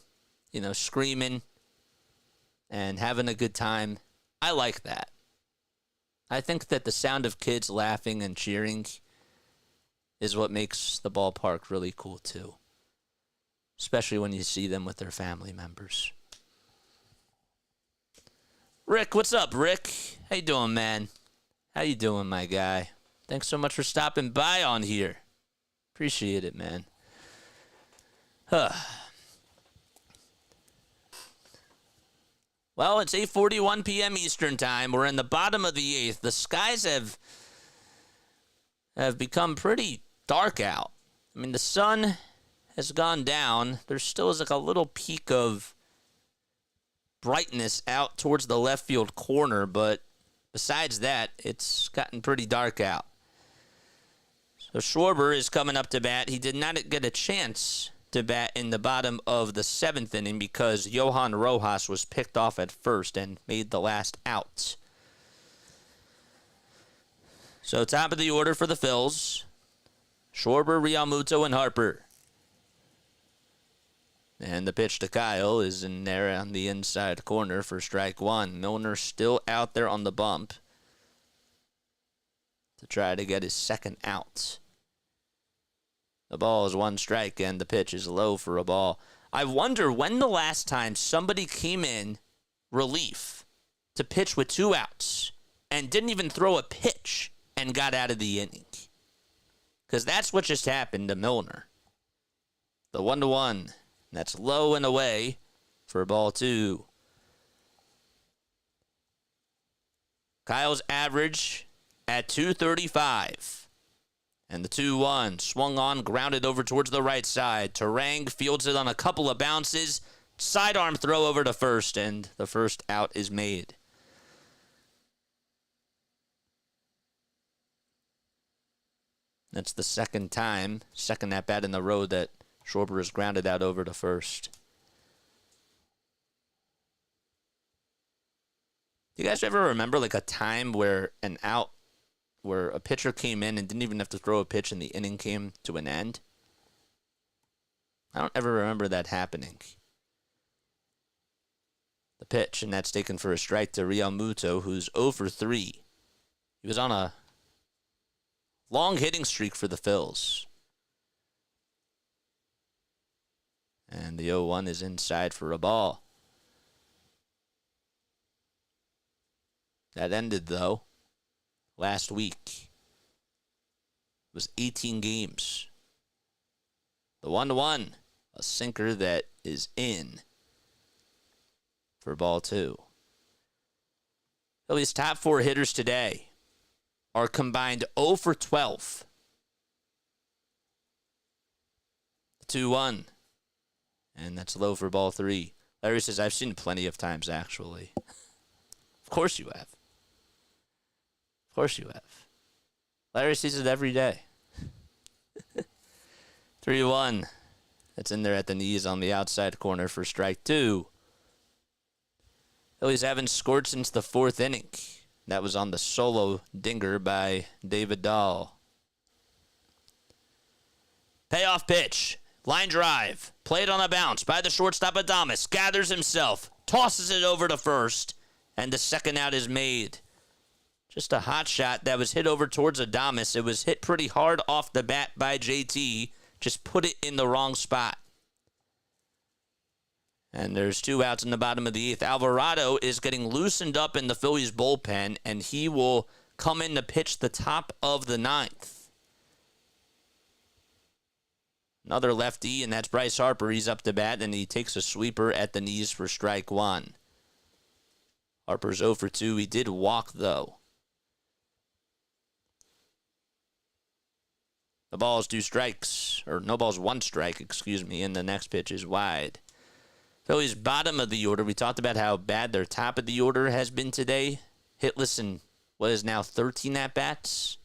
you know, screaming and having a good time. I like that. I think that the sound of kids laughing and cheering is what makes the ballpark really cool, too. Especially when you see them with their family members. Rick, what's up, Rick? How you doing, man? How you doing, my guy? Thanks so much for stopping by on here. Appreciate it, man. Well, it's 8:41 p.m. Eastern Time. We're in the bottom of the 8th. The skies have become pretty dark out. I mean, the sun has gone down. There still is like a little peak of brightness out towards the left field corner, but besides that, it's gotten pretty dark out. So Schwarber is coming up to bat. He did not get a chance to bat in the bottom of the 7th inning because Johan Rojas was picked off at first and made the last out. So top of the order for the Phils. Schwarber, Realmuto, and Harper. And the pitch to Kyle is in there on the inside corner for strike 1. Milner still out there on the bump. to try to get his second out. The ball is 1 strike, and the pitch is low for a ball. I wonder when the last time somebody came in relief to pitch with 2 outs and didn't even throw a pitch and got out of the inning. Because that's what just happened to Milner. The 1-1. That's low and away for ball 2. Kyle's average at 235. And the 2-1 swung on, grounded over towards the right side. Terang fields it on a couple of bounces. Sidearm throw over to first, and the first out is made. That's the second at bat in the row that Schwarber is grounded out over to first. Do you guys ever remember like a time where a pitcher came in and didn't even have to throw a pitch and the inning came to an end? I don't ever remember that happening. The pitch, and that's taken for a strike to Real Muto, who's 0 for 3. He was on a long hitting streak for the Phils. And the 0-1 is inside for a ball. That ended, though, last week. It was 18 games. The 1-1, a sinker that is in for ball 2. Phillies' top 4 hitters today are combined 0 for 12. The 2-1. And that's low for ball 3. Larry says, I've seen it plenty of times, actually. Of course you have. Of course you have. Larry sees it every day. 3-1. That's in there at the knees on the outside corner for strike 2. Phillies haven't scored since the 4th inning. That was on the solo dinger by David Dahl. Payoff pitch. Line drive. Played on a bounce by the shortstop Adames. Gathers himself. Tosses it over to first. And the second out is made. Just a hot shot that was hit over towards Adames. It was hit pretty hard off the bat by JT. Just put it in the wrong spot. And there's 2 outs in the bottom of the 8th. Alvarado is getting loosened up in the Phillies bullpen, and he will come in to pitch the top of the 9th. Another lefty, and that's Rhys Harper. He's up to bat, and he takes a sweeper at the knees for strike 1. Harper's 0 for 2. He did walk, though. The ball is 2 strikes, or no ball's 1 strike, and the next pitch is wide. Phillies' bottom of the order, we talked about how bad their top of the order has been today. Hitless in what is now 13 at-bats.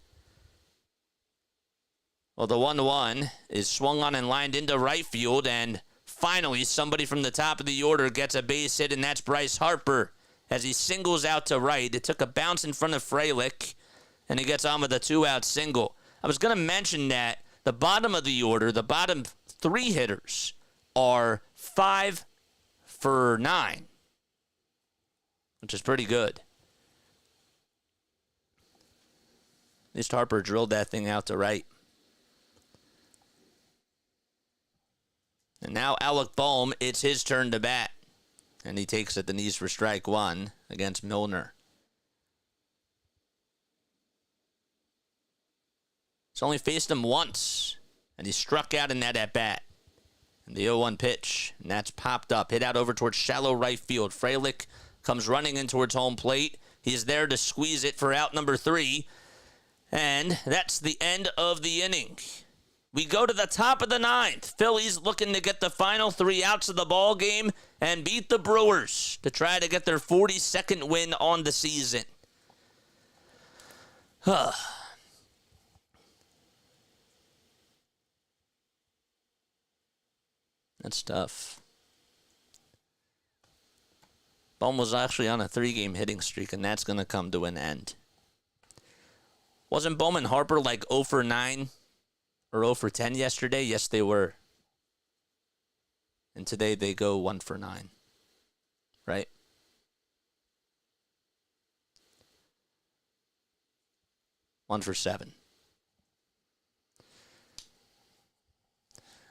Well, the 1-1 is swung on and lined into right field, and finally somebody from the top of the order gets a base hit, and that's Rhys Hoskins as he singles out to right. It took a bounce in front of Frelick, and he gets on with a 2-out single. I was going to mention that the bottom of the order, the bottom 3 hitters are 5 for 9, which is pretty good. At least Harper drilled that thing out to right. And now Alec Bohm, it's his turn to bat. And he takes at the knees for strike 1 against Milner. He's only faced him once, and he struck out in that at-bat. And the 0-1 pitch, and that's popped up. Hit out over towards shallow right field. Frelick comes running in towards home plate. He's there to squeeze it for out number 3. And that's the end of the inning. We go to the top of the 9th. Phillies looking to get the final 3 outs of the ball game and beat the Brewers to try to get their 42nd win on the season. That's tough. Bohm was actually on a 3-game hitting streak, and that's going to come to an end. Wasn't Bohm and Harper like 0 for 9 or 0 for 10 yesterday? Yes, they were. And today they go 1 for 9. Right? 1 for 7.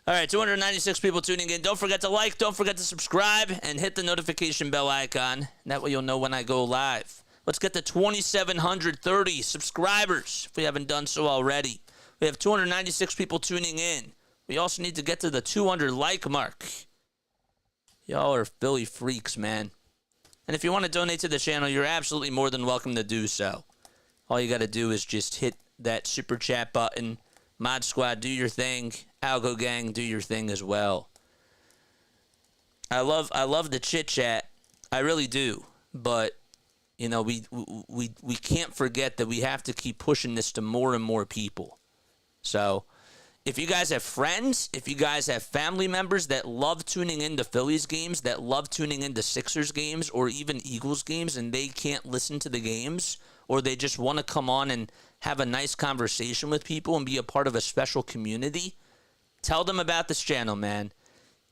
All right, 296 people tuning in. Don't forget to like, don't forget to subscribe, and hit the notification bell icon. That way you'll know when I go live. Let's get to 2,730 subscribers if we haven't done so already. We have 296 people tuning in. We also need to get to the 200 like mark. Y'all are Philly freaks, man. And if you want to donate to the channel, you're absolutely more than welcome to do so. All you got to do is just hit that super chat button. Mod Squad, do your thing. Algo Gang, do your thing as well. I love the chit chat. I really do. But you know, we can't forget that we have to keep pushing this to more and more people. So, if you guys have friends, if you guys have family members that love tuning into Phillies games, that love tuning into Sixers games, or even Eagles games, and they can't listen to the games, or they just want to come on and have a nice conversation with people and be a part of a special community, tell them about this channel, man.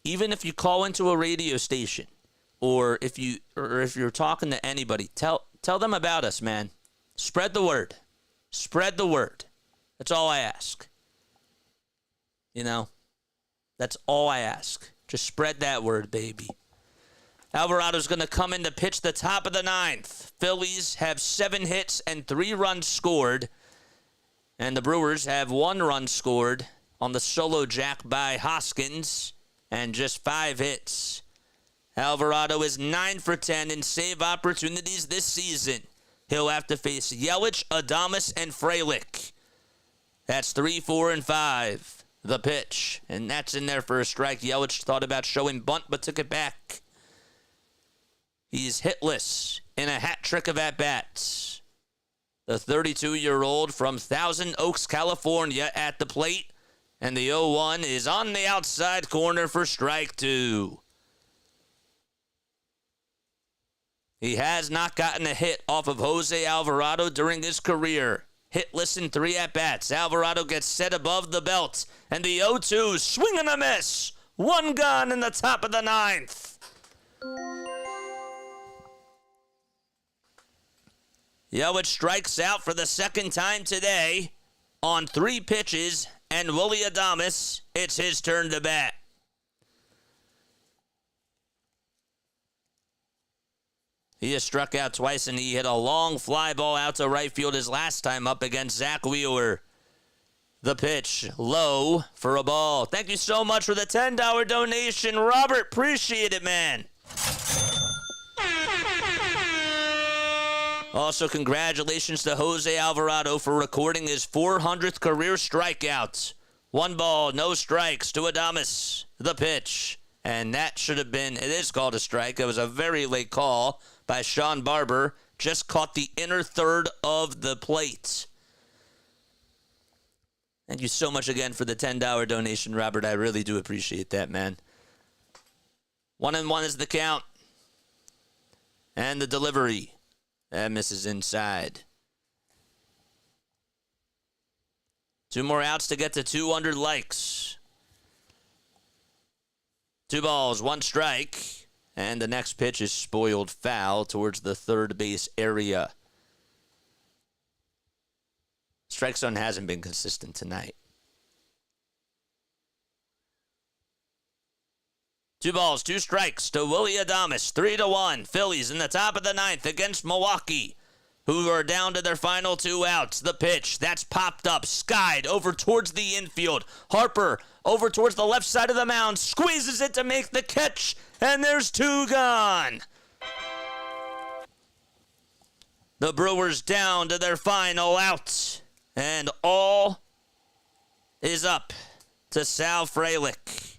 Even if you call into a radio station, or if you're talking to anybody, tell them about us, man. Spread the word. Spread the word. That's all I ask. You know, that's all I ask. Just spread that word, baby. Alvarado's going to come in to pitch the top of the 9th. Phillies have 7 hits and 3 runs scored. And the Brewers have 1 run scored on the solo jack by Hoskins and just 5 hits. Alvarado is 9 for 10 in save opportunities this season. He'll have to face Yelich, Adames, and Frelick. That's 3, 4, and 5. The pitch, and that's in there for a strike. Yelich thought about showing bunt, but took it back. He's hitless in a hat trick of at-bats. The 32-year-old from Thousand Oaks, California at the plate, and the 0-1 is on the outside corner for strike 2. He has not gotten a hit off of Jose Alvarado during his career. Hitless in 3 at-bats. Alvarado gets set above the belt. And the 0-2, swing and a miss. 1 gone in the top of the 9th. Yelich strikes out for the 2nd time today on 3 pitches. And Willy Adames, it's his turn to bat. He has struck out twice, and he hit a long fly ball out to right field his last time up against Zack Wheeler. The pitch, low for a ball. Thank you so much for the $10 donation, Robert. Appreciate it, man. Also, congratulations to Jose Alvarado for recording his 400th career strikeout. 1 ball, no strikes to Adames. The pitch. And that should have been, it is called a strike. It was a very late call by Sean Barber. Just caught the inner third of the plate. Thank you so much again for the $10 donation, Robert. I really do appreciate that, man. 1-1 is the count. And the delivery. That misses inside. 2 more outs to get to 200 likes. 2 balls, 1 strike. And the next pitch is spoiled foul towards the third base area. Strike zone hasn't been consistent tonight. 2 balls, 2 strikes to Willy Adames. 3-1. Phillies in the top of the 9th against Milwaukee, who are down to their final 2 outs. The pitch, that's popped up, skied over towards the infield. Harper over towards the left side of the mound, squeezes it to make the catch, and there's 2 gone. The Brewers down to their final out, and all is up to Sal Frelick.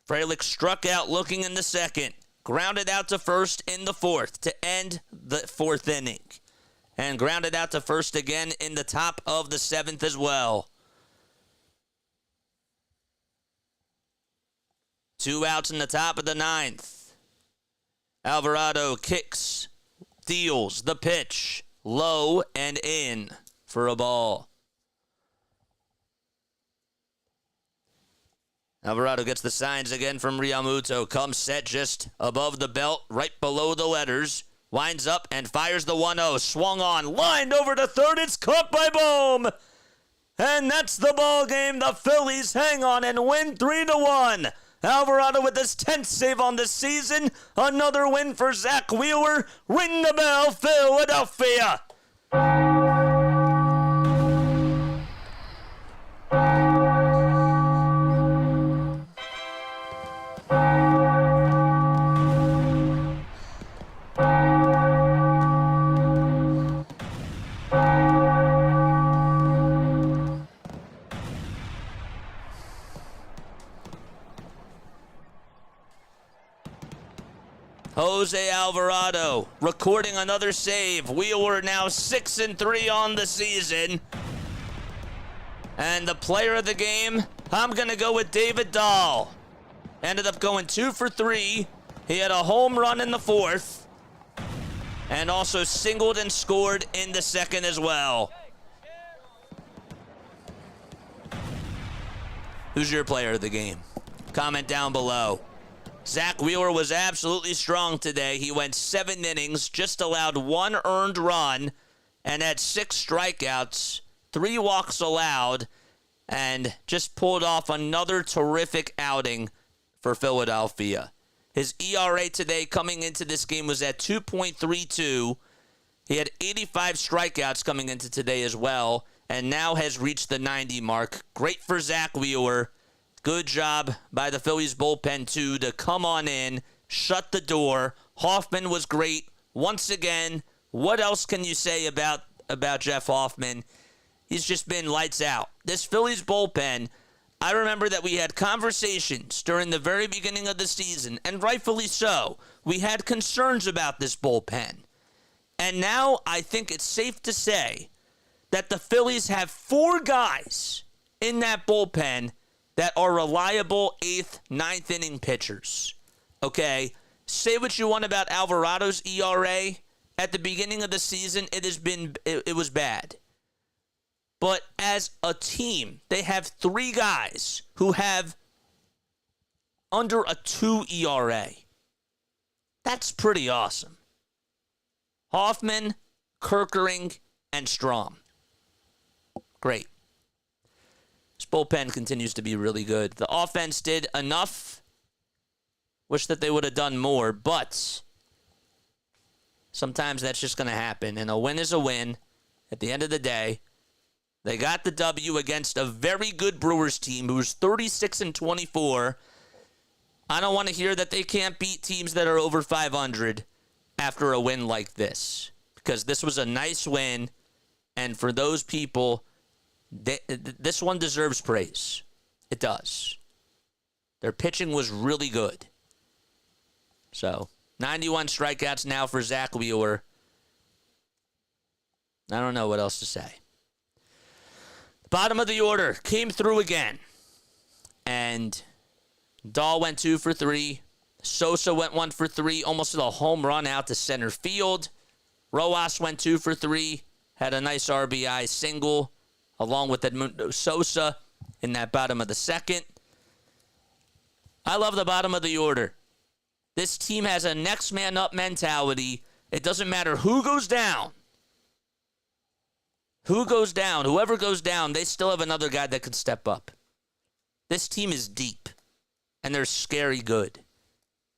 Frelick struck out looking in the 2nd. Grounded out to first in the 4th to end the 4th inning. And grounded out to first again in the top of the 7th as well. 2 outs in the top of the 9th. Alvarado kicks, deals the pitch, low and in for a ball. Alvarado gets the signs again from Realmuto. Comes set just above the belt, right below the letters. Winds up and fires the 1-0. Swung on, lined over to third. It's caught by Bohm. And that's the ball game. The Phillies hang on and win 3-1. Alvarado with his 10th save on the season. Another win for Zack Wheeler. Ring the bell, Philadelphia. Jose Alvarado recording another save. Wheeler now 6-3 on the season. And the player of the game, I'm going to go with David Dahl. Ended up going 2 for 3. He had a home run in the 4th. And also singled and scored in the 2nd as well. Who's your player of the game? Comment down below. Zack Wheeler was absolutely strong today. He went 7 innings, just allowed 1 earned run, and had 6 strikeouts, 3 walks allowed, and just pulled off another terrific outing for Philadelphia. His ERA today coming into this game was at 2.32. He had 85 strikeouts coming into today as well, and now has reached the 90 mark. Great for Zack Wheeler. Good job by the Phillies bullpen, too, to come on in, shut the door. Hoffman was great. Once again, what else can you say about Jeff Hoffman? He's just been lights out. This Phillies bullpen, I remember that we had conversations during the very beginning of the season, and rightfully so. We had concerns about this bullpen. And now I think it's safe to say that the Phillies have 4 guys in that bullpen that are reliable 8th, 9th inning pitchers. Okay? Say what you want about Alvarado's ERA. At the beginning of the season, it was bad. But as a team, they have 3 guys who have under a 2 ERA. That's pretty awesome. Hoffman, Kerkering, and Strom. Great. This bullpen continues to be really good. The offense did enough. Wish that they would have done more, but sometimes that's just going to happen. And a win is a win. At the end of the day, they got the W against a very good Brewers team who's 36-24. I don't want to hear that they can't beat teams that are over 500 after a win like this, because this was a nice win, and for those people, this one deserves praise. It does. Their pitching was really good. So, 91 strikeouts now for Zack Wheeler. I don't know what else to say. Bottom of the order came through again. And Dahl went 2 for 3. Sosa went 1 for 3. Almost hit a home run out to center field. Rojas went 2 for 3. Had a nice RBI single along with Edmundo Sosa in that bottom of the 2nd. I love the bottom of the order. This team has a next man up mentality. It doesn't matter who goes down. Whoever goes down, they still have another guy that can step up. This team is deep, and they're scary good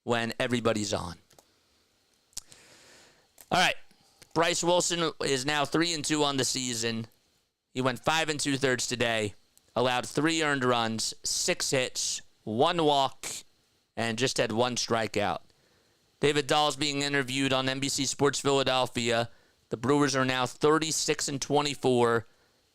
when everybody's on. All right, Bryce Wilson is now 3-2 on the season. He went 5 2/3 today, allowed 3 earned runs, 6 hits, 1 walk, and just had 1 strikeout. David Dahl's being interviewed on NBC Sports Philadelphia. The Brewers are now 36-24.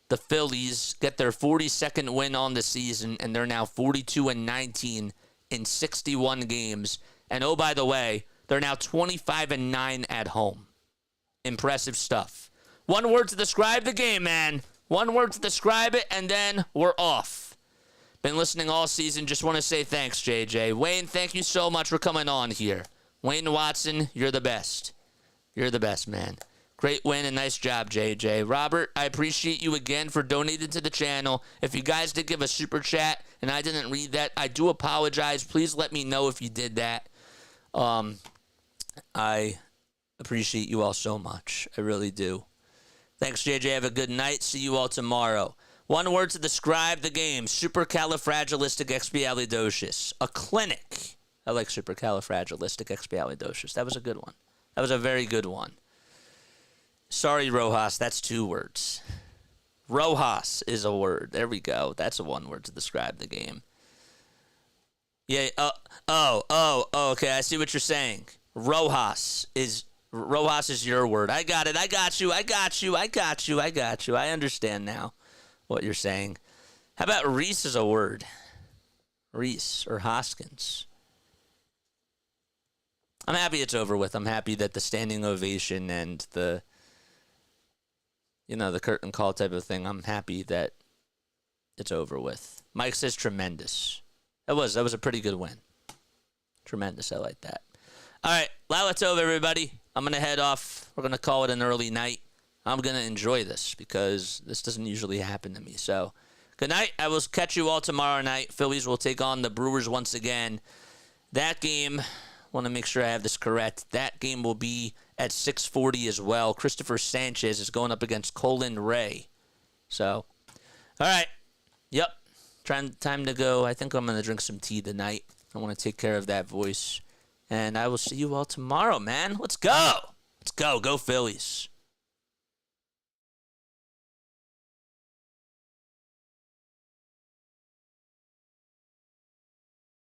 The Phillies get their 42nd win on the season, and they're now 42-19 in 61 games. And oh, by the way, they're now 25-9 at home. Impressive stuff. One word to describe the game, man. One word to describe it, and then we're off. Been listening all season. Just want to say thanks, JJ. Wayne, thank you so much for coming on here. Wayne Watson, you're the best. You're the best, man. Great win and nice job, JJ. Robert, I appreciate you again for donating to the channel. If you guys did give a super chat and I didn't read that, I do apologize. Please let me know if you did that. I Appreciate you all so much. I really do. Thanks, JJ. Have a good night. See you all tomorrow. One word to describe the game. Supercalifragilisticexpialidocious. A clinic. I like supercalifragilisticexpialidocious. That was a good one. That was a very good one. Sorry, Rojas. That's 2 words. Rojas is a word. There we go. That's a 1 word to describe the game. Yeah. Okay. I see what you're saying. Rojas is your word. I got it. I got you. I understand now what you're saying. How about Rhys is a word? Rhys or Hoskins. I'm happy it's over with. I'm happy that the standing ovation and the curtain call type of thing, I'm happy that it's over with. Mike says tremendous. That was a pretty good win. Tremendous. I like that. All right, Lalatov, everybody. I'm going to head off. We're going to call it an early night. I'm going to enjoy this because this doesn't usually happen to me. So, good night. I will catch you all tomorrow night. Phillies will take on the Brewers once again. That game, want to make sure I have this correct. That game will be at 6:40 as well. Christopher Sanchez is going up against Colin Ray. So, all right. Yep. Time to go. I think I'm going to drink some tea tonight. I want to take care of that voice. And I will see you all tomorrow, man. Let's go. Let's go. Go Phillies.